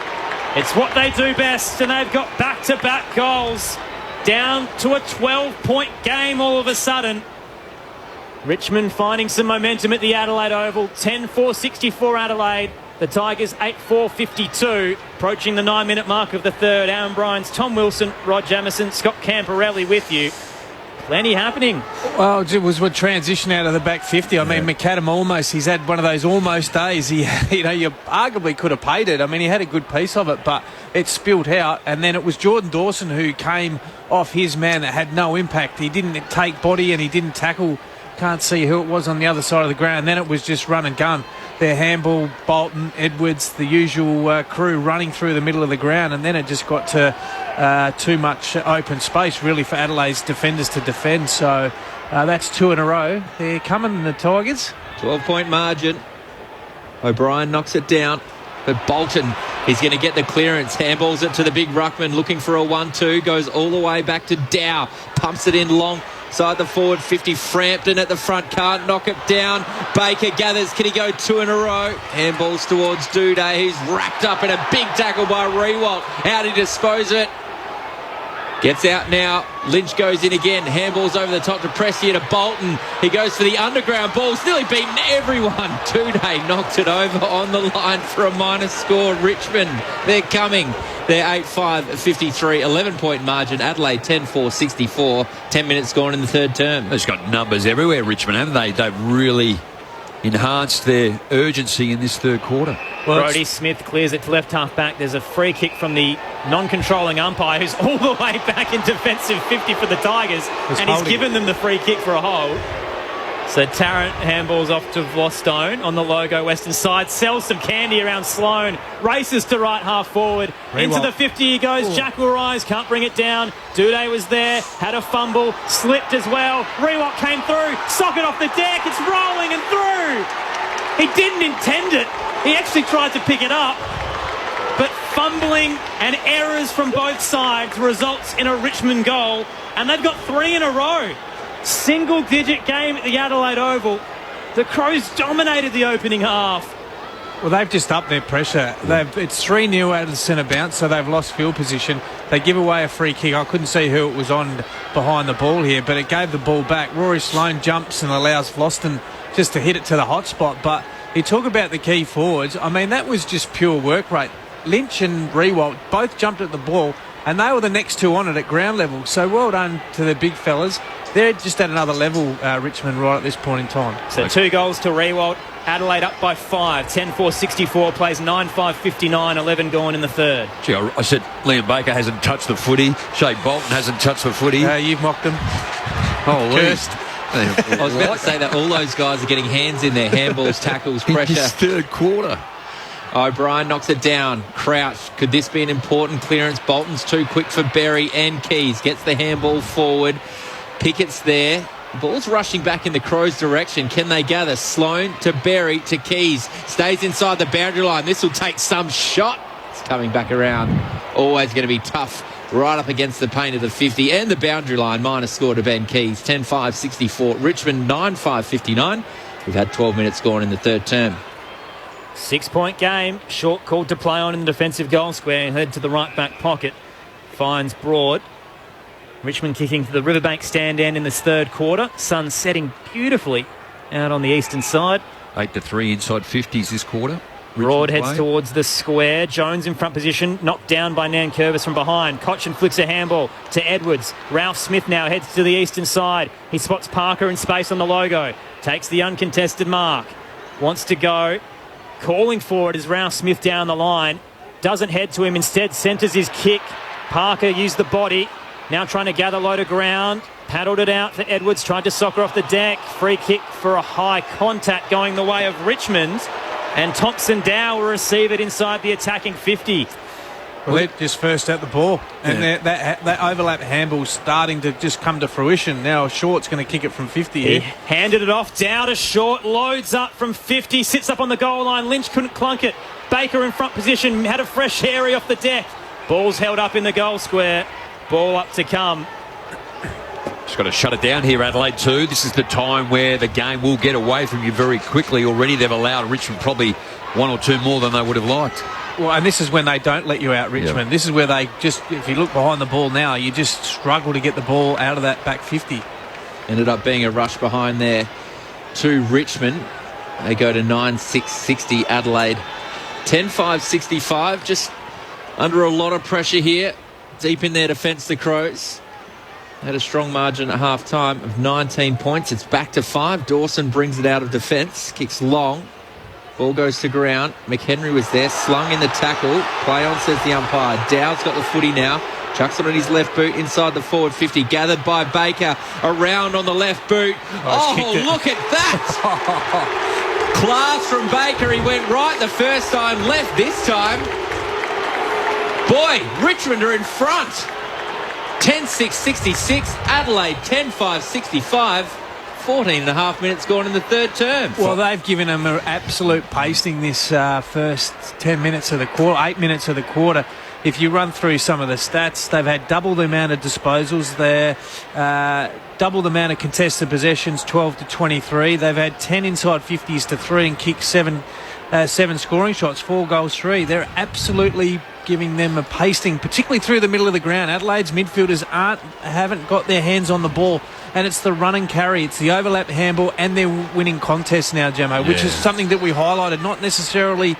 It's what they do best, and they've got back-to-back goals. Down to a 12-point game all of a sudden. Richmond finding some momentum at the Adelaide Oval. 10-4-64 Adelaide. The Tigers 8-4-52. Approaching the 9-minute mark of the third. Aaron Bryans, Tom Wilson, Rod Jamieson, Scott Camporelli with you. Plenty happening. Well, it was a transition out of the back 50. I mean, McAdam almost, he's had one of those almost days. You arguably could have paid it. I mean, he had a good piece of it, but it spilled out. And then it was Jordan Dawson who came off his man that had no impact. He didn't take body and he didn't tackle. Can't see who it was on the other side of the ground. Then it was just run and gun. Their handball, Bolton, Edwards, the usual crew running through the middle of the ground, and then it just got to too much open space really for Adelaide's defenders to defend. So that's 2 in a row. They're coming, the Tigers. 12-point margin. O'Brien knocks it down, but Bolton is going to get the clearance. Handballs it to the big ruckman, looking for a 1-2. Goes all the way back to Dow. Pumps it in long. Side the forward 50. Frampton at the front. Can't knock it down. Baker gathers. Can he go 2 in a row? Handballs towards Duday. He's wrapped up in a big tackle by Rewalt. How do you dispose of it? Gets out now. Lynch goes in again. Handballs over the top to Prestia to Bolton. He goes for the underground ball. He's nearly beaten everyone. Duday knocked it over on the line for a minus score. Richmond, they're coming. They're 8-5-53, 11-point margin. Adelaide 10-4-64. 10 minutes gone in the third term. They've got numbers everywhere, Richmond, haven't they? They've really enhanced their urgency in this third quarter. Well, Brodie Smith clears it to left half back. There's a free kick from the non-controlling umpire who's all the way back in defensive 50 for the Tigers, and he's given them the free kick for a hold. So Tarrant handballs off to Vlostone on the logo western side, sells some candy around Sloane, races to right half forward, into the 50 he goes. Jackal Rise can't bring it down. Duday was there, had a fumble, slipped as well. Rewalt came through, socket off the deck, it's rolling and through. He didn't intend it. He actually tried to pick it up, but fumbling and errors from both sides results in a Richmond goal, and they've got 3 in a row. Single-digit game at the Adelaide Oval. The Crows dominated the opening half. Well, they've just upped their pressure. It's 3-0 out of the centre bounce, so they've lost field position. They give away a free kick. I couldn't see who it was on behind the ball here, but it gave the ball back. Rory Sloane jumps and allows Vloston just to hit it to the hot spot. But you talk about the key forwards. I mean, that was just pure work rate. Lynch and Rewalt both jumped at the ball, and they were the next two on it at ground level. So well done to the big fellas. They're just at another level, Richmond, right at this point in time. So 2 goals to Rewalt. Adelaide up by 5. 10-4-64, plays 9-5-59, 11 gone in the third. Gee, I said Liam Baker hasn't touched the footy. Shea Bolton hasn't touched the footy. You've mocked him. Oh, Cursed. I was about to say that all those guys are getting hands in their handballs, tackles, pressure. In this third quarter. O'Brien knocks it down. Crouch. Could this be an important clearance? Bolton's too quick for Berry and Keys. Gets the handball forward. Pickett's there. Ball's rushing back in the Crows' direction. Can they gather? Sloane to Berry to Keys. Stays inside the boundary line. This will take some shot. It's coming back around. Always going to be tough. Right up against the paint of the 50 and the boundary line. Minus score to Ben Keys. 10-5-64. Richmond 9-5-59. We've had 12 minutes gone in the third term. 6-point game. Short called to play on in the defensive goal square. Head to the right back pocket. Finds Broad. Richmond kicking to the Riverbank stand end in this third quarter. Sun setting beautifully out on the eastern side. 8-3 inside 50s this quarter. Broad heads towards the square. Jones in front position, knocked down by Nankervis from behind. Cochin flicks a handball to Edwards. Ralph Smith now heads to the eastern side. He spots Parker in space on the logo. Takes the uncontested mark. Wants to go. Calling for it is Ralph Smith down the line. Doesn't head to him. Instead centres his kick. Parker used the body. Now trying to gather low to ground. Paddled it out for Edwards. Tried to soccer off the deck. Free kick for a high contact going the way of Richmond. And Thompson Dow will receive it inside the attacking 50. Well, they're just first at the ball. And that overlap handball's starting to just come to fruition. Now Short's going to kick it from 50 here. He handed it off. Dow to Short. Loads up from 50. Sits up on the goal line. Lynch couldn't clunk it. Baker in front position. Had a fresh Harry off the deck. Ball's held up in the goal square. Ball up to come. Just got to shut it down here, Adelaide, too. This is the time where the game will get away from you very quickly. Already they've allowed Richmond probably 1 or 2 more than they would have liked. Well, and this is when they don't let you out, Richmond. Yep. This is where they just, if you look behind the ball now, you just struggle to get the ball out of that back 50. Ended up being a rush behind there to Richmond. They go to 9-6-60 Adelaide. 10-5-65, just under a lot of pressure here. Deep in their defence, the Crows. Had a strong margin at half-time of 19 points. It's back to 5. Dawson brings it out of defence. Kicks long. Ball goes to ground. McHenry was there. Slung in the tackle. Play on, says the umpire. Dowd's got the footy now. Chucks it on his left boot inside the forward 50. Gathered by Baker. Around on the left boot. Oh, look at that! Class from Baker. He went right the first time. Left this time. Boy, Richmond are in front. 10-6-66. Adelaide 10-5-65. 14 and a half minutes gone in the third term. Well, they've given them an absolute pasting this first 10 minutes of the quarter, 8 minutes of the quarter. If you run through some of the stats, they've had double the amount of disposals there, double the amount of contested possessions, 12 to 23. They've had 10 inside 50s to 3 and kicked seven scoring shots, 4 goals, 3. They're absolutely giving them a pasting, particularly through the middle of the ground. Adelaide's midfielders haven't got their hands on the ball, and it's the run and carry, it's the overlap handball, and they're winning contests now, Gemmo, which is something that we highlighted, not necessarily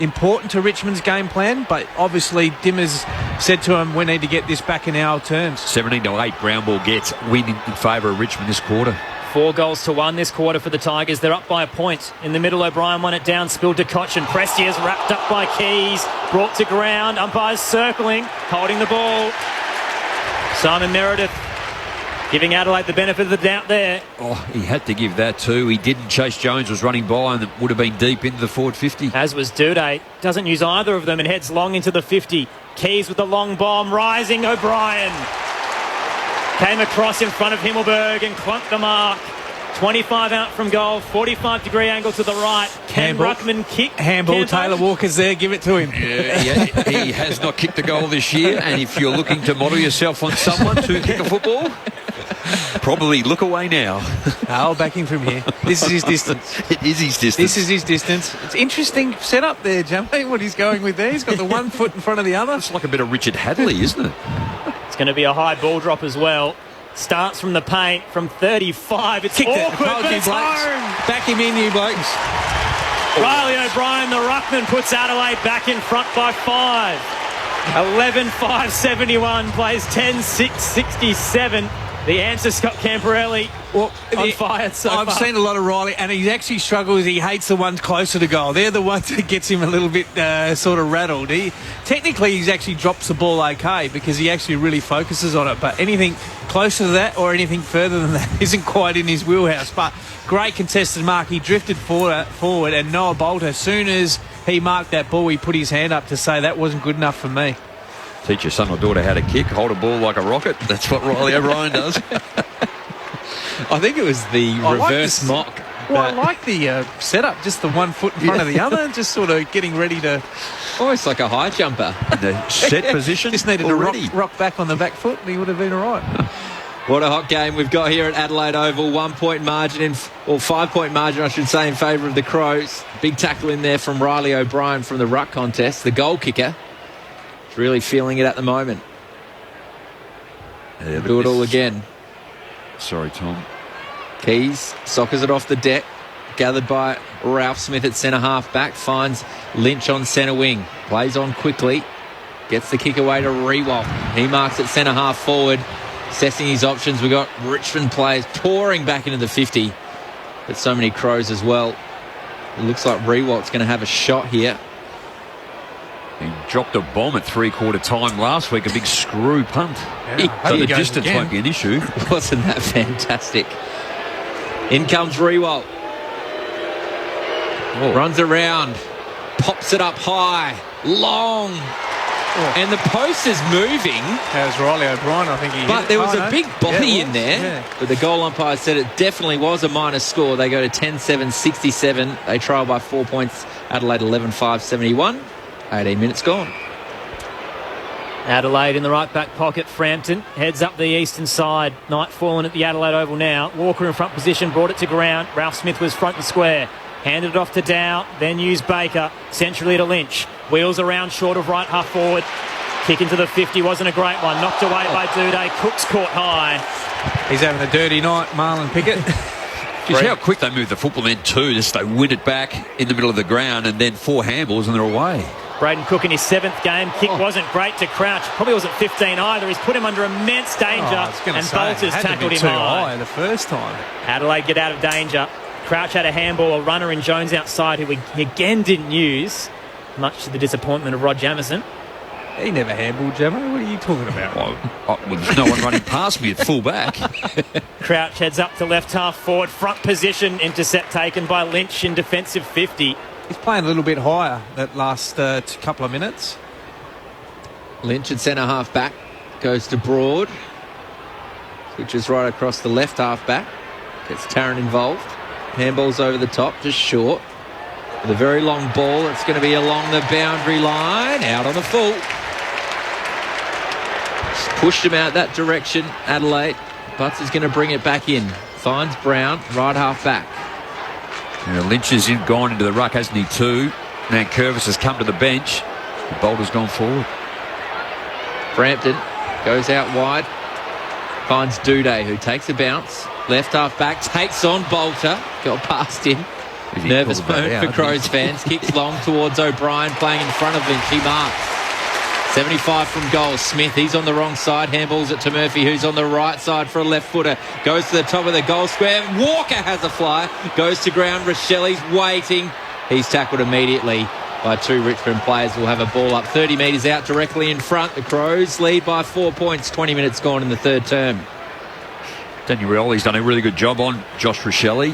important to Richmond's game plan, but obviously Dimmer's said to him, we need to get this back in our terms. 17-8 ground ball gets win in favour of Richmond this quarter. 4 goals to 1 this quarter for the Tigers. They're up by a point. In the middle, O'Brien won it down, spilled to Cochin. Prestia's wrapped up by Keys, brought to ground. Umpires circling, holding the ball. Simon Meredith giving Adelaide the benefit of the doubt there. Oh, he had to give that too. He didn't. Chase Jones was running by and it would have been deep into the forward 50. As was Duday. Doesn't use either of them and heads long into the 50. Keys with the long bomb, rising O'Brien. Came across in front of Himmelberg and clunked the mark. 25 out from goal, 45-degree angle to the right. Can Ruckman kick? Handball, Taylor Walker's there, give it to him. Yeah, he has not kicked a goal this year, and if you're looking to model yourself on someone to kick a football, probably look away now. I'll back him from here. This is his distance. It is his distance. This is his distance. It's interesting setup there, Jamie, what he's going with there. He's got the one foot in front of the other. It's like a bit of Richard Hadley, isn't it? It's going to be a high ball drop as well. Starts from the paint from 35. It's Kicked awkward, but it's home. Back him in, you blokes. Riley O'Brien, the ruckman, puts Adelaide back in front by 5. 11-5-71, plays 10-6-67. The answer, Scott Camporelli, on fire so I've far. seen a lot of Riley, and he actually struggles. He hates the ones closer to goal. They're the ones that gets him a little bit sort of rattled. Technically, he's actually drops the ball okay because he actually really focuses on it. But anything closer to that or anything further than that isn't quite in his wheelhouse. But great contested mark. He drifted forward, and Noah Bolt, as soon as he marked that ball, he put his hand up to say that wasn't good enough for me. Teach your son or daughter how to kick, hold a ball like a rocket. That's what Riley O'Brien does. I think it was the reverse mock. Well, I like the setup, just the 1 foot in front of the other, just sort of getting ready to... Almost like a high jumper. The set position. Just needed to rock back on the back foot and he would have been all right. What a hot game we've got here at Adelaide Oval. 1 point margin, or 5 point margin, I should say, in favour of the Crows. Big tackle in there from Riley O'Brien from the ruck contest, the goal kicker. Really feeling it at the moment. Yeah, do it all again. Sorry, Tom. Keys soccers it off the deck. Gathered by Ralph Smith at centre-half back. Finds Lynch on centre wing. Plays on quickly. Gets the kick away to Rewalt. He marks at centre-half forward. Assessing his options. We've got Richmond players pouring back into the 50. But so many Crows as well. It looks like Rewalt's going to have a shot here. He dropped a bomb at three-quarter time last week, a big screw punt. Yeah, So the distance won't be an issue. Wasn't that fantastic? In comes Rewalt. Runs around. Pops it up high. Long. And the post is moving. That was Riley O'Brien, I think he But hit. there was a big body in there. Yeah. But the goal umpire said it definitely was a minor score. They go to 10-7-67. They trail by 4 points. Adelaide 11-5-71. 18 minutes gone. Adelaide in the right back pocket. Frampton heads up the eastern side. Night falling at the Adelaide Oval now. Walker in front position, brought it to ground. Ralph Smith was front and square. Handed it off to Dow, then used Baker. Centrally to Lynch. Wheels around short of right half forward. Kick into the 50 wasn't a great one. Knocked away by Duday. Cooks caught high. He's having a dirty night, Marlon Pickett. Just how quick they move the football then too. Just they win it back in the middle of the ground and then 4 handballs and they're away. Braden Cook in his 7th game. Kick wasn't great to Crouch. Probably wasn't 15 either. He's put him under immense danger. And Bolters tackled him high. The first time. Adelaide get out of danger. Crouch had a handball, a runner in Jones outside who he again didn't use, much to the disappointment of Rod Jamieson. He never handballed, Jammo. What are you talking about? Well, there's no one running past me at full back. Crouch heads up to left half forward. Front position, intercept taken by Lynch in defensive 50. He's playing a little bit higher that last couple of minutes. Lynch at centre half back. Goes to Broad. Switches right across the left half back. Gets Tarrant involved. Handball's over the top, just short. With a very long ball, it's going to be along the boundary line, out on the full. Just pushed him out that direction, Adelaide. Butts is going to bring it back in. Finds Brown, right half back. Lynch has gone into the ruck, hasn't he, too? Nankervis has come to the bench. The Bolter's gone forward. Brampton goes out wide. Finds Duday, who takes a bounce. Left half back, takes on Bolter. Got past him. Nervous moment for Crows fans. Kicks long towards O'Brien, playing in front of Lynch. He marks. 75 from goal. Smith, he's on the wrong side. Handballs it to Murphy, who's on the right side for a left footer. Goes to the top of the goal square. Walker has a fly. Goes to ground. Rochelli's waiting. He's tackled immediately by two Richmond players. Will have a ball up 30 metres out directly in front. The Crows lead by 4 points. 20 minutes gone in the third term. Daniel Rioli's done a really good job on Josh Rochelli.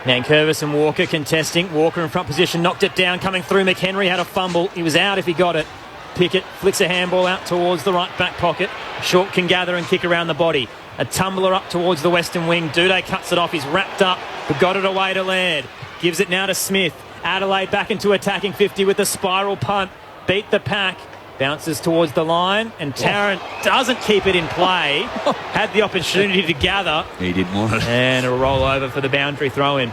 Nankervis and Walker contesting. Walker in front position, knocked it down, coming through. McHenry had a fumble. He was out if he got it. Pickett flicks a handball out towards the right back pocket. Short can gather and kick around the body. A tumbler up towards the western wing. Duday cuts it off. He's wrapped up, but got it away to Laird. Gives it now to Smith. Adelaide back into attacking 50 with a spiral punt. Beat the pack. Bounces towards the line, and Tarrant doesn't keep it in play. Had the opportunity to gather. He didn't want it. And a roll over for the boundary throw-in.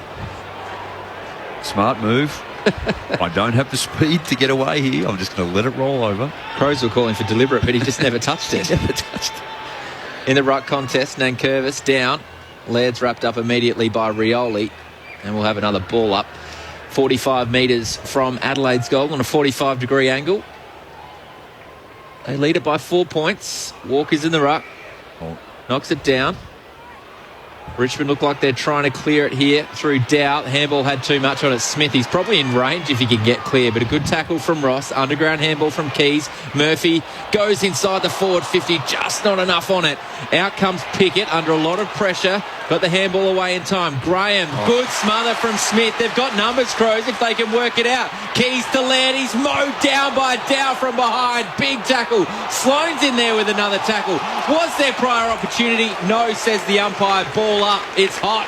Smart move. I don't have the speed to get away here. I'm just going to let it roll over. Crows were calling for deliberate, but he just never touched it. Never touched it. In the ruck contest, Nankervis down. Laird's wrapped up immediately by Rioli, and we'll have another ball up. 45 metres from Adelaide's goal on a 45-degree angle. They lead it by 4 points. Walker's in the ruck. Knocks it down. Richmond look like they're trying to clear it here through Dow. Handball had too much on it. Smith, he's probably in range if he can get clear, but a good tackle from Ross. Underground handball from Keys. Murphy goes inside the forward 50, just not enough on it. Out comes Pickett under a lot of pressure. Got the handball away in time. Graham, good smother from Smith. They've got numbers, Crows, if they can work it out. Keys to Laird. He's mowed down by Dow from behind. Big tackle. Sloane's in there with another tackle. Was there prior opportunity? No, says the umpire. Ball up. It's hot.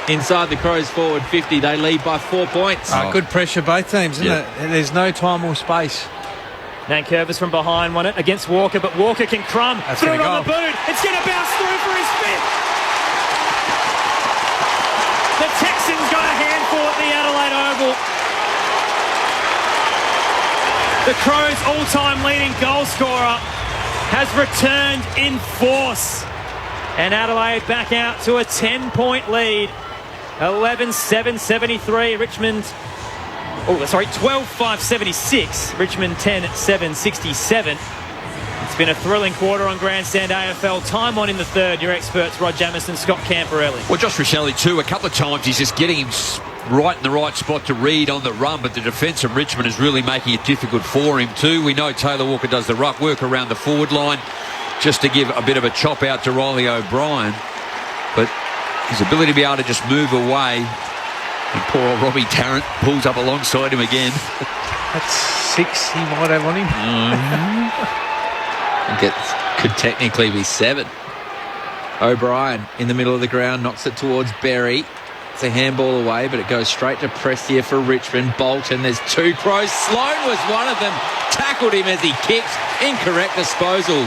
Inside the Crows forward 50. They lead by 4 points. Good pressure, both teams, isn't it? And there's no time or space. Nankervis from behind won it against Walker, but Walker can crumb. Through it on the boot. It's going to bounce through for his fifth. The Texans got a handful at the Adelaide Oval. The Crows' all-time leading goal scorer has returned in force. And Adelaide back out to a 10-point lead. 11-7-73. Richmond... 12-5-76. Richmond 10-7-67. It's been a thrilling quarter on Grandstand AFL. Time on in the third. Your experts, Rod Jamieson, Scott Camperelli. Well, Josh Rochelli too, a couple of times he's just getting him right in the right spot to read on the run, but the defence of Richmond is really making it difficult for him too. We know Taylor Walker does the ruck work around the forward line just to give a bit of a chop out to Riley O'Brien, but his ability to be able to just move away, and poor old Robbie Tarrant pulls up alongside him again. That's 6 he might have on him. I think it could technically be 7. O'Brien in the middle of the ground, knocks it towards Berry. It's a handball away, but it goes straight to Prestia for Richmond. Bolton, there's 2 Crows. Sloane was one of them. Tackled him as he kicked. Incorrect disposal.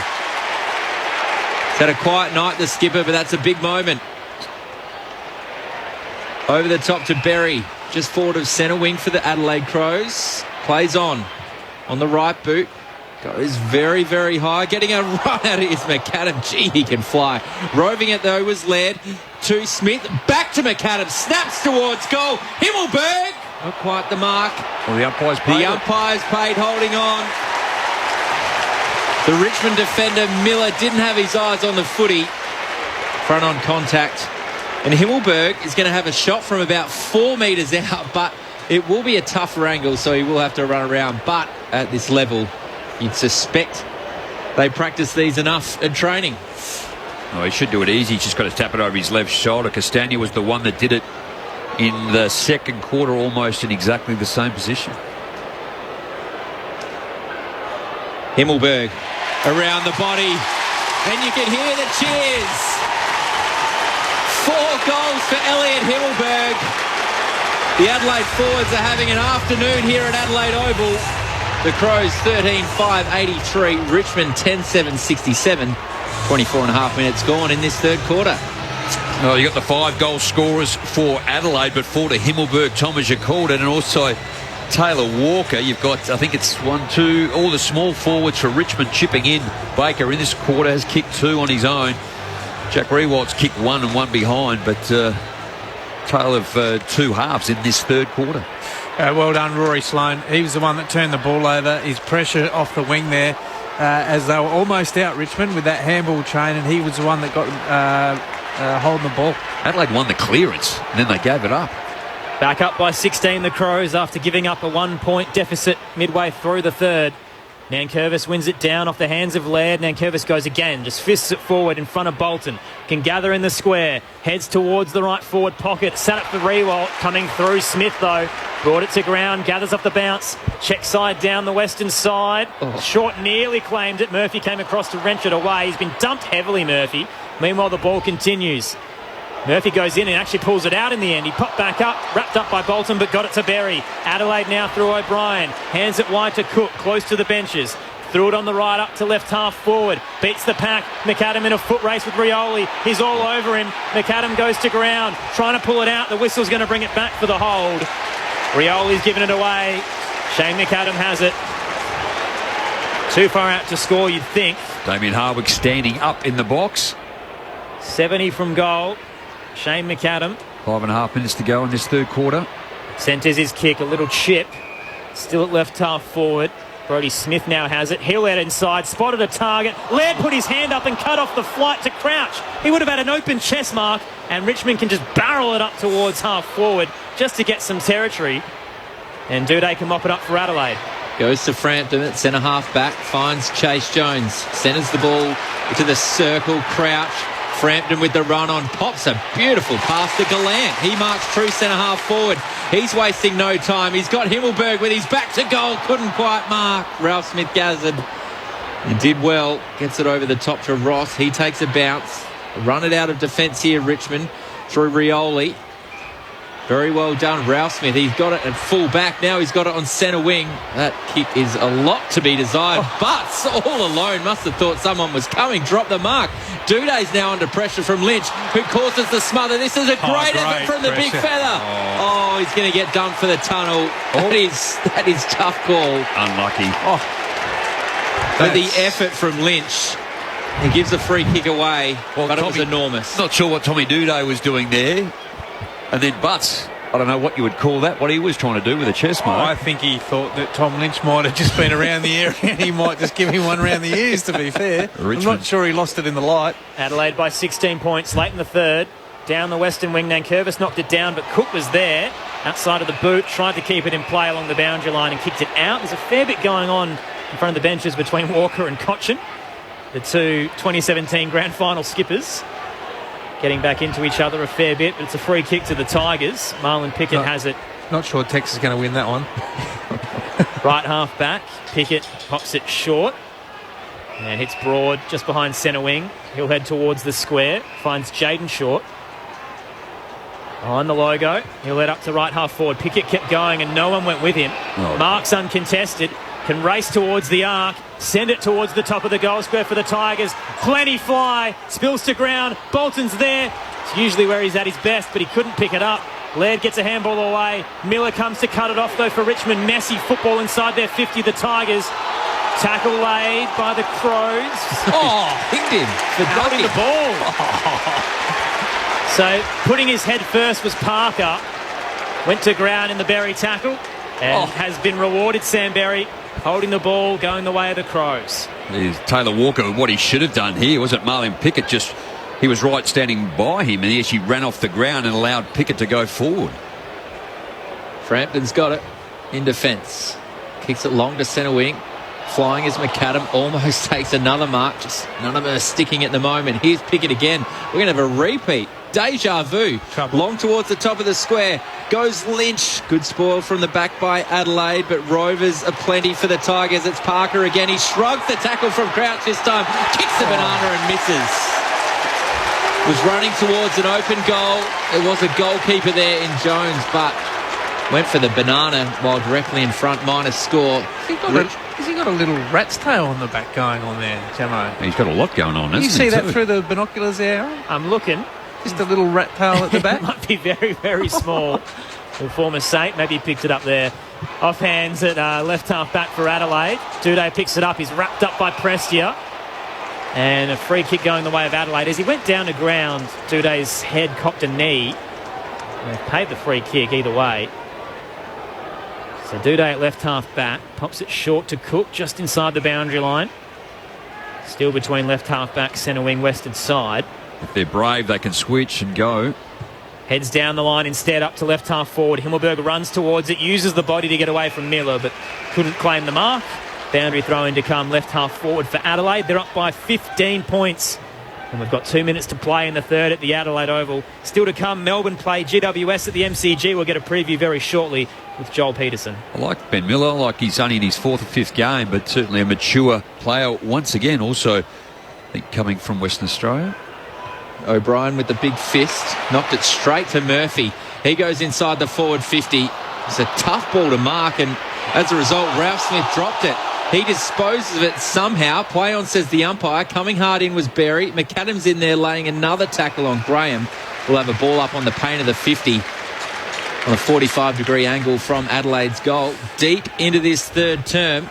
He's had a quiet night, the skipper, but that's a big moment. Over the top to Berry, just forward of centre wing for the Adelaide Crows. Plays on the right boot. Goes very, very high. Getting a run out of his McAdam. Gee, he can fly. Roving it, though, was Laird to Smith. Back to McAdam. Snaps towards goal. Himmelberg. Not quite the mark. Well, the umpire's paid. The umpire's paid, holding on. The Richmond defender, Miller, didn't have his eyes on the footy. Front on contact. And Himmelberg is going to have a shot from about 4 metres out, but it will be a tougher angle, so he will have to run around. But at this level, you'd suspect they practice these enough in training. Oh, he should do it easy. He's just got to tap it over his left shoulder. Castagna was the one that did it in the second quarter, almost in exactly the same position. Himmelberg around the body, and you can hear the cheers. goals for Elliot Himmelberg. The Adelaide forwards are having an afternoon here at Adelaide Oval. The Crows 13-5-83, Richmond 10-7-67. 24 and a half minutes gone in this third quarter. Oh, you got the 5 goal scorers for Adelaide, but 4 to Himmelberg, Tom, as you called it, and also Taylor Walker. You've got, I think it's 1, 2, all the small forwards for Richmond chipping in. Baker in this quarter has kicked 2 on his own. Jack Rewald's kicked 1 and 1 behind, but tale of 2 halves in this third quarter. Well done, Rory Sloane. He was the one that turned the ball over. His pressure off the wing there as they were almost out, Richmond, with that handball chain, and he was the one that got holding the ball. Adelaide won the clearance, and then they gave it up. Back up by 16, the Crows, after giving up a 1-point deficit midway through the third. Nankervis wins it down off the hands of Laird. Nankervis goes again, just fists it forward in front of Bolton. Can gather in the square, heads towards the right forward pocket. Sat up for Rewalt, coming through. Smith, though, brought it to ground, gathers off the bounce. Check side down the western side. Short nearly claimed it. Murphy came across to wrench it away. He's been dumped heavily, Murphy. Meanwhile, the ball continues. Murphy goes in and actually pulls it out in the end. He popped back up, wrapped up by Bolton, but got it to Berry. Adelaide now through O'Brien. Hands it wide to Cook, close to the benches. Threw it on the right up to left half forward. Beats the pack. McAdam in a foot race with Rioli. He's all over him. McAdam goes to ground, trying to pull it out. The whistle's going to bring it back for the hold. Rioli's giving it away. Shane McAdam has it. Too far out to score, you'd think. Damien Hardwick standing up in the box. 70 from goal. Shane McAdam. 5.5 minutes to go in this third quarter. Centres his kick, a little chip. Still at left half forward. Brodie Smith now has it. He'll head inside, spotted a target. Laird put his hand up and cut off the flight to Crouch. He would have had an open chest mark, and Richmond can just barrel it up towards half forward just to get some territory. And Duday can mop it up for Adelaide. Goes to Frampton at centre half back, finds Chase Jones, centres the ball into the circle. Crouch. Frampton with the run on, pops a beautiful pass to Gallant. He marks true centre half forward. He's wasting no time. He's got Himmelberg with his back to goal. Couldn't quite mark. Ralph Smith gathered and did well. Gets it over the top to Ross. He takes a bounce. Run it out of defence here, Richmond, through Rioli. Very well done, Ralph Smith. He's got it at full back. Now he's got it on centre wing. That kick is a lot to be desired. Butts all alone must have thought someone was coming. Dropped the mark. Duday's now under pressure from Lynch, who causes the smother. This is a great effort from the big feather. Oh, he's going to get done for the tunnel. That is tough call. Unlucky. But the effort from Lynch. He gives a free kick away, but it was enormous. Not sure what Tommy Duday was doing there. And then Butts, I don't know what you would call that, what he was trying to do with a chest mark. I think he thought that Tom Lynch might have just been around the area and he might just give him one around the ears, to be fair. I'm not sure he lost it in the light. Adelaide by 16 points late in the third. Down the western wing, Nankervis knocked it down, but Cook was there outside of the boot, tried to keep it in play along the boundary line and kicked it out. There's a fair bit going on in front of the benches between Walker and Cochin, the two 2017 grand final skippers. Getting back into each other a fair bit, but it's a free kick to the Tigers. Marlon Pickett has it. Not sure Tex is going to win that one. Right half back. Pickett pops it short and hits Broad just behind centre wing. He'll head towards the square. Finds Jaden Short on the logo. He'll head up to right half forward. Pickett kept going and no one went with him. Mark's uncontested. Can race towards the arc, send it towards the top of the goal square for the Tigers. Plenty fly, spills to ground. Bolton's there. It's usually where he's at his best, but he couldn't pick it up. Laird gets a handball away. Miller comes to cut it off, though, for Richmond. Messy football inside their 50, the Tigers. Tackle laid by the Crows. Hit him for ducking the ball. So, putting his head first was Parker. Went to ground in the Berry tackle and has been rewarded, Sam Berry. Holding the ball, going the way of the Crows. Taylor Walker, what he should have done here wasn't Marlon Pickett, he was right standing by him and he actually ran off the ground and allowed Pickett to go forward. Frampton's got it in defence. Kicks it long to centre wing. Flying is McAdam, almost takes another mark. Just none of them are sticking at the moment. Here's Pickett again. We're going to have a repeat. Deja vu. Long towards the top of the square. Goes Lynch. Good spoil from the back by Adelaide, but Rovers are plenty for the Tigers. It's Parker again. He shrugs the tackle from Crouch this time. Kicks the banana and misses. Was running towards an open goal. There was a goalkeeper there in Jones, but went for the banana while directly in front, minus score. Has he got a little rat's tail on the back going on there, Jamo? He's got a lot going on, Can you hasn't see he, that too? through the binoculars there? I'm looking. Just a little rat tail at the back? It might be very, very small. The former Saint, maybe he picked it up there. Off hands at left half back for Adelaide. Duday picks it up. He's wrapped up by Prestia. And a free kick going the way of Adelaide. As he went down to ground, Duday's head copped a knee. And they've paid the free kick either way. So Duday at left half back. Pops it short to Cook just inside the boundary line. Still between left half back, centre wing, western side. If they're brave, they can switch and go. Heads down the line instead up to left half forward. Himmelberg runs towards it, uses the body to get away from Miller, but couldn't claim the mark. Boundary throw in to come left half forward for Adelaide. They're up by 15 points. And we've got 2 minutes to play in the third at the Adelaide Oval. Still to come, Melbourne play GWS at the MCG. We'll get a preview very shortly with Joel Peterson. I like Ben Miller, like he's only in his 4th or 5th game, but certainly a mature player once again. Also, I think coming from Western Australia. O'Brien with the big fist, knocked it straight to Murphy. He goes inside the forward 50. It's a tough ball to mark, and as a result, Ralph Smith dropped it. He disposes of it somehow. Play on, says the umpire. Coming hard in was Berry. McAdams in there laying another tackle on Graham. We'll have a ball up on the paint of the 50 on a 45-degree angle from Adelaide's goal. Deep into this third term.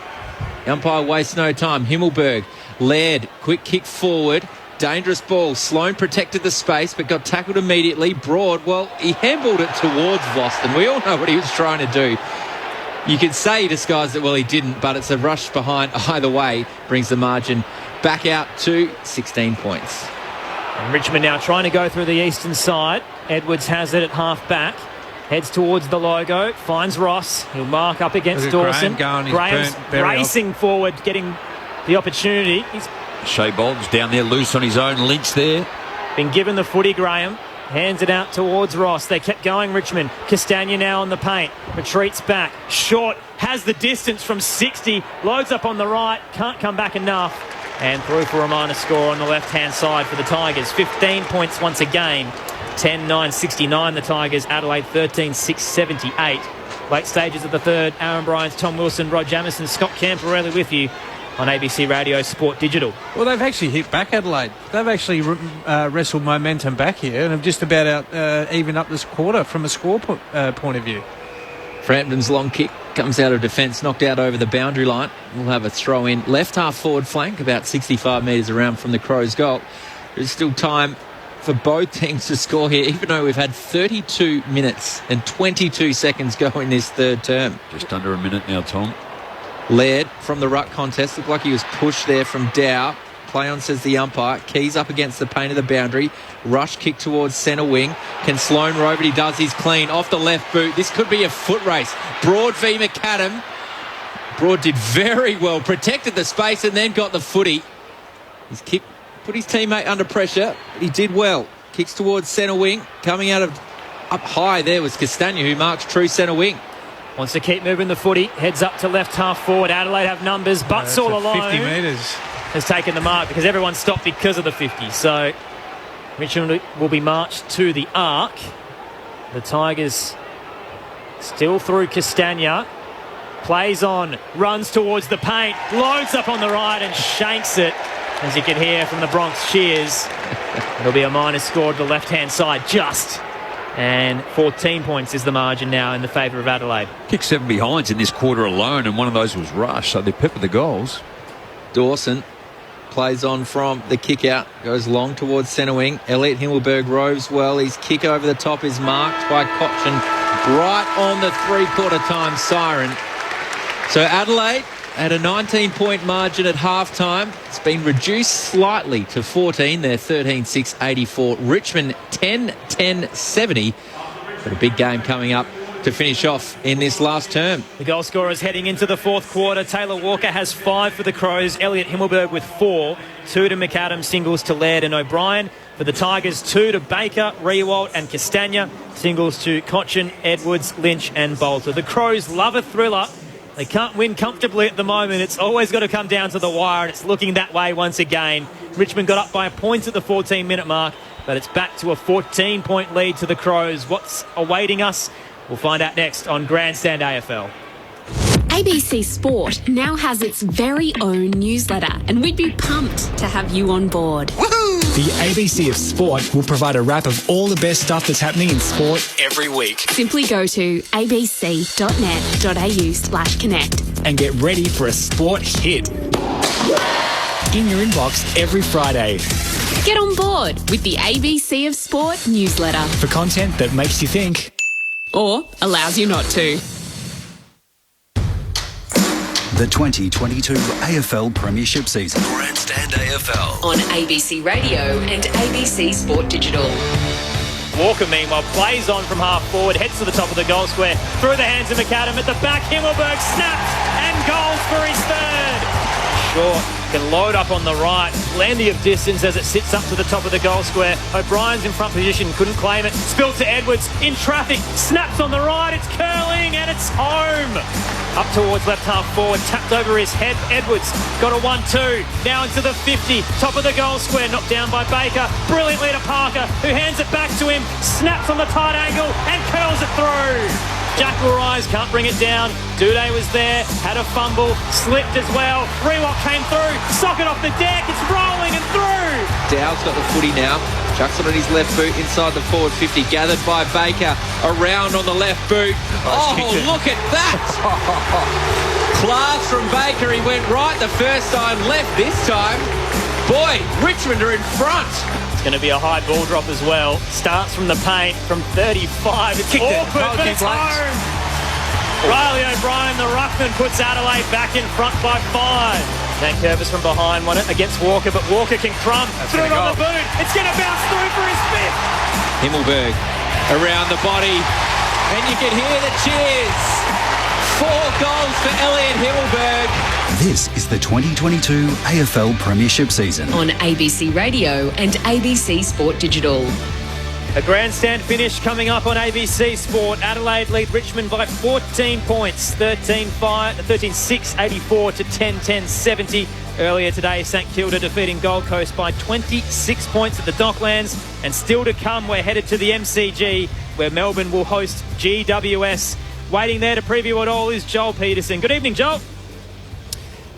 The umpire wastes no time. Himmelberg, Laird, quick kick forward. Dangerous ball. Sloane protected the space but got tackled immediately. Broad, well, he handballed it towards Boston. We all know what he was trying to do. You could say he disguised it, well, he didn't, but it's a rush behind either way. Brings the margin back out to 16 points. And Richmond now trying to go through the eastern side. Edwards has it at half back. Heads towards the logo. Finds Ross. He'll mark up against Dawson. Graham's racing forward, getting the opportunity. He's Shea Boggs down there loose on his own. Lynch there. Been given the footy, Graham. Hands it out towards Ross. They kept going, Richmond. Castagna now on the paint. Retreats back. Short. Has the distance from 60. Loads up on the right. Can't come back enough. And through for a minor score on the left-hand side for the Tigers. 15 points once again. 10-9-69 the Tigers. Adelaide 13-6-78. Late stages of the third. Aaron Bryant, Tom Wilson, Rod Jamieson, Scott Camporelli with you on ABC Radio Sport Digital. Well, they've actually hit back Adelaide. They've actually wrestled momentum back here and have just about even up this quarter from a score point of view. Frampton's long kick comes out of defence, knocked out over the boundary line. We'll have a throw in left half forward flank, about 65 metres around from the Crows' goal. There's still time for both teams to score here, even though we've had 32 minutes and 22 seconds go in this third term. Just under a minute now, Tom. Laird from the ruck contest. Looked like he was pushed there from Dow. Play on, says the umpire. Keys up against the paint of the boundary. Rush kick towards centre wing. Can Sloane row, but he does. He's clean. Off the left boot. This could be a foot race. Broad v McAdam. Broad did very well. Protected the space and then got the footy. His kick put his teammate under pressure, but he did well. Kicks towards centre wing. Coming out of up high there was Castagna, who marks true centre wing. Wants to keep moving the footy. Heads up to left half forward. Adelaide have numbers. Butts all alone. 50 metres. Has taken the mark because everyone stopped because of the 50. So Richmond will be marched to the arc. The Tigers still through Castagna. Plays on. Runs towards the paint. Loads up on the right and shanks it. As you can hear from the Bronx cheers. It'll be a minor score to the left-hand side. Just. And 14 points is the margin now in the favour of Adelaide. Kicked 7 behinds in this quarter alone, and one of those was Rush, so they peppered the goals. Dawson plays on from the kick out, goes long towards centre wing. Elliot Himmelberg roves well. His kick over the top is marked by Cochin right on the three-quarter time siren. So Adelaide at a 19-point margin at half-time. It's been reduced slightly to 14. They're 13-6-84. Richmond 10-10-70. Got a big game coming up to finish off in this last term. The goal scorers heading into the fourth quarter. Taylor Walker has 5 for the Crows. Elliot Himmelberg with 4. 2 to McAdam, singles to Laird and O'Brien. For the Tigers, 2 to Baker, Riewoldt and Castagna. Singles to Cochin, Edwards, Lynch and Bolter. The Crows love a thriller. They can't win comfortably at the moment. It's always got to come down to the wire, and it's looking that way once again. Richmond got up by a point at the 14-minute mark. but it's back to a 14-point lead to the Crows. What's awaiting us? We'll find out next on Grandstand AFL. ABC Sport now has its very own newsletter, and we'd be pumped to have you on board. The ABC of Sport will provide a wrap of all the best stuff that's happening in sport every week. Simply go to abc.net.au/connect and get ready for a sport hit in your inbox every Friday. Get on board with the ABC of Sport newsletter for content that makes you think or allows you not to. The 2022 AFL Premiership season. Grandstand AFL. On ABC Radio and ABC Sport Digital. Walker, meanwhile, plays on from half forward, heads to the top of the goal square, through the hands of McAdam at the back. Himmelberg snaps and goals for his third. Short can load up on the right, plenty of distance as it sits up to the top of the goal square. O'Brien's in front position, couldn't claim it. Spilled to Edwards, in traffic, snaps on the right, it's curling and it's home. Up towards left half forward, tapped over his head. Edwards got a 1-2, now into the 50, top of the goal square, knocked down by Baker. Brilliantly to Parker, who hands it back to him, snaps on the tight angle and curls it through. Jackal Rise can't bring it down. Duday was there, had a fumble, slipped as well. Rewalk came through, socket off the deck, it's rolling and through. Dow's got the footy now. Chucks it on his left boot inside the forward 50. Gathered by Baker. Around on the left boot. Oh, look at that. Class from Baker. He went right the first time, left this time. Boy, Richmond are in front. It's going to be a high ball drop as well. Starts from the paint from 35. It's awkward, but it's home. Riley O'Brien, the ruckman, puts Adelaide back in front by 5. Dan Curvis from behind won it against Walker, but Walker can crumb. Threw it on the boot. It's going to bounce through for his fifth. Himmelberg around the body, and you can hear the cheers. 4 goals for Elliot Himmelberg. This is the 2022 AFL Premiership season. On ABC Radio and ABC Sport Digital. A grandstand finish coming up on ABC Sport. Adelaide lead Richmond by 14 points, 13-6, 84 to 10-10, 70. Earlier today, St Kilda defeating Gold Coast by 26 points at the Docklands. And still to come, we're headed to the MCG, where Melbourne will host GWS. Waiting there to preview it all is Joel Peterson. Good evening, Joel.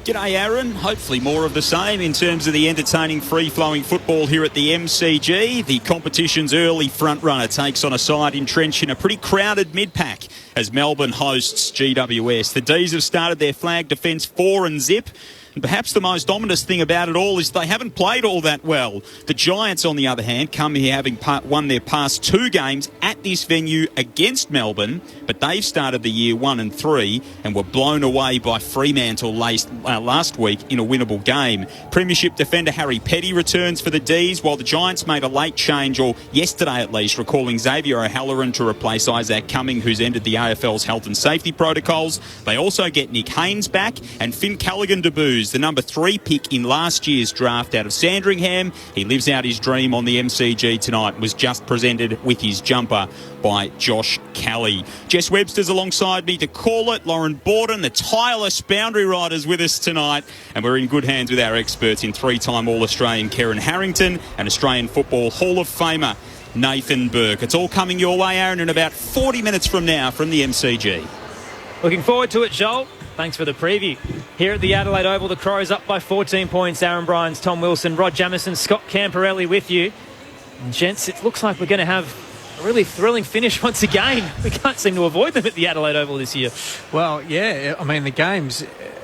G'day, Aaron. Hopefully more of the same in terms of the entertaining, free-flowing football here at the MCG. The competition's early front-runner takes on a side entrenched in a pretty crowded mid-pack as Melbourne hosts GWS. The D's have started their flag defence 4-0. And perhaps the most ominous thing about it all is they haven't played all that well. The Giants, on the other hand, come here having won their past 2 games at this venue against Melbourne, but they've started the year 1-3 and were blown away by Fremantle last week in a winnable game. Premiership defender Harry Petty returns for the D's, while the Giants made a late change, or yesterday at least, recalling Xavier O'Halloran to replace Isaac Cumming, who's ended the AFL's health and safety protocols. They also get Nick Haynes back, and Finn Callaghan debuts, the number 3 pick in last year's draft out of Sandringham. He lives out his dream on the MCG tonight and was just presented with his jumper by Josh Kelly. Jess Webster's alongside me to call it. Lauren Borden, the tireless boundary riders, with us tonight. And we're in good hands with our experts in 3-time All-Australian Kieran Harrington and Australian Football Hall of Famer Nathan Burke. It's all coming your way, Aaron, in about 40 minutes from now from the MCG. Looking forward to it, Joel. Thanks for the preview. Here at the Adelaide Oval, the Crows up by 14 points. Aaron Bryans, Tom Wilson, Rod Jamieson, Scott Camporelli with you. And gents, it looks like we're going to have a really thrilling finish once again. We can't seem to avoid them at the Adelaide Oval this year. Well, yeah, I mean, the game's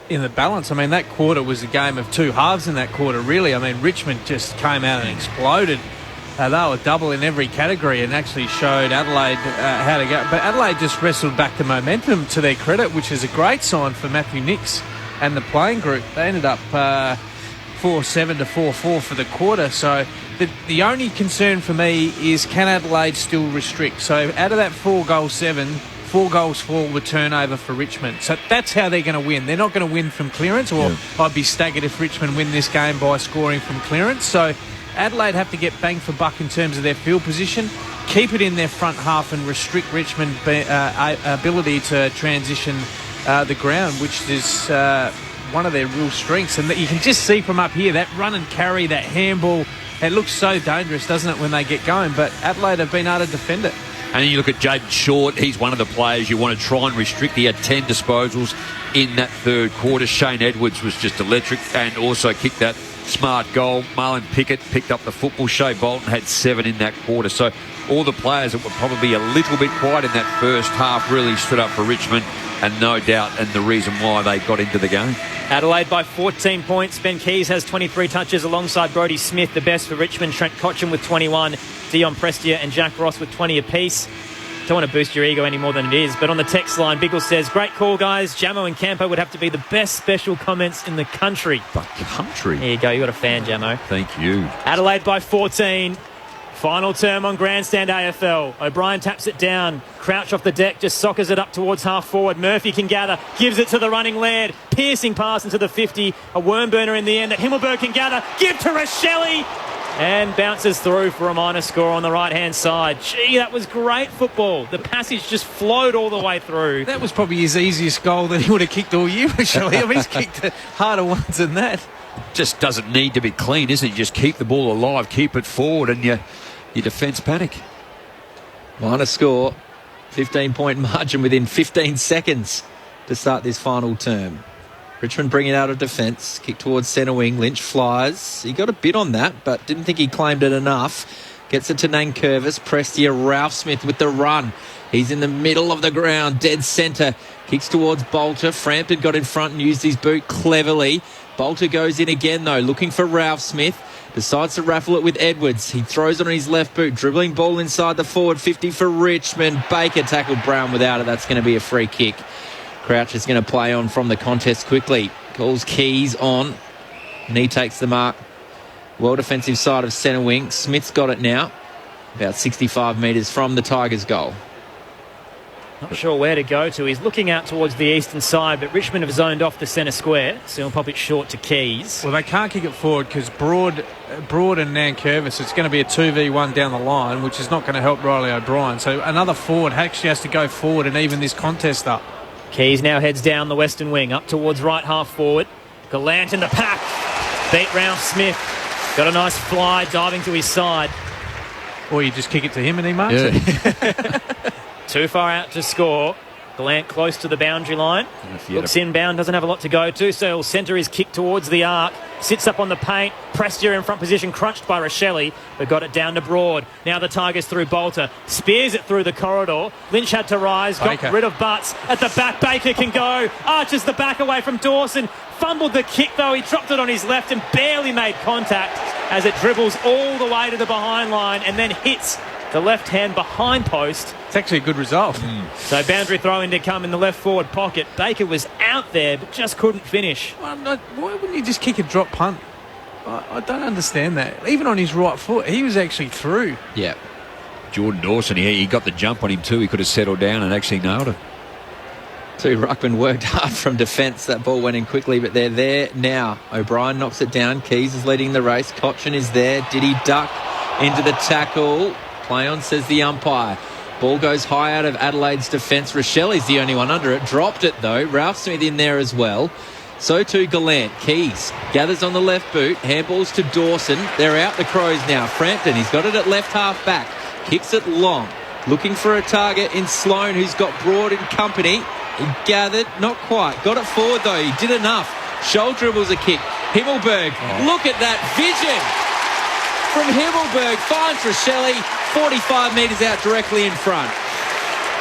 in the balance. I mean, that quarter was a game of 2 halves in that quarter, really. I mean, Richmond just came out and exploded. They were double in every category and actually showed Adelaide how to go. But Adelaide just wrestled back the momentum, to their credit, which is a great sign for Matthew Nicks and the playing group. They ended up 4-7 to 4-4 for the quarter. So the only concern for me is, can Adelaide still restrict? So out of that 4-7, 4 goals fall with turnover for Richmond. So that's how they're going to win. They're not going to win from clearance, or I'd be staggered if Richmond win this game by scoring from clearance. So Adelaide have to get bang for buck in terms of their field position, keep it in their front half and restrict Richmond's ability to transition the ground, which is one of their real strengths. And that you can just see from up here, that run and carry, that handball, it looks so dangerous, doesn't it, when they get going? But Adelaide have been able to defend it. And then you look at Jaden Short. He's one of the players you want to try and restrict. He had 10 disposals in that third quarter. Shane Edwards was just electric and also kicked that smart goal. Marlon Pickett picked up the football. Shea Bolton had 7 in that quarter. So all the players that were probably a little bit quiet in that first half really stood up for Richmond, and no doubt and the reason why they got into the game. Adelaide by 14 points. Ben Keys has 23 touches alongside Brodie Smith, the best for Richmond. Trent Cotchin with 21. Dion Prestia and Jack Ross with 20 apiece. Don't want to boost your ego any more than it is. But on the text line, Biggle says, great call, guys. Jamo and Campo would have to be the best special comments in the country. The country? There you go. You got a fan, Jamo. Thank you. Adelaide by 14. Final term on Grandstand AFL. O'Brien taps it down. Crouch off the deck, just soccers it up towards half forward. Murphy can gather, gives it to the running Laird. Piercing pass into the 50. A worm burner in the end that Himmelberg can gather. Give to Rochelle. And bounces through for a minor score on the right-hand side. Gee, that was great football. The passage just flowed all the way through. That was probably his easiest goal that he would have kicked all year, Rochelle. I mean, he's kicked harder ones than that. Just doesn't need to be clean, isn't it? You just keep the ball alive, keep it forward, and your defence panic. Minor score, 15-point margin within 15 seconds to start this final term. Richmond bring it out of defence, kick towards centre wing. Lynch flies. He got a bit on that, but didn't think he claimed it enough. Gets it to Nankervis. Prestia, Ralph Smith with the run. He's in the middle of the ground, dead centre. Kicks towards Bolter. Frampton got in front and used his boot cleverly. Bolter goes in again, though, looking for Ralph Smith. Decides to raffle it with Edwards. He throws it on his left boot. Dribbling ball inside the forward 50 for Richmond. Baker tackled Brown without it. That's going to be a free kick. Crouch is going to play on from the contest quickly. Calls Keys on. And he takes the mark. Well defensive side of centre wing. Smith's got it now. About 65 metres from the Tigers' goal. Not sure where to go to. He's looking out towards the eastern side, but Richmond have zoned off the centre square, so he'll pop it short to Keys. Well, they can't kick it forward because Broad and Nankervis, it's going to be a 2v1 down the line, which is not going to help Riley O'Brien. So another forward actually has to go forward and even this contest up. Keys now heads down the western wing, up towards right half forward. Gallant in the pack. Beat Ralph Smith. Got a nice fly diving to his side. Or you just kick it to him and he marks it. Too far out to score. Gallant close to the boundary line. Looks inbound, doesn't have a lot to go to, so he'll centre his kick towards the arc. Sits up on the paint. Prestia in front position, crunched by Rochelle, but got it down to Broad. Now the Tigers through Bolter. Spears it through the corridor. Lynch had to rise, got rid of Butts. At the back, Baker can go. Arches the back away from Dawson. Fumbled the kick, though. He dropped it on his left and barely made contact as it dribbles all the way to the behind line and then hits the left-hand behind post. It's actually a good result. So boundary throw-in to come in the left forward pocket. Baker was out there, but just couldn't finish. Well, why wouldn't you just kick a drop punt? I don't understand that. Even on his right foot, he was actually through. Yeah. Jordan Dawson, he got the jump on him too. He could have settled down and actually nailed it. Two ruckman worked hard from defence. That ball went in quickly, but they're there now. O'Brien knocks it down. Keys is leading the race. Cotchin is there. Did he duck into the tackle? Play on, says the umpire. Ball goes high out of Adelaide's defence. Rochelle's the only one under it. Dropped it, though. Ralph Smith in there as well. So too Gallant. Keys gathers on the left boot. Handballs to Dawson. They're out the Crows now. Frampton, he's got it at left half back. Kicks it long. Looking for a target in Sloan, who's got Broad in company. He gathered, not quite. Got it forward, though. He did enough. Shoal dribbles a kick. Himmelberg, look at that vision from Himmelberg. Finds Rochelle, 45 metres out directly in front.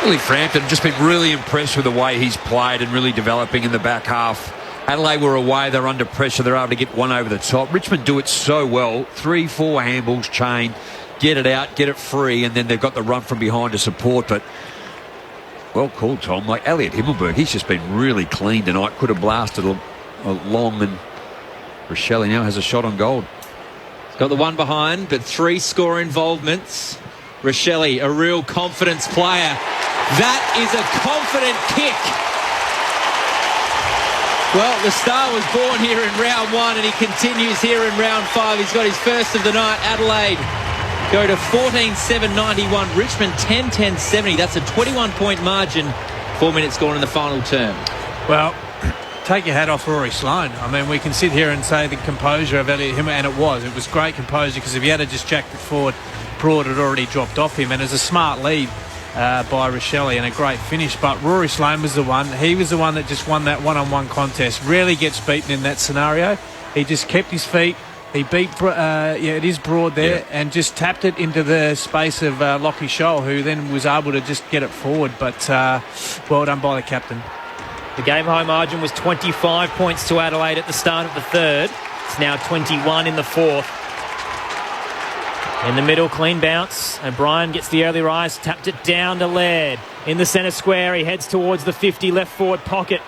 Willie Frampton just been really impressed with the way he's played and really developing in the back half. Adelaide were away, they're under pressure, they're able to get one over the top. Richmond do it so well, 3-4 handballs chain, get it out, get it free, and then they've got the run from behind to support. But well called, Tom. Like Elliot Himmelberg, he's just been really clean tonight. Could have blasted long, and Rochelle now has a shot on goal. He's got the one behind, but 3 score involvements. Rochelle, a real confidence player. That is a confident kick. Well, the star was born here in round 1 and he continues here in round 5. He's got his first of the night. Adelaide go to 14-7-91. Richmond 10-10-70. That's a 21-point margin. 4 minutes gone in the final term. Well, take your hat off Rory Sloane. I mean, we can sit here and say the composure of Elliot Himmer, and it was great composure, because if he had just jacked it forward, Broad had already dropped off him, and it was a smart lead by Rochelle and a great finish. But Rory Sloane was the one. He was the one that just won that one-on-one contest. Rarely gets beaten in that scenario. He just kept his feet. He beat, it is Broad there, and just tapped it into the space of Lockie Scholl, who then was able to just get it forward. But well done by the captain. The game high margin was 25 points to Adelaide at the start of the third. It's now 21 in the fourth. In the middle, clean bounce. O'Brien gets the early rise, tapped it down to Laird. In the centre square, he heads towards the 50 left forward pocket.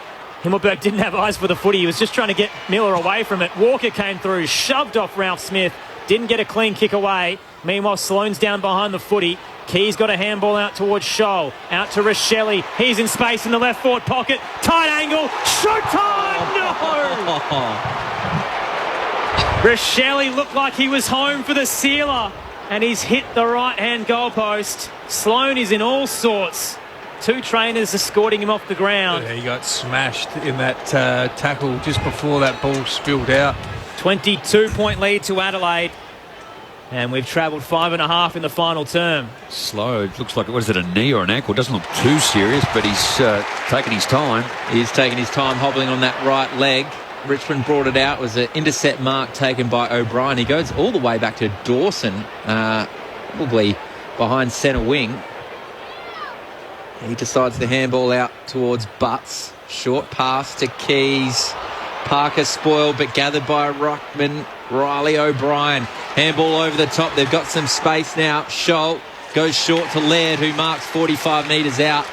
Himmelberg didn't have eyes for the footy. He was just trying to get Miller away from it. Walker came through, shoved off Ralph Smith. Didn't get a clean kick away. Meanwhile, Sloane's down behind the footy. Key's got a handball out towards Scholl. Out to Rochelle. He's in space in the left forward pocket. Tight angle. Showtime! No! Rochelle looked like he was home for the sealer, and he's hit the right-hand goalpost. Sloane is in all sorts. Two trainers escorting him off the ground. Yeah, he got smashed in that tackle just before that ball spilled out. 22-point lead to Adelaide. And we've travelled 5.5 in the final term. Slow. It looks like, what is it, a knee or an ankle? Doesn't look too serious, but he's taking his time. He's taking his time, hobbling on that right leg. Richmond brought it out. It was an intercept mark taken by O'Brien. He goes all the way back to Dawson, probably behind centre wing. He decides to handball out towards Butts. Short pass to Keys. Parker spoiled, but gathered by Ruckman. Riley O'Brien. Handball over the top. They've got some space now. Scholl goes short to Laird, who marks 45 metres out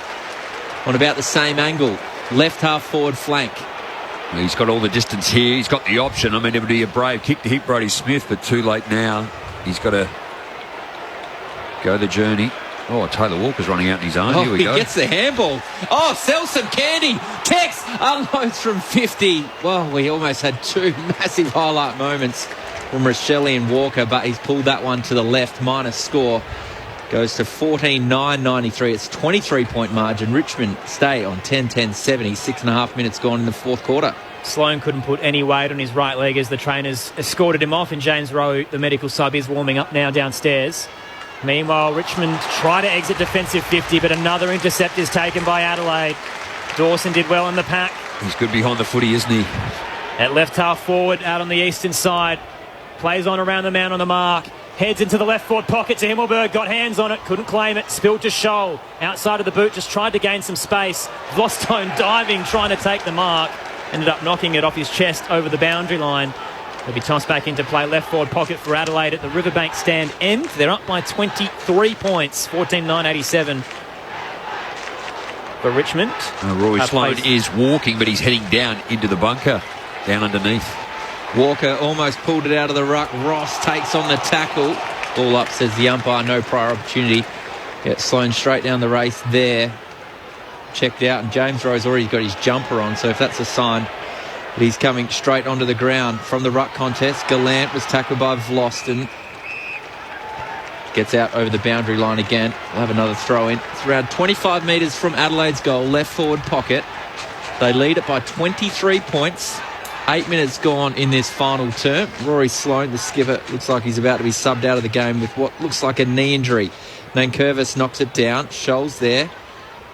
on about the same angle. Left half forward flank. He's got all the distance here. He's got the option. I mean, it would be a brave kick to hit Brodie Smith, but too late now. He's got to go the journey. Oh, Taylor Walker's running out in his own. Here we go. He gets the handball. Oh, sells some candy. Tex unloads from 50. Well, we almost had two massive highlight moments from Rochelle and Walker, but he's pulled that one to the left. Minus score goes to 14-9-93. It's 23-point margin. Richmond stay on 10-10-70. 6.5 minutes gone in the fourth quarter. Sloane couldn't put any weight on his right leg as the trainers escorted him off, and James Rowe, the medical sub, is warming up now downstairs. Meanwhile, Richmond try to exit defensive 50, but another intercept is taken by Adelaide. Dawson did well in the pack. He's good behind the footy, isn't he? At left half forward, out on the eastern side. Plays on around the man on the mark. Heads into the left forward pocket to Himmelberg. Got hands on it, couldn't claim it. Spilled to Scholl. Outside of the boot, just tried to gain some space. Vostone diving, trying to take the mark. Ended up knocking it off his chest over the boundary line. He'll be tossed back into play. Left forward pocket for Adelaide at the Riverbank stand end. They're up by 23 points. 14-9-87 for Richmond. Rory Sloane is walking, but he's heading down into the bunker, down underneath. Walker almost pulled it out of the ruck. Ross takes on the tackle. Ball up, says the umpire. No prior opportunity. Gets Sloane straight down the race there. Checked out, and James Rowe's already got his jumper on, so if that's a sign that he's coming straight onto the ground from the ruck contest. Gallant was tackled by Vlosten. Gets out over the boundary line again. We'll have another throw in. It's around 25 metres from Adelaide's goal, left forward pocket. They lead it by 23 points. 8 minutes gone in this final term. Rory Sloane, the skipper, looks like he's about to be subbed out of the game with what looks like a knee injury. Nankervis knocks it down. Scholl's there.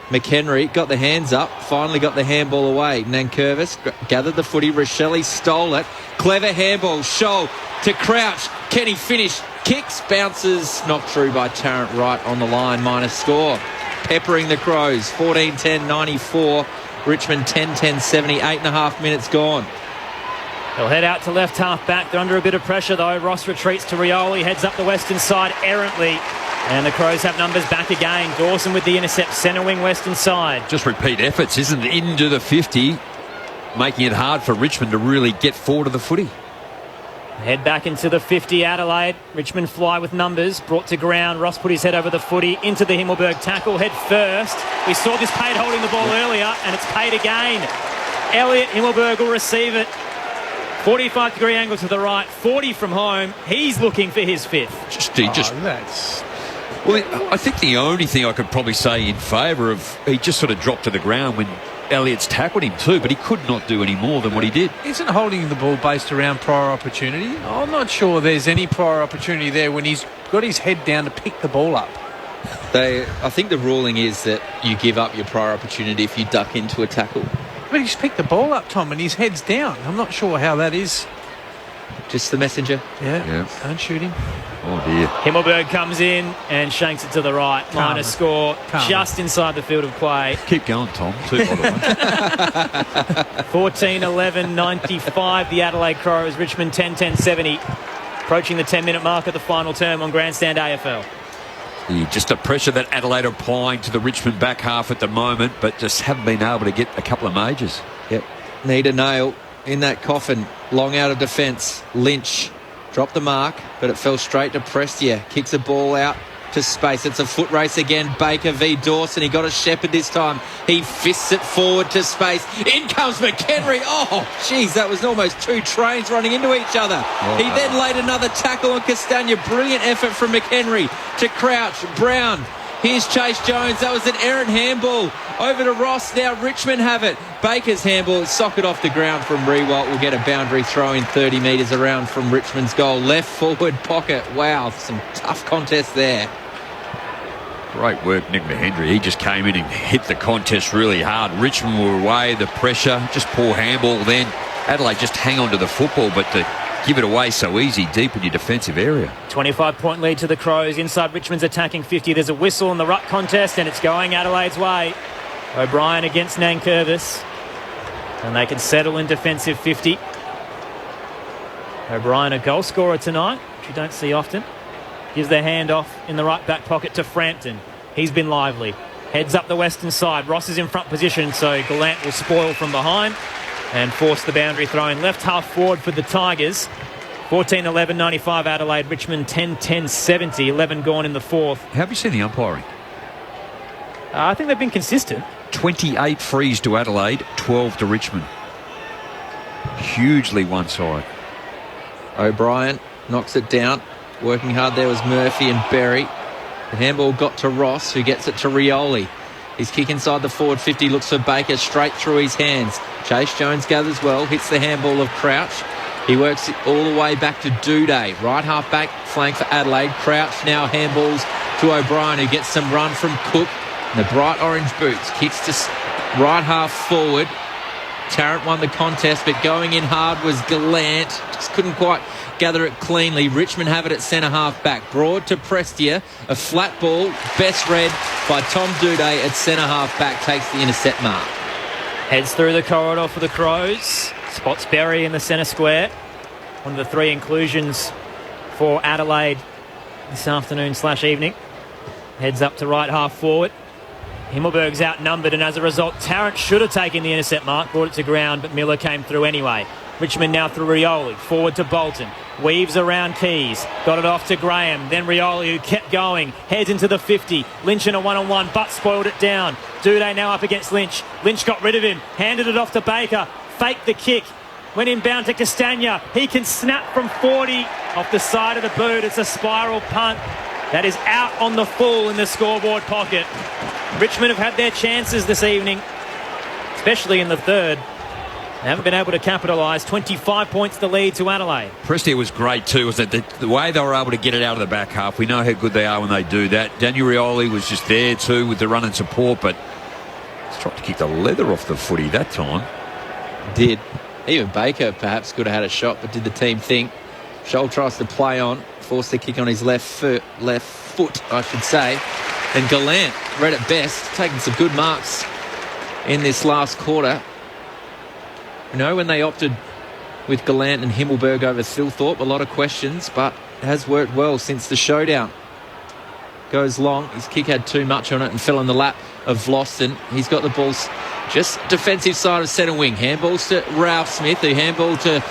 McHenry got the hands up, finally got the handball away. Nankervis gathered the footy. Rochelle stole it. Clever handball. Scholl to Crouch. Can he finish? Kicks, bounces, knocked through by Tarrant Wright on the line. Minus score. Peppering the Crows. 14-10-94. Richmond 10-10-70. 8.5 minutes gone. They'll head out to left half back. They're under a bit of pressure though. Ross retreats to Rioli. Heads up the western side errantly. And the Crows have numbers back again. Dawson with the intercept, centre wing, western side. Just repeat efforts, isn't it? Into the 50, making it hard for Richmond to really get forward of the footy. Head back into the 50, Adelaide. Richmond fly with numbers, brought to ground. Ross put his head over the footy, into the Himmelberg tackle, head first. We saw this paid holding the ball earlier, and it's paid again. Elliot Himmelberg will receive it. 45-degree angle to the right, 40 from home. He's looking for his fifth. Well, I think the only thing I could probably say in favour of, he just sort of dropped to the ground when Elliott's tackled him too, but he could not do any more than what he did. Isn't holding the ball based around prior opportunity? I'm not sure there's any prior opportunity there when he's got his head down to pick the ball up. I think the ruling is that you give up your prior opportunity if you duck into a tackle. But he's picked the ball up, Tom, and his head's down. I'm not sure how that is. Just the messenger. Yeah. Don't shoot him. Oh, dear. Himmelberg comes in and shanks it to the right. Minor score just inside the field of play. Keep going, Tom. 14-11-95, the Adelaide Crows. Richmond 10-10-70. Approaching the 10-minute mark at the final term on Grandstand AFL. Just the pressure that Adelaide are applying to the Richmond back half at the moment, but just haven't been able to get a couple of majors. Yep. Need a nail in that coffin. Long out of defence. Lynch dropped the mark, but it fell straight to Prestia. Kicks a ball out to space. It's a foot race again. Baker v Dawson. He got a Shepherd this time. He fists it forward to space. In comes McHenry. Oh, jeez, that was almost two trains running into each other. He then laid another tackle on Castagna. Brilliant effort from McHenry to Crouch. Brown. Here's Chase Jones. That was an errant handball. Over to Ross. Now Richmond have it. Baker's handball. Socket off the ground from Rewalt. Will get a boundary throw in 30 metres around from Richmond's goal. Left forward pocket. Wow, some tough contest there. Great work, Nick McHenry. He just came in and hit the contest really hard. Richmond were away, the pressure, just poor handball then. Adelaide just hang on to the football, but to give it away so easy deep in your defensive area. 25-point lead to the Crows. Inside Richmond's attacking 50. There's a whistle in the ruck contest, and it's going Adelaide's way. O'Brien against Nankervis. And they can settle in defensive 50. O'Brien, a goal scorer tonight, which you don't see often. Gives their hand off in the right back pocket to Frampton. He's been lively. Heads up the western side. Ross is in front position, so Gallant will spoil from behind and force the boundary throw in. Left half forward for the Tigers. 14-11-95 Adelaide. Richmond 10-10-70. 11 gone in the fourth. How have you seen the umpiring? I think they've been consistent. 28 frees to Adelaide, 12 to Richmond. Hugely one side. O'Brien knocks it down. Working hard there was Murphy and Berry. The handball got to Ross, who gets it to Rioli. His kick inside the forward 50, looks for Baker, straight through his hands. Chase Jones gathers well, hits the handball of Crouch. He works it all the way back to Duday. Right half back flank for Adelaide. Crouch now handballs to O'Brien, who gets some run from Cook. And the bright orange boots kicks to right half forward. Tarrant won the contest, but going in hard was Gallant. Just couldn't quite gather it cleanly. Richmond have it at centre half back. Broad to Prestia. A flat ball, best read by Tom Duday at centre half back, takes the intercept mark. Heads through the corridor for the Crows. Spots Berry in the centre square. One of the three inclusions for Adelaide this afternoon/evening. Heads up to right half forward. Himmelberg's outnumbered, and as a result, Tarrant should have taken the intercept mark, brought it to ground, but Miller came through anyway. Richmond now through Rioli, forward to Bolton. Weaves around Keys, got it off to Graham, then Rioli, who kept going, heads into the 50. Lynch in a one-on-one, but spoiled it down. Duday now up against Lynch. Lynch got rid of him, handed it off to Baker, faked the kick, went inbound to Castagna. He can snap from 40 off the side of the boot. It's a spiral punt that is out on the full in the scoreboard pocket. Richmond have had their chances this evening, especially in the third. They haven't been able to capitalise. 25 points the lead to Adelaide. Prestia was great too, wasn't it? The way they were able to get it out of the back half. We know how good they are when they do that. Daniel Rioli was just there too with the run and support, but he's tried to kick the leather off the footy that time. Did. Even Baker perhaps could have had a shot, but did the team think. Scholl tries to play on, forced the kick on his left foot, I should say. And Gallant read it best, taking some good marks in this last quarter. You know, when they opted with Gallant and Himmelberg over Thilthorpe, a lot of questions, but it has worked well since the showdown. Goes long, his kick had too much on it and fell in the lap of Vlosten. He's got the balls just defensive side of centre wing. Handballs to Ralph Smith, who handballed to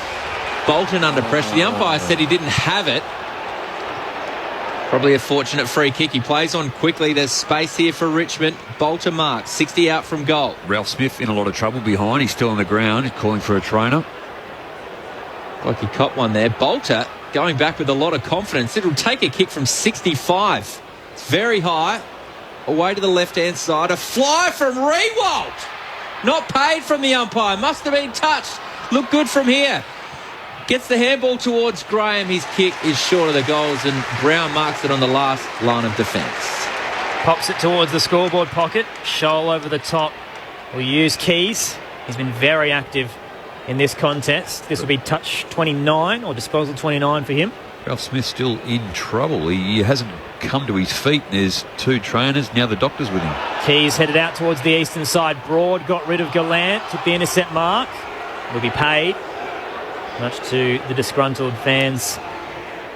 Bolton under pressure. The umpire said he didn't have it. Probably a fortunate free kick. He plays on quickly. There's space here for Richmond. Bolter marks, 60 out from goal. Ralph Smith in a lot of trouble behind. He's still on the ground. He's calling for a trainer. Like he caught one there. Bolter going back with a lot of confidence. It'll take a kick from 65. It's very high. Away to the left-hand side. A fly from Rewalt. Not paid from the umpire. Must have been touched. Looked good from here. Gets the handball towards Graham. His kick is short of the goals, and Brown marks it on the last line of defence. Pops it towards the scoreboard pocket. Scholl over the top will use Keys. He's been very active in this contest. This will be touch 29 or disposal 29 for him. Ralph Smith still in trouble. He hasn't come to his feet. There's two trainers. Now the doctor's with him. Keys headed out towards the eastern side. Broad got rid of Gallant. Took the intercept mark. Will be paid. Much to the disgruntled fans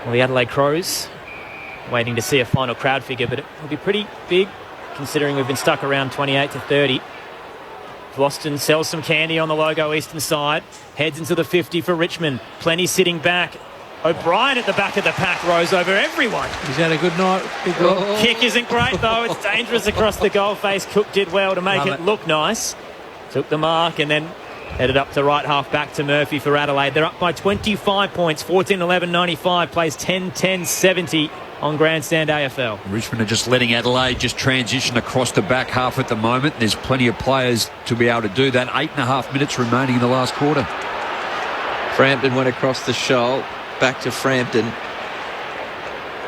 of the Adelaide Crows. Waiting to see a final crowd figure, but it will be pretty big considering we've been stuck around 28 to 30. Boston sells some candy on the logo eastern side. Heads into the 50 for Richmond. Plenty sitting back. O'Brien at the back of the pack rose over everyone. He's had a good night. Big goal. Kick isn't great though. It's dangerous across the goal face. Cook did well to make it look nice. Took the mark and then headed up to right half back to Murphy for Adelaide. They're up by 25 points. 14-11-95. Plays 10-10-70 on Grandstand AFL. Richmond are just letting Adelaide just transition across the back half at the moment. There's plenty of players to be able to do that. 8.5 minutes remaining in the last quarter. Frampton went across the shoal. Back to Frampton.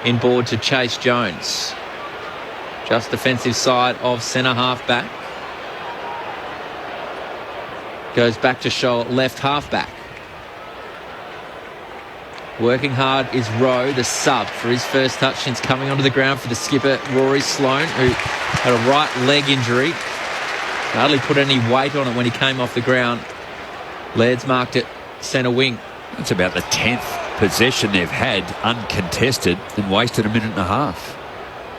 Inboard to Chase Jones. Just defensive side of centre half back. Goes back to Scholl, left half back. Working hard is Rowe, the sub, for his first touch since coming onto the ground for the skipper, Rory Sloane, who had a right leg injury. Hardly put any weight on it when he came off the ground. Laird's marked it centre wing. That's about the 10th possession they've had uncontested and wasted a minute and a half.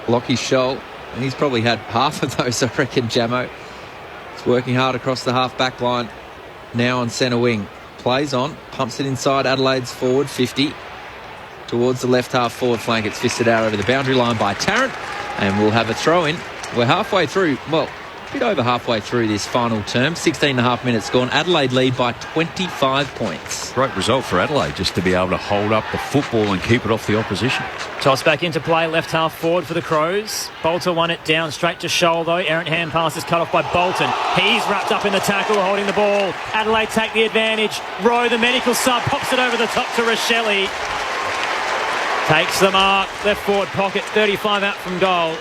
Lockie Scholl, and he's probably had half of those, I reckon, Jamo. He's working hard across the half-back line. Now on centre wing. Plays on, pumps it inside Adelaide's forward 50 towards the left half forward flank. It's fisted out over the boundary line by Tarrant, and we'll have a throw in. We're halfway through, well, a bit over halfway through this final term. 16.5 minutes gone. Adelaide lead by 25 points. Great result for Adelaide, just to be able to hold up the football and keep it off the opposition. Toss back into play, left half forward for the Crows. Bolter won it down straight to Scholl though. Errant hand pass is cut off by Bolton. He's wrapped up in the tackle, holding the ball. Adelaide take the advantage. Rowe, the medical sub, pops it over the top to Rochelle. Takes the mark, left forward pocket, 35 out from goal.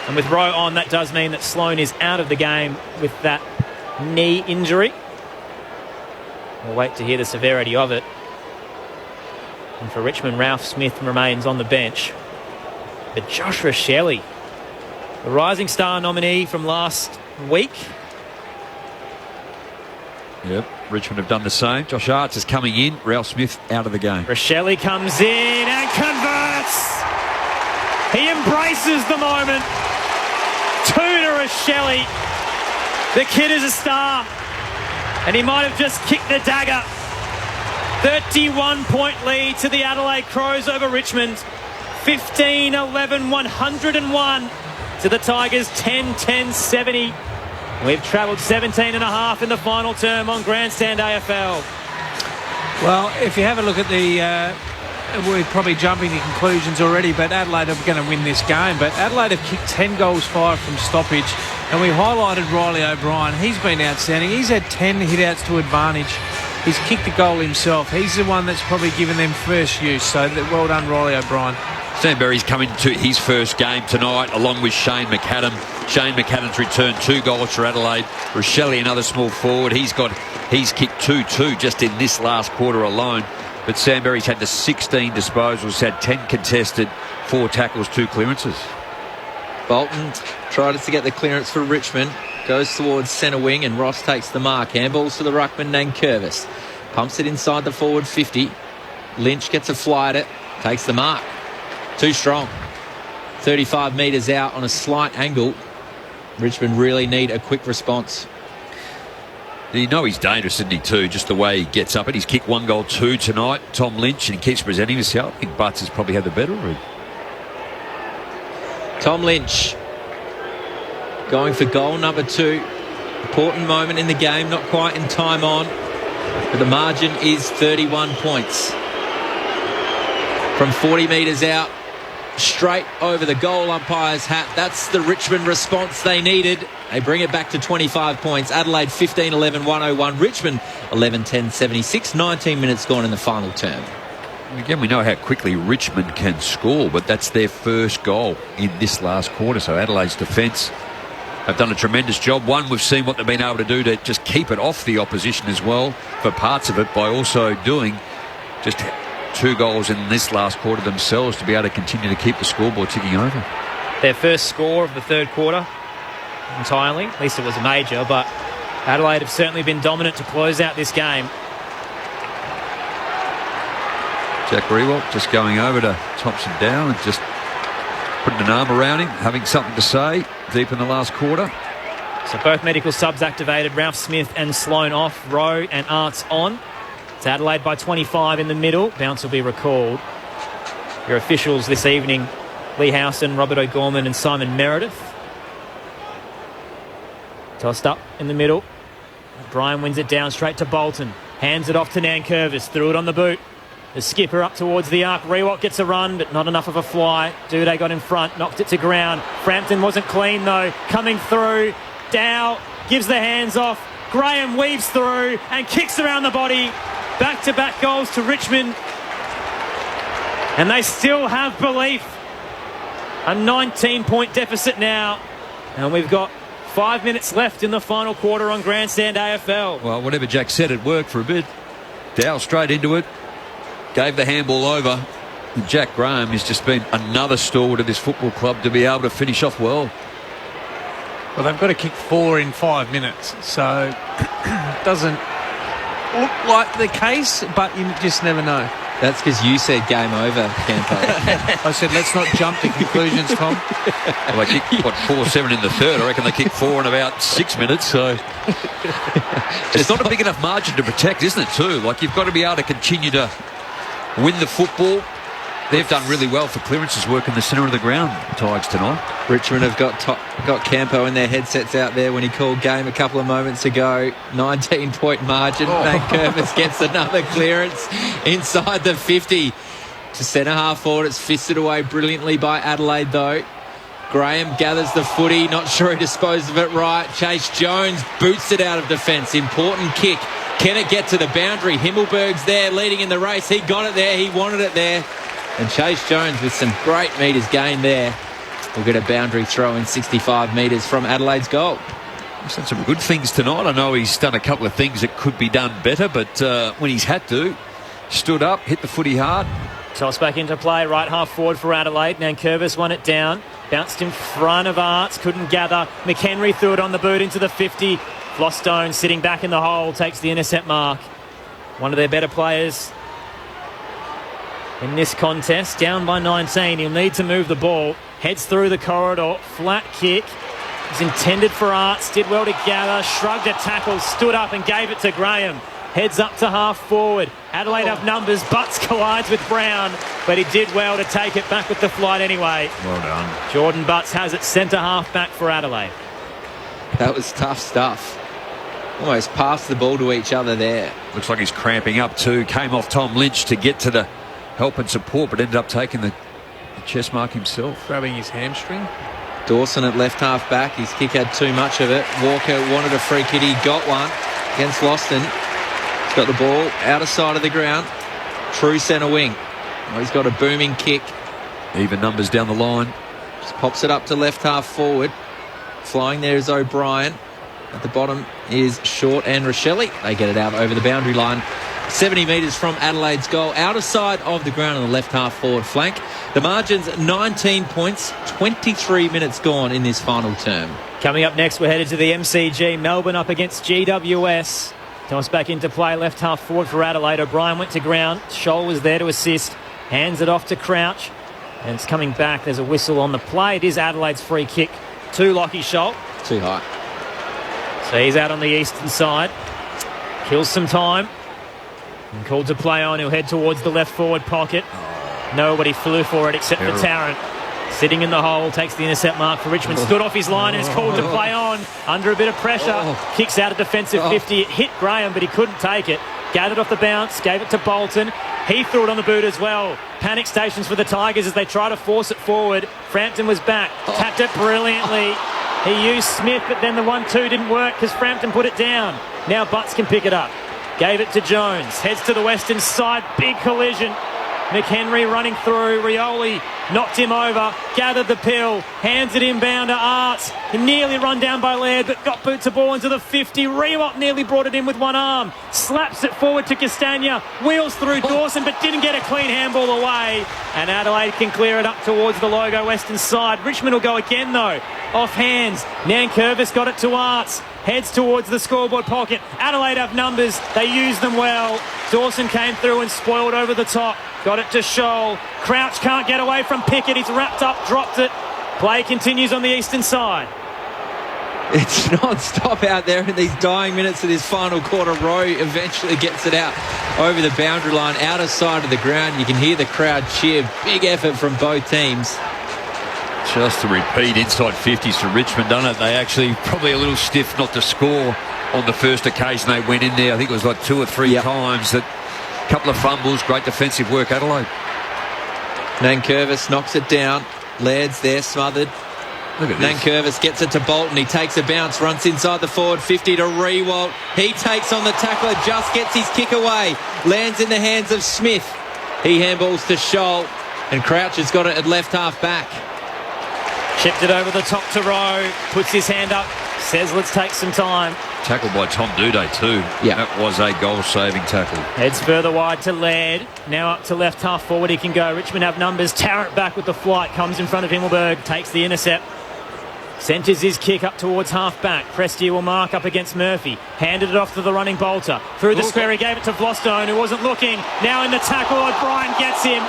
And with Rowe on, that does mean that Sloane is out of the game with that knee injury. We'll wait to hear the severity of it. And for Richmond, Ralph Smith remains on the bench. But Josh Rochelle, the Rising Star nominee from last week. Yep, Richmond have done the same. Josh Arts is coming in. Ralph Smith out of the game. Rochelle comes in and converts. He embraces the moment. 2 to Rochelle. The kid is a star. And he might have just kicked the dagger. 31-point lead to the Adelaide Crows over Richmond. 15-11-101 to the Tigers. 10-10-70. We've travelled 17.5 in the final term on Grandstand AFL. Well, if you have a look at the... we're probably jumping to conclusions already, but Adelaide are going to win this game. But Adelaide have kicked 10 goals fired from stoppage. And we highlighted Riley O'Brien. He's been outstanding. He's had 10 hit-outs to advantage. He's kicked the goal himself. He's the one that's probably given them first use. So well done, Riley O'Brien. Sam Berry's coming to his first game tonight, along with Shane McAdam. Shane McAdam's returned 2 goals for Adelaide. Rochelle, another small forward. He's kicked 2-2 just in this last quarter alone. But Sam Berry's had the 16 disposals, had 10 contested, 4 tackles, 2 clearances. Bolton tried to get the clearance for Richmond. Goes towards centre wing and Ross takes the mark. Handballs to the ruckman Nankervis. Pumps it inside the forward 50. Lynch gets a fly at it. Takes the mark. Too strong. 35 metres out on a slight angle. Richmond really need a quick response. You know he's dangerous, isn't he, too? Just the way he gets up it. He's kicked 1 goal, 2 tonight. Tom Lynch, and he keeps presenting himself. I think Butts has probably had the better of him. Tom Lynch going for goal number 2. Important moment in the game, not quite in time on. But the margin is 31 points. From 40 metres out, straight over the goal umpire's hat. That's the Richmond response they needed. They bring it back to 25 points. Adelaide 15-11, 101. Richmond 11-10, 76. 19 minutes gone in the final term. Again, we know how quickly Richmond can score, but that's their first goal in this last quarter. So Adelaide's defence have done a tremendous job. One, we've seen what they've been able to do to just keep it off the opposition as well for parts of it by also doing just 2 goals in this last quarter themselves to be able to continue to keep the scoreboard ticking over. Their first score of the third quarter entirely. At least it was a major, but Adelaide have certainly been dominant to close out this game. Jack Rewalt just going over to Thompson Dow and just putting an arm around him, having something to say deep in the last quarter. So both medical subs activated. Ralph Smith and Sloan off. Rowe and Arts on. It's Adelaide by 25 in the middle. Bounce will be recalled. Your officials this evening, Lee Howson, Robert O'Gorman and Simon Meredith. Tossed up in the middle. Brian wins it down straight to Bolton. Hands it off to Nankervis. Threw it on the boot. The skipper up towards the arc. Rewalt gets a run, but not enough of a fly. Duday got in front, knocked it to ground. Frampton wasn't clean, though. Coming through. Dow gives the hands off. Graham weaves through and kicks around the body. Back-to-back goals to Richmond. And they still have belief. A 19-point deficit now. And we've got 5 minutes left in the final quarter on Grandstand AFL. Well, whatever Jack said, it worked for a bit. Dow straight into it. Gave the handball over. And Jack Graham has just been another stalwart of this football club to be able to finish off well. Well, they've got to kick 4 in 5 minutes, so it doesn't look like the case, but you just never know. That's because you said game over, Campo. I said let's not jump to conclusions, Tom. Well, they kicked, 4-7 in the third. I reckon they kicked 4 in about 6 minutes, so it's not a big enough margin to protect, isn't it, too? Like, you've got to be able to continue to win the football. They've done really well for clearances work in the centre of the ground, Tigers, tonight. Richmond have got Campo in their headsets out there when he called game a couple of moments ago. 19-point margin. Nankervis gets another clearance inside the 50. To centre-half forward, it's fisted away brilliantly by Adelaide, though. Graham gathers the footy, not sure he disposed of it right. Chase Jones boots it out of defence. Important kick. Can it get to the boundary? Himmelberg's there leading in the race. He got it there. He wanted it there. And Chase Jones with some great metres gained there will get a boundary throw in 65 metres from Adelaide's goal. He's done some good things tonight. I know he's done a couple of things that could be done better, but when he's had to, stood up, hit the footy hard. Toss back into play, right half forward for Adelaide. Nankervis won it down. Bounced in front of Arts, couldn't gather. McHenry threw it on the boot into the 50. Flostone sitting back in the hole, takes the intercept mark. One of their better players in this contest, down by 19. He'll need to move the ball. Heads through the corridor, flat kick. It's intended for Arts, did well to gather, shrugged a tackle, stood up and gave it to Graham. Heads up to half forward. Adelaide have numbers. Butts collides with Brown, but he did well to take it back with the flight anyway. Well done. Jordan Butts has it centre half back for Adelaide. That was tough stuff. Almost passed the ball to each other there. Looks like he's cramping up too. Came off Tom Lynch to get to the help and support, but ended up taking the chest mark himself. Grabbing his hamstring. Dawson at left half back. His kick had too much of it. Walker wanted a free kick. He got one against Loston. He's got the ball out of sight of the ground. True centre wing. Oh, he's got a booming kick. Even numbers down the line. Just pops it up to left half forward. Flying there is O'Brien. At the bottom is Short and Rochelle. They get it out over the boundary line. 70 metres from Adelaide's goal. Out of sight of the ground on the left half forward flank. The margin's 19 points. 23 minutes gone in this final term. Coming up next, we're headed to the MCG. Melbourne up against GWS. Toss back into play, left half forward for Adelaide. O'Brien went to ground. Scholl was there to assist. Hands it off to Crouch. And it's coming back. There's a whistle on the play. It is Adelaide's free kick to Lockie Scholl. Too high. So he's out on the eastern side. Kills some time. And called to play on. He'll head towards the left forward pocket. Nobody flew for it except for Tarrant. Sitting in the hole, takes the intercept mark for Richmond. Stood off his line and is called to play on. Under a bit of pressure. Kicks out a defensive 50. It hit Graham, but he couldn't take it. Gathered off the bounce. Gave it to Bolton. He threw it on the boot as well. Panic stations for the Tigers as they try to force it forward. Frampton was back, tapped it brilliantly. He used Smith, but then the 1-2 didn't work because Frampton put it down. Now Butts can pick it up. Gave it to Jones. Heads to the western side. Big collision. McHenry running through. Rioli knocked him over. Gathered the pill. Hands it inbound to Arts. He nearly run down by Laird, but got boot to ball into the 50. Rewalt nearly brought it in with one arm. Slaps it forward to Castagna. Wheels through Dawson, but didn't get a clean handball away. And Adelaide can clear it up towards the logo western side. Richmond will go again, though. Off hands. Nankervis got it to Arts. Heads towards the scoreboard pocket. Adelaide have numbers. They use them well. Dawson came through and spoiled over the top. Got it to Scholl. Crouch can't get away from Pickett. He's wrapped up, dropped it. Play continues on the eastern side. It's non-stop out there in these dying minutes of this final quarter. Rowe eventually gets it out over the boundary line, outer side of the ground. You can hear the crowd cheer. Big effort from both teams. Just to repeat inside 50s for Richmond, done it. They actually probably a little stiff not to score on the first occasion they went in there. I think it was like 2 or 3 times. That couple of fumbles, great defensive work, Adelaide. Nankervis knocks it down. Laird's there, smothered. Look at this. Nankervis gets it to Bolton. He takes a bounce, runs inside the forward 50 to Rewalt. He takes on the tackler, just gets his kick away. Lands in the hands of Smith. He handballs to Scholl, and Crouch has got it at left half back. Chipped it over the top to Rowe. Puts his hand up. Says, let's take some time. Tackled by Tom Duday too. Yeah. That was a goal-saving tackle. Heads further wide to Laird. Now up to left half forward he can go. Richmond have numbers. Tarrant back with the flight. Comes in front of Himmelberg. Takes the intercept. Centres his kick up towards half back. Prestia will mark up against Murphy. Handed it off to the running Bolter. Through the square he gave it to Vlostone, who wasn't looking. Now in the tackle, O'Brien gets him.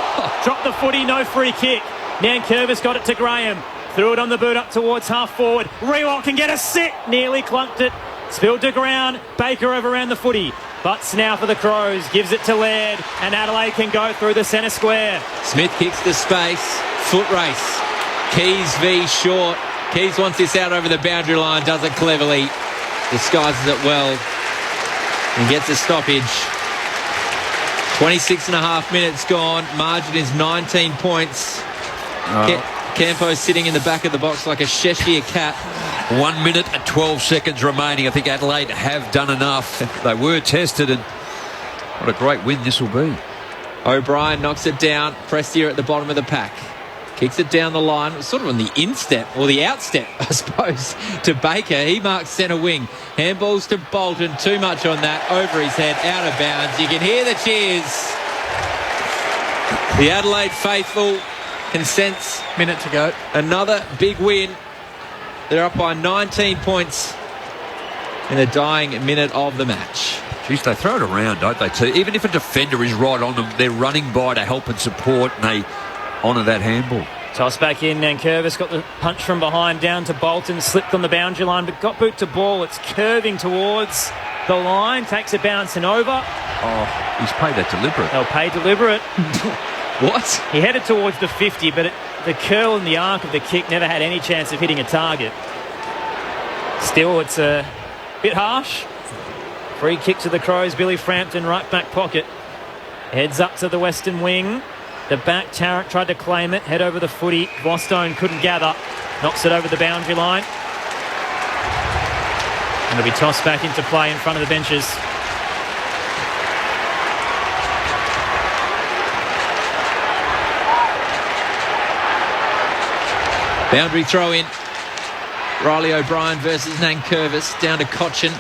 Dropped the footy, no free kick. Nankervis got it to Graham. Threw it on the boot up towards half forward. Rewalt can get a sit. Nearly clunked it. Spilled to ground. Baker overran the footy. Butts now for the Crows. Gives it to Laird. And Adelaide can go through the centre square. Smith kicks the space. Foot race. Keys v Short. Keys wants this out over the boundary line. Does it cleverly. Disguises it well. And gets a stoppage. 26 and a half minutes gone. Margin is 19 points. Campo sitting in the back of the box like a Cheshire cat. 1 minute and 12 seconds remaining. I think Adelaide have done enough. They were tested, and what a great win this will be. O'Brien knocks it down. Prestia at the bottom of the pack. Kicks it down the line, sort of on the instep, or the outstep, I suppose, to Baker. He marks centre wing. Handballs to Bolton. Too much on that. Over his head, out of bounds. You can hear the cheers. The Adelaide faithful can sense. Minute to go. Another big win. They're up by 19 points in the dying minute of the match. Jeez, they throw it around, don't they, too? Even if a defender is right on them, they're running by to help and support, and they honour that handball. Toss back in, and Curvis got the punch from behind down to Bolton, slipped on the boundary line, but got boot to ball. It's curving towards the line, takes a bounce and over. Oh, he's paid that deliberate. They'll pay deliberate. What? He headed towards the 50, but the curl and the arc of the kick never had any chance of hitting a target. Still, it's a bit harsh. Free kick to the Crows. Billy Frampton, right back pocket. Heads up to the western wing. The back, Tarrant tried to claim it. Head over the footy. Bostone couldn't gather. Knocks it over the boundary line. And it'll be tossed back into play in front of the benches. Boundary throw in. Riley O'Brien versus Nankervis. Down to Cochin.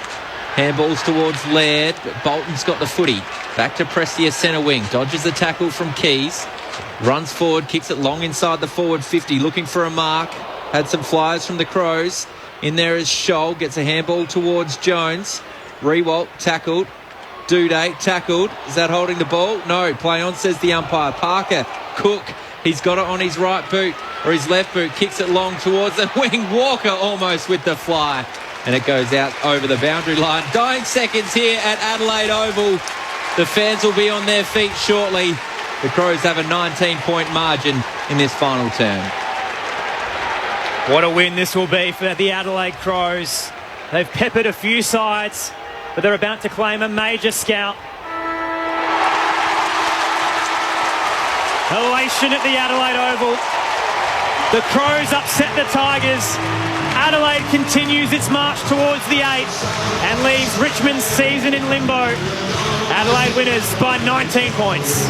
Handballs towards Laird, but Bolton's got the footy. Back to Prestia centre wing. Dodges the tackle from Keys. Runs forward, kicks it long inside the forward 50, looking for a mark. Had some flyers from the Crows. In there is Scholl, gets a handball towards Jones. Rewalt tackled. Duday tackled. Is that holding the ball? No. Play on, says the umpire. Parker, Cook. He's got it on his right boot, or his left boot. Kicks it long towards the wing. Walker almost with the fly. And it goes out over the boundary line. Dying seconds here at Adelaide Oval. The fans will be on their feet shortly. The Crows have a 19-point margin in this final term. What a win this will be for the Adelaide Crows. They've peppered a few sides, but they're about to claim a major scalp. Elation at the Adelaide Oval. The Crows upset the Tigers. Adelaide continues its march towards the 8 and leaves Richmond's season in limbo. Adelaide winners by 19 points.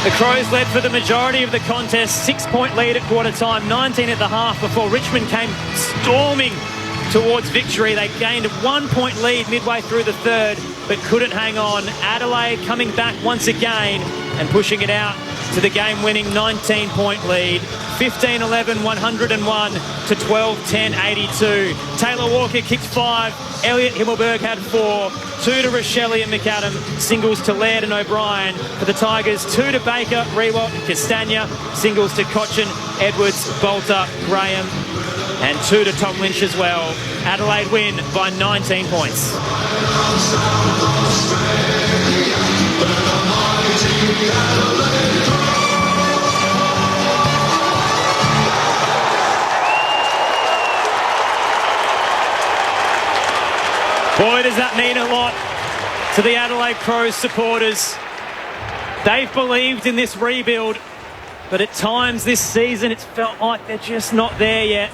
The Crows led for the majority of the contest, 6-point lead at quarter time, 19 at the half before Richmond came storming towards victory. They gained a 1-point lead midway through the third, but couldn't hang on. Adelaide coming back once again and pushing it out to the game-winning 19-point lead. 15-11, 101 to 12-10, 82. Taylor Walker kicked 5. Elliot Himmelberg had 4. 2 to Rochelle and McAdam. Singles to Laird and O'Brien. For the Tigers, 2 to Baker, Rewalt and Castagna. Singles to Cochin, Edwards, Bolter, Graham. And 2 to Tom Lynch as well. Adelaide win by 19 points. Boy, does that mean a lot to the Adelaide Crows supporters. They've believed in this rebuild, but at times this season it's felt like they're just not there yet.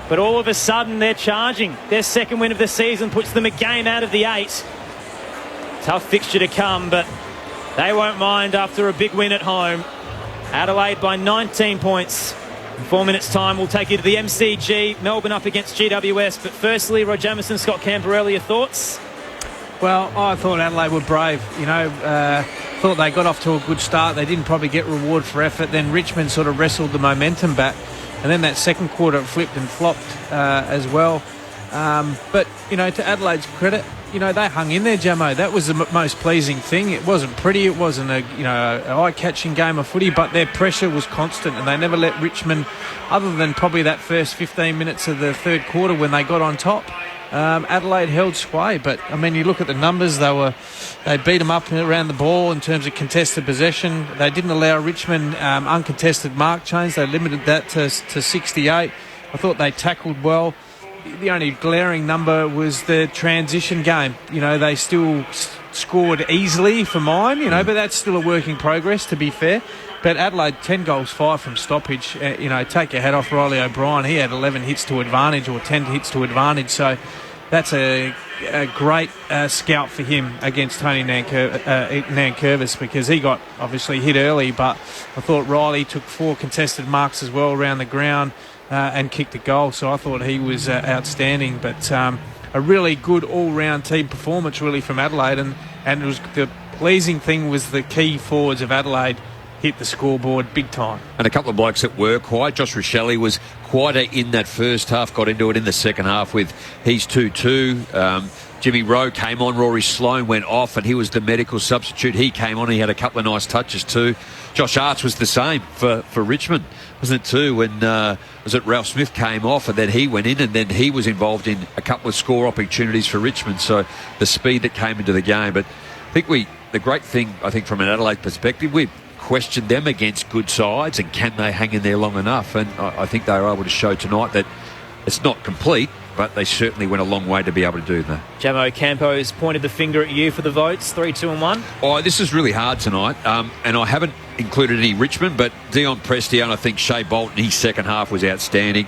But all of a sudden they're charging. Their second win of the season puts them a game out of the 8. Tough fixture to come, but they won't mind after a big win at home. Adelaide by 19 points. In 4 minutes' time, we'll take you to the MCG. Melbourne up against GWS. But firstly, Rod Jamieson, Scott Camperelli, your thoughts? Well, I thought Adelaide were brave. Thought they got off to a good start. They didn't probably get reward for effort. Then Richmond sort of wrestled the momentum back. And then that second quarter it flipped and flopped as well. But, to Adelaide's credit, they hung in there, Jamo. That was the most pleasing thing. It wasn't pretty. It wasn't an eye-catching game of footy, but their pressure was constant and they never let Richmond, other than probably that first 15 minutes of the third quarter when they got on top, Adelaide held sway. But, you look at the numbers. They beat them up around the ball in terms of contested possession. They didn't allow Richmond uncontested mark change. They limited that to 68. I thought they tackled well. The only glaring number was the transition game. They still scored easily for mine, but that's still a work in progress, to be fair. But Adelaide, 10 goals, 5 from stoppage. Take your hat off Riley O'Brien. He had 11 hits to advantage or 10 hits to advantage. So that's a great scout for him against Tony Nankervis, because he got obviously hit early, but I thought Riley took 4 contested marks as well around the ground. And kicked a goal, so I thought he was outstanding. But a really good all-round team performance, really, from Adelaide. And it was the pleasing thing was the key forwards of Adelaide hit the scoreboard big time. And a couple of blokes that were quiet. Josh Rochelle was quieter in that first half, got into it in the second half with his 2-2. Jimmy Rowe came on, Rory Sloane went off, and he was the medical substitute. He came on, he had a couple of nice touches too. Josh Arts was the same for Richmond, wasn't it too, when was it Ralph Smith came off and then he went in, and then he was involved in a couple of score opportunities for Richmond. So the speed that came into the game. But I think the great thing, I think, from an Adelaide perspective, we questioned them against good sides and can they hang in there long enough, and I think they were able to show tonight that it's not complete, but they certainly went a long way to be able to do that. Jamo Campo's pointed the finger at you for the votes, 3, 2 and 1. Oh, this is really hard tonight, and I haven't included any Richmond, but Dion Prestio and I think Shea Bolton, his second half was outstanding.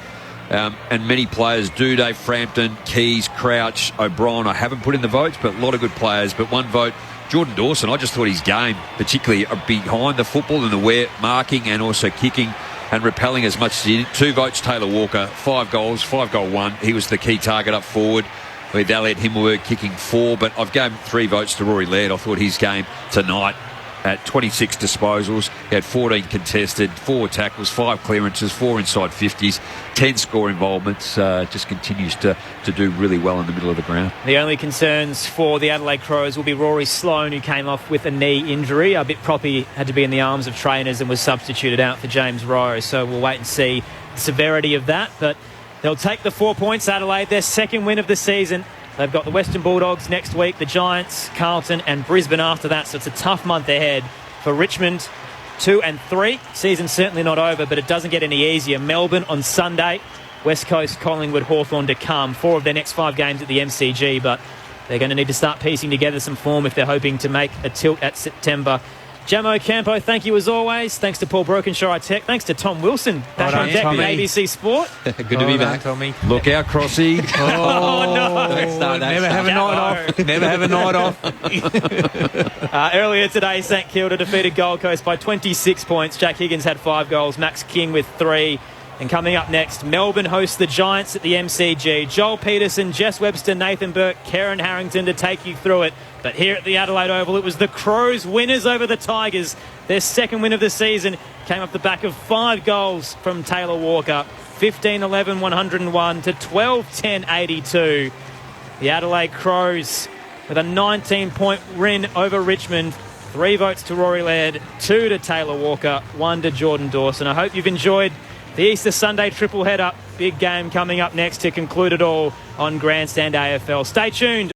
And many players, Duday, Frampton, Keys, Crouch, O'Brien, I haven't put in the votes, but a lot of good players. But one vote, Jordan Dawson, I just thought his game, particularly behind the football and the marking and also kicking and repelling as much as he did. 2 votes, Taylor Walker, 5 goals, 5-goal-1. He was the key target up forward, with Elliot Himmelberg kicking 4. But I've given 3 votes to Rory Laird. I thought his game tonight, at 26 disposals, he had 14 contested, 4 tackles, 5 clearances, 4 inside 50s, 10 score involvements. Just continues to do really well in the middle of the ground. The only concerns for the Adelaide Crows will be Rory Sloane, who came off with a knee injury. A bit proppy, had to be in the arms of trainers and was substituted out for James Rowe. So we'll wait and see the severity of that. But They'll take the 4 points, Adelaide, their second win of the season. They've got the Western Bulldogs next week, the Giants, Carlton and Brisbane after that, so it's a tough month ahead for Richmond. 2 and 3. Season's certainly not over, but it doesn't get any easier. Melbourne on Sunday, West Coast, Collingwood, Hawthorn to come. 4 of their next 5 games at the MCG, but they're going to need to start piecing together some form if they're hoping to make a tilt at September. Jamo Campo, thank you as always. Thanks to Paul Brokenshaw, our tech. Thanks to Tom Wilson, back on deck at ABC Sport. Good to be back. Tommy. Look out, Crossy. Oh, no. Never have a night off. Never have a night off. Earlier today, St Kilda defeated Gold Coast by 26 points. Jack Higgins had 5 goals, Max King with 3. And coming up next, Melbourne hosts the Giants at the MCG. Joel Peterson, Jess Webster, Nathan Burke, Karen Harrington to take you through it. But here at the Adelaide Oval, it was the Crows winners over the Tigers. Their second win of the season came off the back of 5 goals from Taylor Walker. 15-11, 101 to 12-10, 82. The Adelaide Crows with a 19-point win over Richmond. 3 votes to Rory Laird, 2 to Taylor Walker, 1 to Jordan Dawson. I hope you've enjoyed the Easter Sunday triple header. Big game coming up next to conclude it all on Grandstand AFL. Stay tuned.